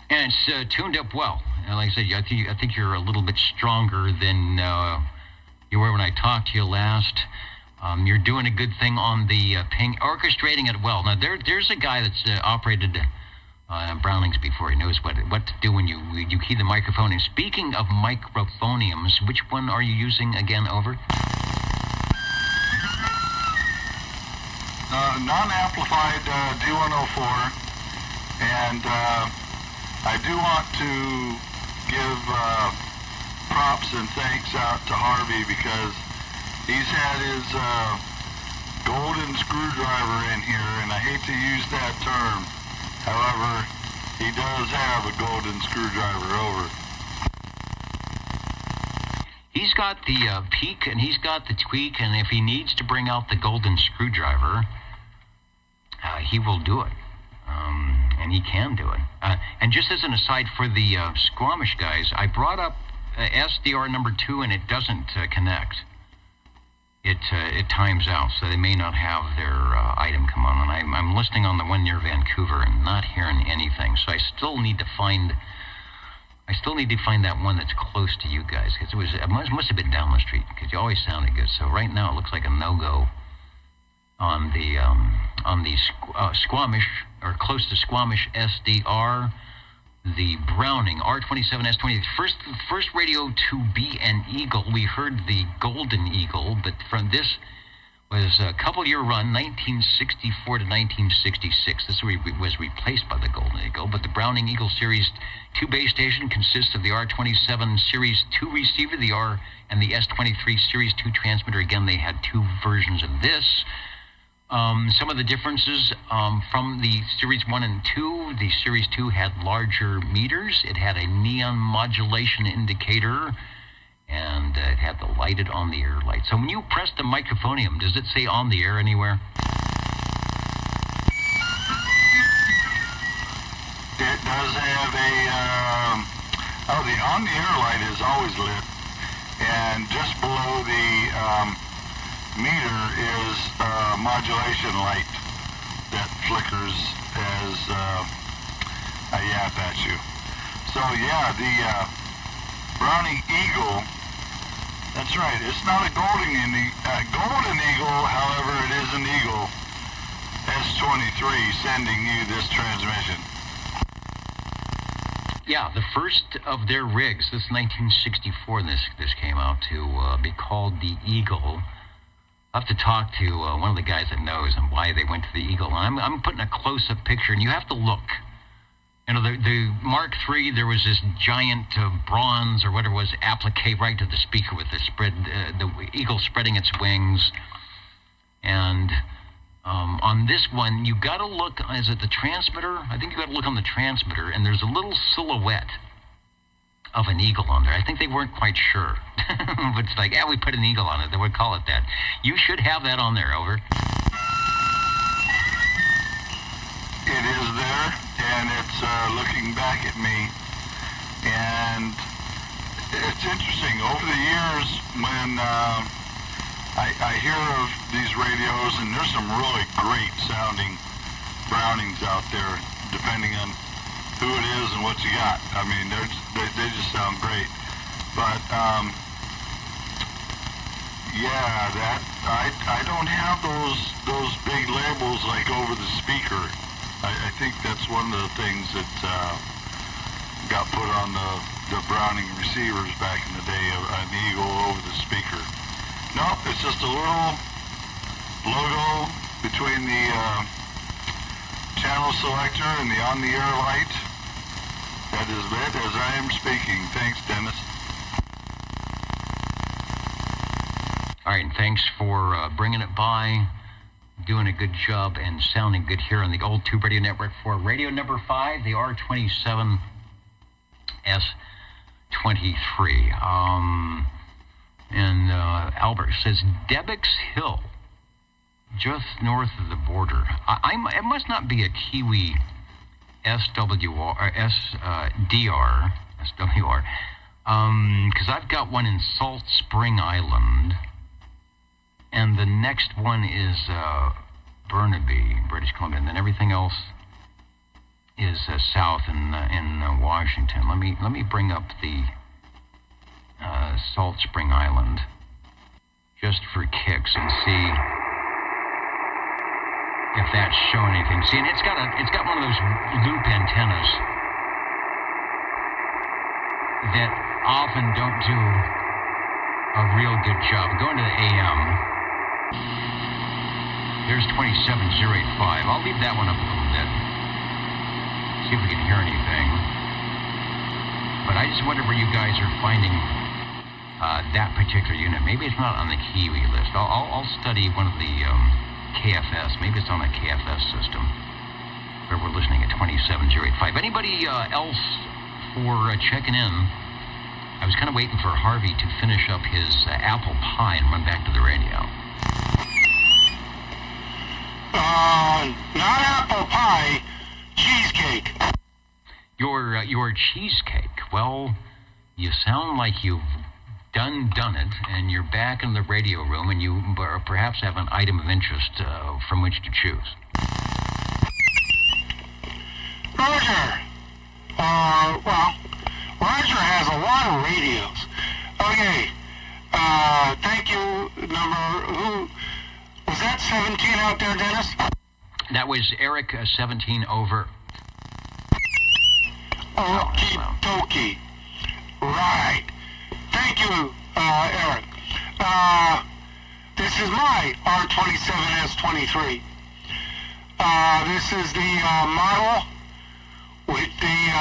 Speaker 1: And it's tuned up well. And like I said, I think you're a little bit stronger than you were when I talked to you last. You're doing a good thing on the ping, orchestrating it well. Now, there's a guy that's operated Brownings before. He knows what to do when you key the microphone. And speaking of microphoniums, which one are you using again? Over.
Speaker 18: Non-amplified D104, and I do want to give props and thanks out to Harvey because he's had his golden screwdriver in here, and I hate to use that term. However, he does have a golden screwdriver over.
Speaker 1: He's got the peak and he's got the tweak, and if he needs to bring out the golden screwdriver, he will do it. And he can do it. And just as an aside for the Squamish guys, I brought up SDR number 2 and it doesn't connect. It times out, so they may not have their item come on. And I'm listening on the one near Vancouver and not hearing anything. So I still need to find that one that's close to you guys, because it must have been down the street, because you always sounded good. So right now it looks like a no-go on the Squamish, or close to Squamish SDR, the Browning R27S20. First radio to be an Eagle. We heard the Golden Eagle, but from this was a couple-year run, 1964 to 1966. This was replaced by the Golden Eagle, but the Browning Eagle Series 2 base station consists of the R27 Series 2 receiver, the R and the S23 Series 2 transmitter. Again, they had 2 versions of this. Some of the differences from the Series 1 and 2, the Series 2 had larger meters. It had a neon modulation indicator, and it had the lighted on-the-air light. So when you press the microphonium, does it say on the air anywhere?
Speaker 18: It does have a, the on-the-air light is always lit, and just below the meter is a modulation light that flickers as I yap at you. So yeah, the Browning Eagle, that's right, it's not a Golden Eagle, however it is an Eagle S23 sending you this transmission.
Speaker 1: Yeah, the first of their rigs, this is 1964, this came out, to be called the Eagle. I'll have to talk to one of the guys that knows and why they went to the Eagle. And I'm putting a close-up picture, and you have to look. You know, the Mark III, there was this giant bronze or whatever it was applique right to the speaker with the Eagle spreading its wings. And on this one, you got to look. Is it the transmitter? I think you got to look on the transmitter, and there's a little silhouette of an eagle on there. I think they weren't quite sure. But it's like, yeah, we put an eagle on it. They would call it that. You should have that on there, over.
Speaker 18: It is there, and it's looking back at me. And it's interesting. Over the years, when I hear of these radios, and there's some really great sounding Brownings out there, depending on who it is and what you got. I mean, they just sound great. But yeah, that I don't have those big labels like over the speaker. I think that's one of the things that got put on the Browning receivers back in the day, an Eagle over the speaker. No, it's just a little logo between the channel selector and the on-the-air light. That is lit as I am speaking. Thanks, Dennis.
Speaker 1: All right, and thanks for bringing it by, doing a good job, and sounding good here on the Old Tube Radio Network for radio number 5, the R27S23. And Albert says, Debix Hill, just north of the border. It must not be a Kiwi SWR. Because I've got one in Salt Spring Island, and the next one is Burnaby, British Columbia, and then everything else is south in Washington. Let me bring up the Salt Spring Island just for kicks and see if that's showing anything. See, and it's got one of those loop antennas that often don't do a real good job. Going to the AM. There's 27085. I'll leave that one up a little bit. See if we can hear anything. But I just wonder where you guys are finding that particular unit. Maybe it's not on the Kiwi list. I'll study one of the KFS. Maybe it's on a KFS system where we're listening at 27085. Anybody else for checking in? I was kind of waiting for Harvey to finish up his apple pie and run back to the radio.
Speaker 18: Not apple pie, cheesecake.
Speaker 1: Your cheesecake. Well, you sound like you've done it, and you're back in the radio room, and you perhaps have an item of interest from which to choose.
Speaker 18: Roger. Well, Roger has a lot of radios. Okay. Thank you. Who was that? 17 out there, Dennis?
Speaker 1: That was Eric 17 over.
Speaker 18: Okie dokie. Right. Thank you, Eric. This is my R27S23. This is the model with the,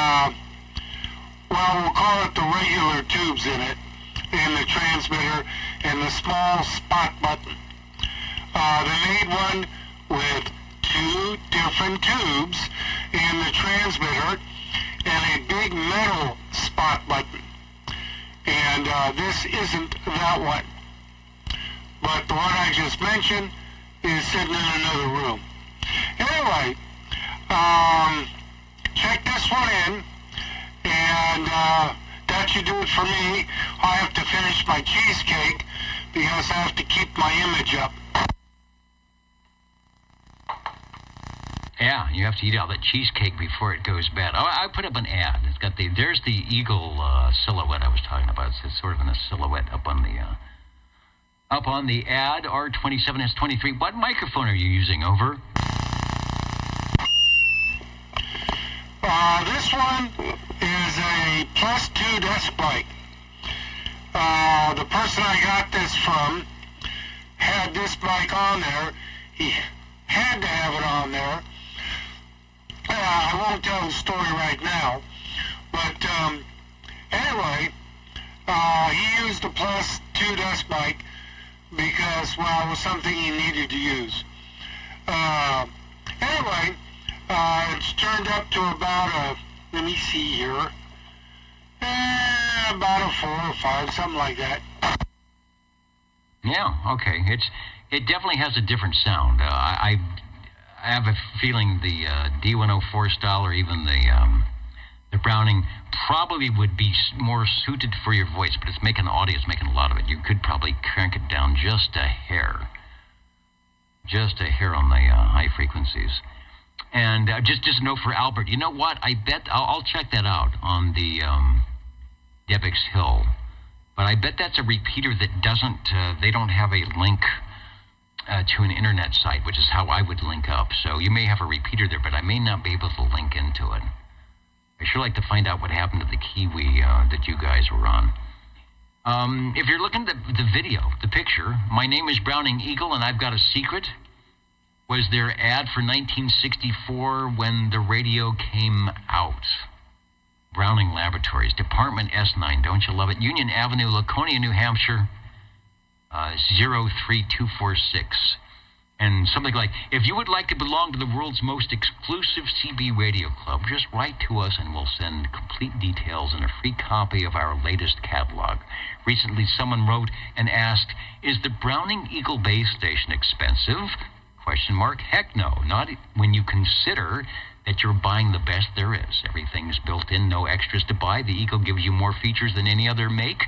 Speaker 18: well, we'll call it the regular tubes in it, in the transmitter, and the small spot button. They made one with two different tubes in the transmitter and a big metal spot button. And this isn't that one. But the one I just mentioned is sitting in another room. Anyway, check this one in, and that should do it for me. I have to finish my cheesecake because I have to keep my image up.
Speaker 1: Yeah, you have to eat all that cheesecake before it goes bad. Oh, I put up an ad. It's got there's the eagle silhouette I was talking about. It's sort of in a silhouette up on the ad. R27S23. What microphone are you using? Over.
Speaker 18: This one is a +2 desk mic. The person I got this from had this mic on there. He had to have it on there. I won't tell the story right now, but anyway, he used a +2 desk mic because, well, it was something he needed to use. Anyway, it's turned up to about let me see here, about a 4 or 5, something like that.
Speaker 1: Yeah, okay. It definitely has a different sound. I have a feeling the D104 style or even the Browning probably would be more suited for your voice, but it's making audio, it's making a lot of it. You could probably crank it down just a hair on the high frequencies. And just a note for Albert, you know what? I bet I'll check that out on the Debix Hill, but I bet that's a repeater that doesn't. They don't have a link to an internet site, which is how I would link up. So you may have a repeater there, but I may not be able to link into it. I sure like to find out what happened to the Kiwi that you guys were on. If you're looking at the video, the picture, my name is Browning Eagle, and I've got a secret. Was their ad for 1964 when the radio came out. Browning Laboratories, Department S9, don't you love it? Union Avenue, Laconia, New Hampshire, 03246. And something like, if you would like to belong to the world's most exclusive CB radio club, just write to us and we'll send complete details and a free copy of our latest catalog. Recently, someone wrote and asked, is the Browning Eagle base station expensive? ? Heck no, not when you consider that you're buying the best there is. Everything's built in, no extras to buy. The Eagle gives you more features than any other make.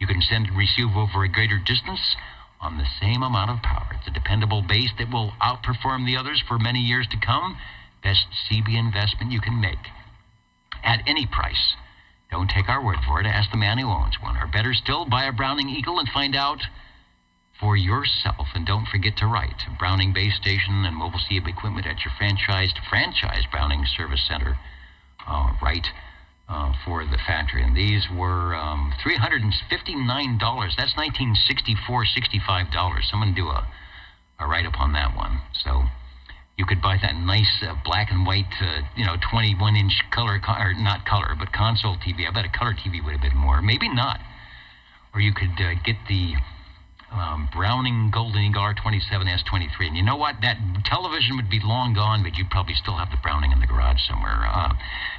Speaker 1: You can send and receive over a greater distance on the same amount of power. It's a dependable base that will outperform the others for many years to come. Best CB investment you can make at any price. Don't take our word for it. Ask the man who owns one. Or better still, buy a Browning Eagle and find out for yourself. And don't forget to write. Browning base station and mobile CB equipment at your franchised Browning service center. Right for the factory. And these were $359. That's $1964.65. Someone do a write-up on that one. So you could buy that nice black and white, 21-inch color, or not color, but console TV. I bet a color TV would have been more. Maybe not. Or you could get the Browning Golden Eagle R27S23. And you know what? That television would be long gone, but you'd probably still have the Browning in the garage somewhere.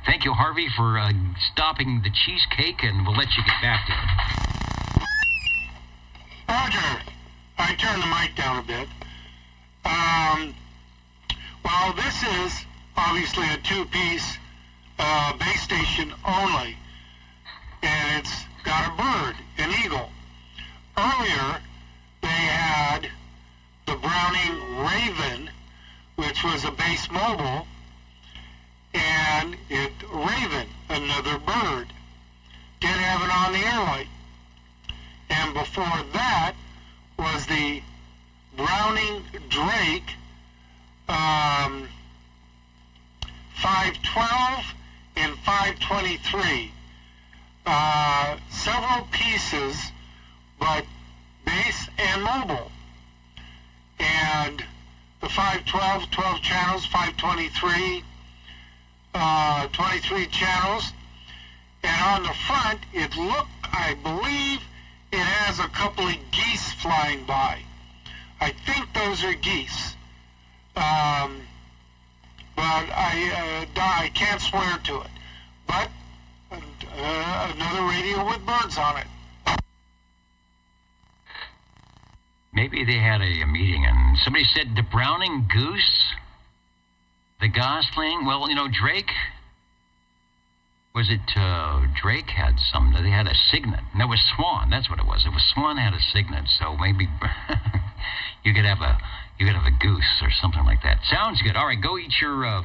Speaker 1: Thank you, Harvey, for stopping the cheesecake, and we'll let you get back to it.
Speaker 18: Roger, I turned the mic down a bit. Well, this is obviously a two-piece base station only, and it's got a bird, an eagle. Earlier, they had the Browning Raven, which was a base mobile, and Raven, another bird. Didn't have it on the air light. And before that was the Browning Drake 512 and 523. Several pieces, but base and mobile. And the 512, 12 channels, 523, 23 channels. And on the front, I believe it has a couple of geese flying by. I think those are geese. But I can't swear to it. But another radio with birds on it.
Speaker 1: Maybe they had a meeting and somebody said the Browning goose, the gosling. Well, Drake. Was it Drake had some? They had a signet. No, it was Swan. That's what it was. It was Swan had a signet. So maybe you could have a goose or something like that. Sounds good. All right, go eat your.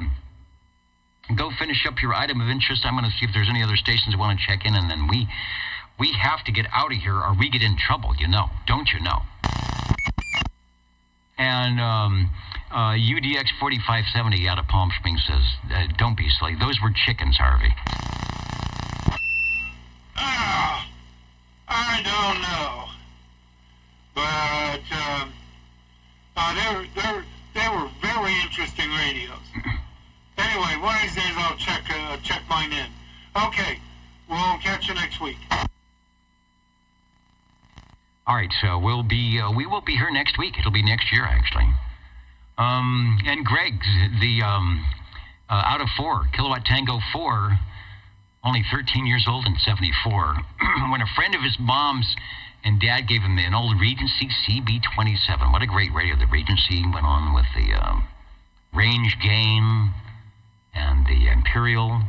Speaker 1: Go finish up your item of interest. I'm going to see if there's any other stations that want to check in, and then we have to get out of here, or we get in trouble. Don't you know? And UDX 4570 out of Palm Springs says, "Don't be silly. Those were chickens, Harvey."
Speaker 18: I don't know, but they were very interesting radios. Anyway, one of these days I'll check mine in. Okay, we'll catch you next week.
Speaker 1: All right, so we will be here next week. It'll be next year, actually. And Greg, the out of 4, Kilowatt Tango 4, only 13 years old and 74, when a friend of his mom's and Dad gave him an old Regency CB27. What a great radio. The Regency went on with the range gain and the Imperial,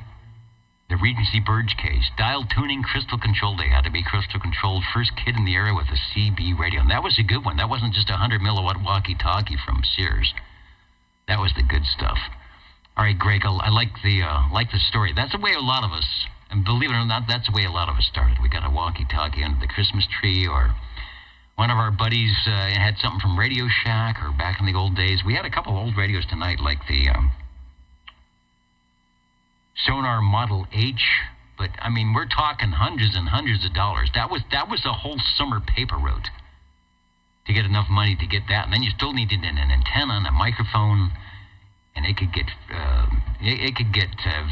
Speaker 1: the Regency Burge case, dial tuning, crystal controlled. They had to be crystal controlled. First kid in the area with a CB radio. And that was a good one. That wasn't just a 100 milliwatt walkie-talkie from Sears. That was the good stuff. All right, Greg, I like the story. That's the way a lot of us, and believe it or not, that's the way a lot of us started. We got a walkie-talkie under the Christmas tree, or one of our buddies had something from Radio Shack, or back in the old days. We had a couple of old radios tonight, like the Sonor Model H, but I mean, we're talking hundreds and hundreds of dollars. That was a whole summer paper route to get enough money to get that, and then you still needed an antenna and a microphone, and it could get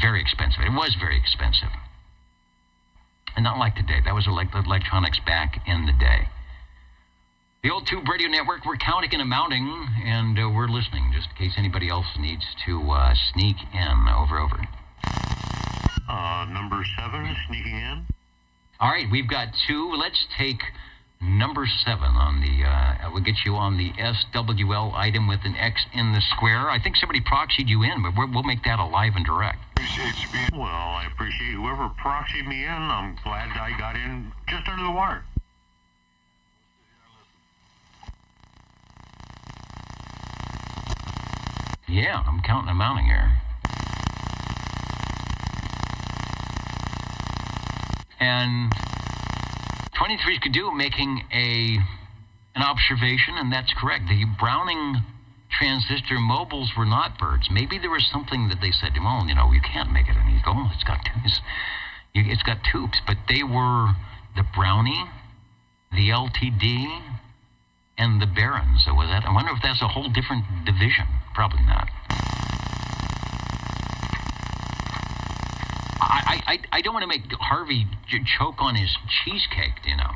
Speaker 1: very expensive. It was very expensive, and not like today. That was like the electronics back in the day. The old Tube Radio Network, we're counting and amounting, and we're listening, just in case anybody else needs to sneak in. Over.
Speaker 12: Number 7, sneaking in.
Speaker 1: All right, we've got 2. Let's take number 7 on the, we'll get you on the SWL item with an X in the square. I think somebody proxied you in, but we'll make that alive and direct.
Speaker 12: Well, I appreciate whoever proxied me in. I'm glad I got in just under the wire.
Speaker 1: Yeah, I'm counting them out here. And 23 could do making an observation, and that's correct. The Browning transistor mobiles were not birds. Maybe there was something that they said, well, you know, you can't make it an eagle. It's got tubes. But they were the Brownie, the LTD, and the Baron. So was that? I wonder if that's a whole different division. Probably not. I don't want to make Harvey choke on his cheesecake, you know.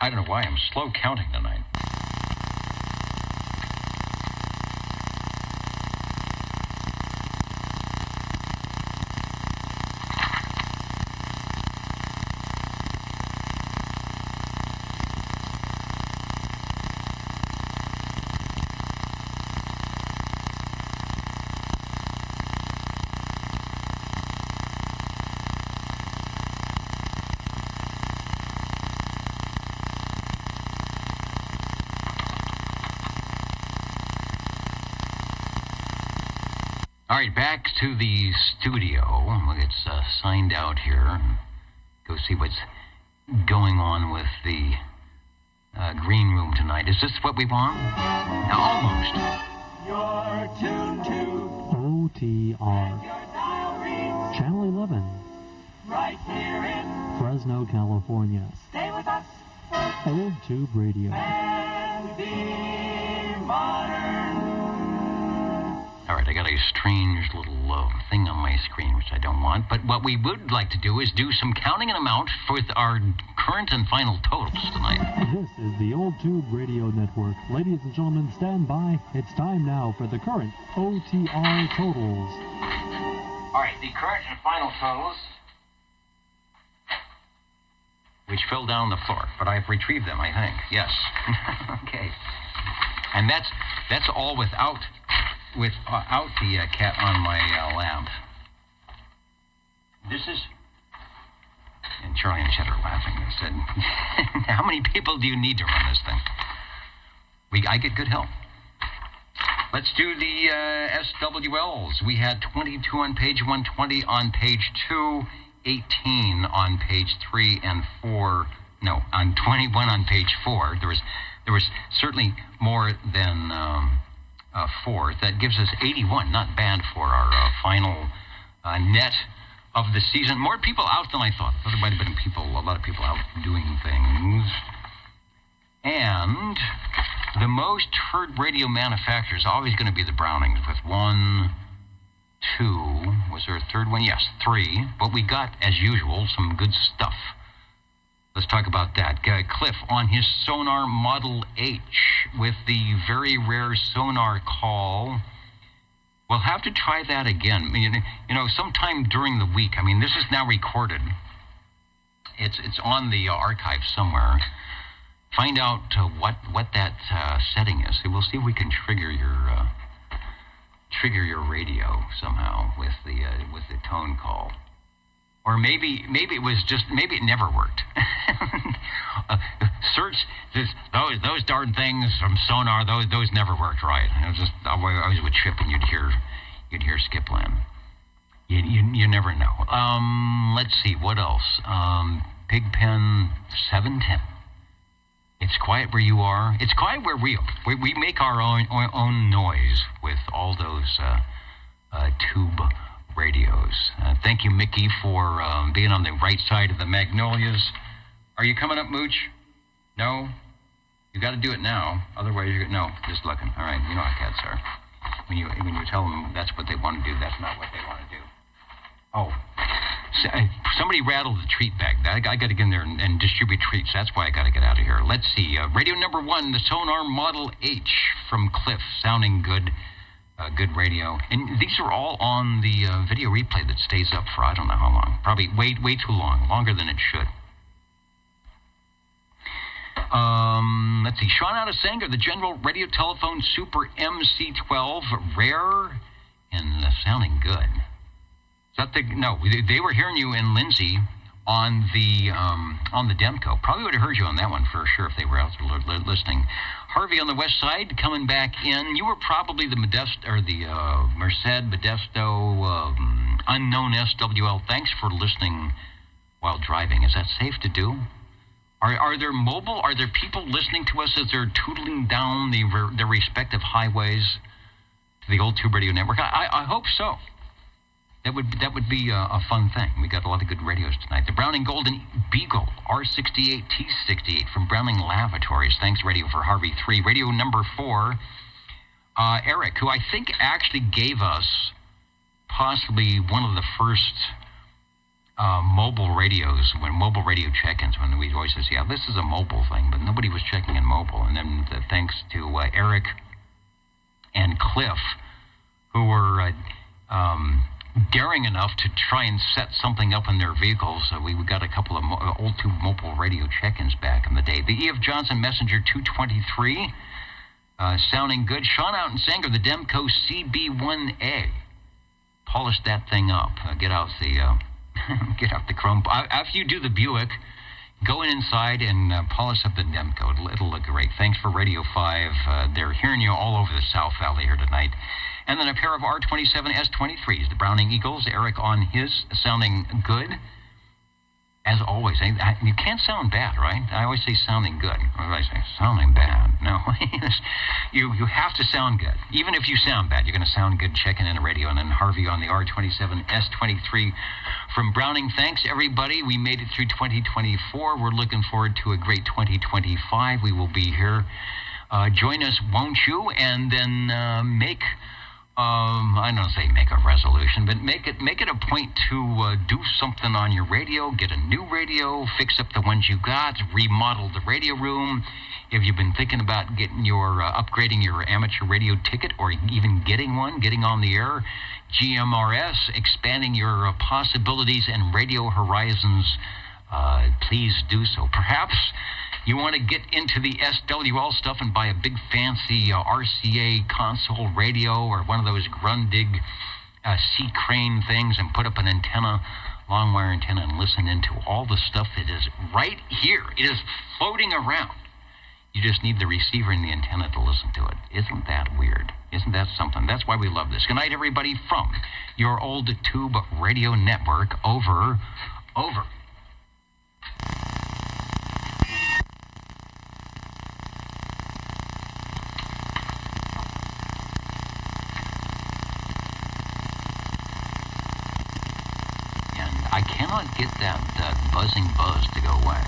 Speaker 1: I don't know why I'm slow counting tonight. All right, back to the studio. We'll get signed out here and go see what's going on with the green room tonight. Is this what we want? No, almost.
Speaker 19: You're tuned to
Speaker 3: OTR. Channel 11.
Speaker 19: right here in
Speaker 3: Fresno, California.
Speaker 19: Stay with us
Speaker 3: Old Tube Radio.
Speaker 19: and be modern.
Speaker 1: All right, I got a strange little thing on my screen, which I don't want. But what we would like to do is do some counting and amount with our current and final totals tonight.
Speaker 3: This is the Old Tube Radio Network. Ladies and gentlemen, stand by. It's time now for the current OTR totals.
Speaker 1: All right, the current and final totals, which fell down the floor, but I've retrieved them, I think. Yes. Okay. And that's all without the cat on my lap. This is... And Charlie and Chet are laughing. They said, how many people do you need to run this thing? I get good help. Let's do the SWLs. We had 22 on page 120, on page 2, 18 on page 3 and 4. No, on 21 on page 4. There was certainly more than 4. That gives us 81. Not bad for our final net of the season. More people out than I thought. There might have been a lot of people out doing things. And the most heard radio manufacturer is always going to be the Brownings with 1, 2. Was there a third one? Yes, 3. But we got, as usual, some good stuff. Let's talk about that. Cliff on his Sonor Model H with the very rare Sonar call. We'll have to try that again. You know, sometime during the week. I mean, this is now recorded. It's on the archive somewhere. Find out what that setting is. We'll see if we can trigger trigger your radio somehow with the tone call. Or maybe it was just, maybe it never worked. Search those darn things from Sonar. Those never worked right. It was just, I always would trip and you'd hear Skipland. You never know. Let's see what else. Pigpen 710. It's quiet where you are. It's quiet where we are. We make our own noise with all those tube radios. Thank you, Mickey, for being on the right side of the magnolias. Are you coming up, Mooch? No? You got to do it now. Otherwise, no, just looking. All right, you know how cats are. When you tell them that's what they want to do, that's not what they want to do. Oh, somebody rattled the treat bag. I got to get in there and distribute treats. That's why I got to get out of here. Let's see. Radio number 1, the Sonor Model H from Cliff. Sounding good. Good radio. And these are all on the video replay that stays up for I don't know how long. Probably way too long. Longer than it should. Let's see. Sean out of Sanger, the General Radio Telephone Super MC12. Rare and sounding good. Is that no, they were hearing you in Lindsay on the Demco. Probably would have heard you on that one for sure if they were out there listening. Harvey on the west side coming back in. You were probably the Modesto or the Merced Modesto unknown SWL. Thanks for listening while driving. Is that safe to do? Are there mobile? Are there people listening to us as they're tootling down their respective highways to the old Tube Radio Network? I hope so. That would be a fun thing. We got a lot of good radios tonight. The Browning Golden Beagle R68 T68 from Browning Lavatories. Thanks, Radio for Harvey 3. Radio number 4, Eric, who I think actually gave us possibly one of the first mobile radios, when mobile radio check-ins, when we always says, yeah, this is a mobile thing, but nobody was checking in mobile. And then thanks to Eric and Cliff, who were daring enough to try and set something up in their vehicles. We got a couple of old tube mobile radio check-ins back in the day. The E.F. Johnson Messenger 223, sounding good. Sean out in Sanger, the Demco CB1A. Polish that thing up. Get out the chrome. After you do the Buick, go inside and polish up the Demco. It'll look great. Thanks for Radio 5. They're hearing you all over the South Valley here tonight. And then a pair of R27 S23s, the Browning Eagles. Eric on his, sounding good. As always, you can't sound bad, right? I always say sounding good. What do I say? Sounding bad. No, you have to sound good. Even if you sound bad, you're going to sound good checking in a radio. And then Harvey on the R27 S23 from Browning. Thanks, everybody. We made it through 2024. We're looking forward to a great 2025. We will be here. Join us, won't you? And then make... I don't say make a resolution, but make it a point to do something on your radio, get a new radio, fix up the ones you got, remodel the radio room. If you've been thinking about getting your upgrading your amateur radio ticket, or even getting on the air, GMRS, expanding your possibilities and radio horizons, please do so. Perhaps you want to get into the SWL stuff and buy a big fancy RCA console radio or one of those Grundig sea crane things and put up an antenna, long wire antenna, and listen into all the stuff that is right here. It is floating around. You just need the receiver and the antenna to listen to it. Isn't that weird? Isn't that something? That's why we love this. Good night, everybody, from your old tube radio network. Over. I cannot get that buzzing buzz to go away.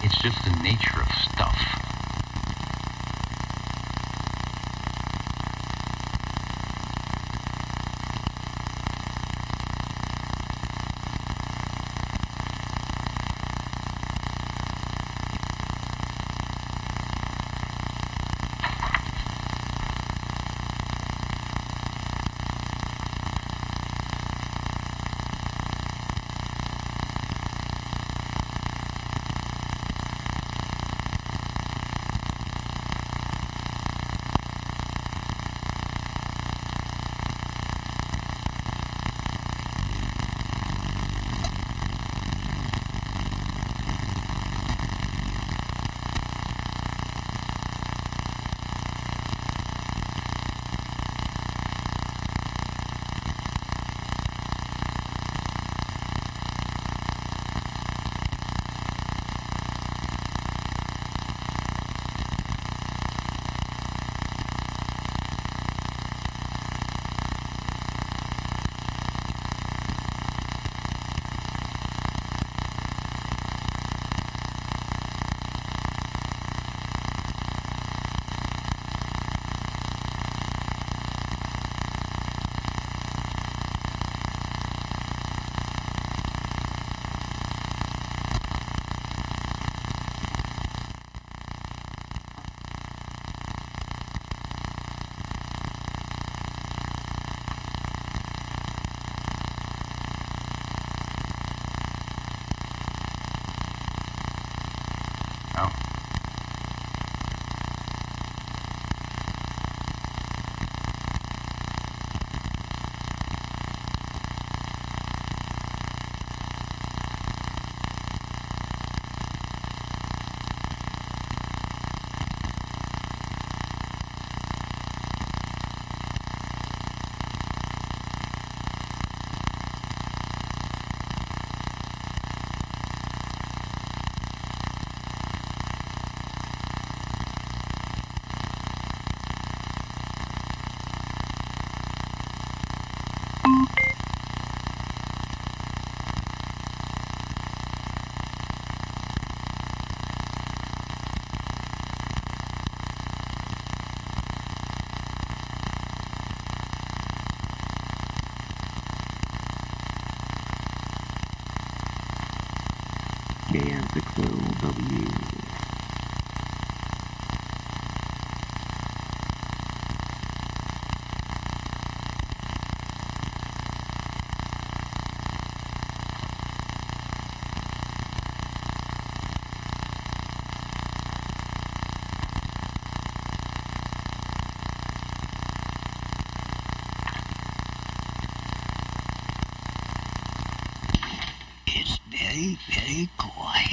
Speaker 1: It's just the nature of stuff.
Speaker 14: KN60W.
Speaker 12: It's very, very quiet.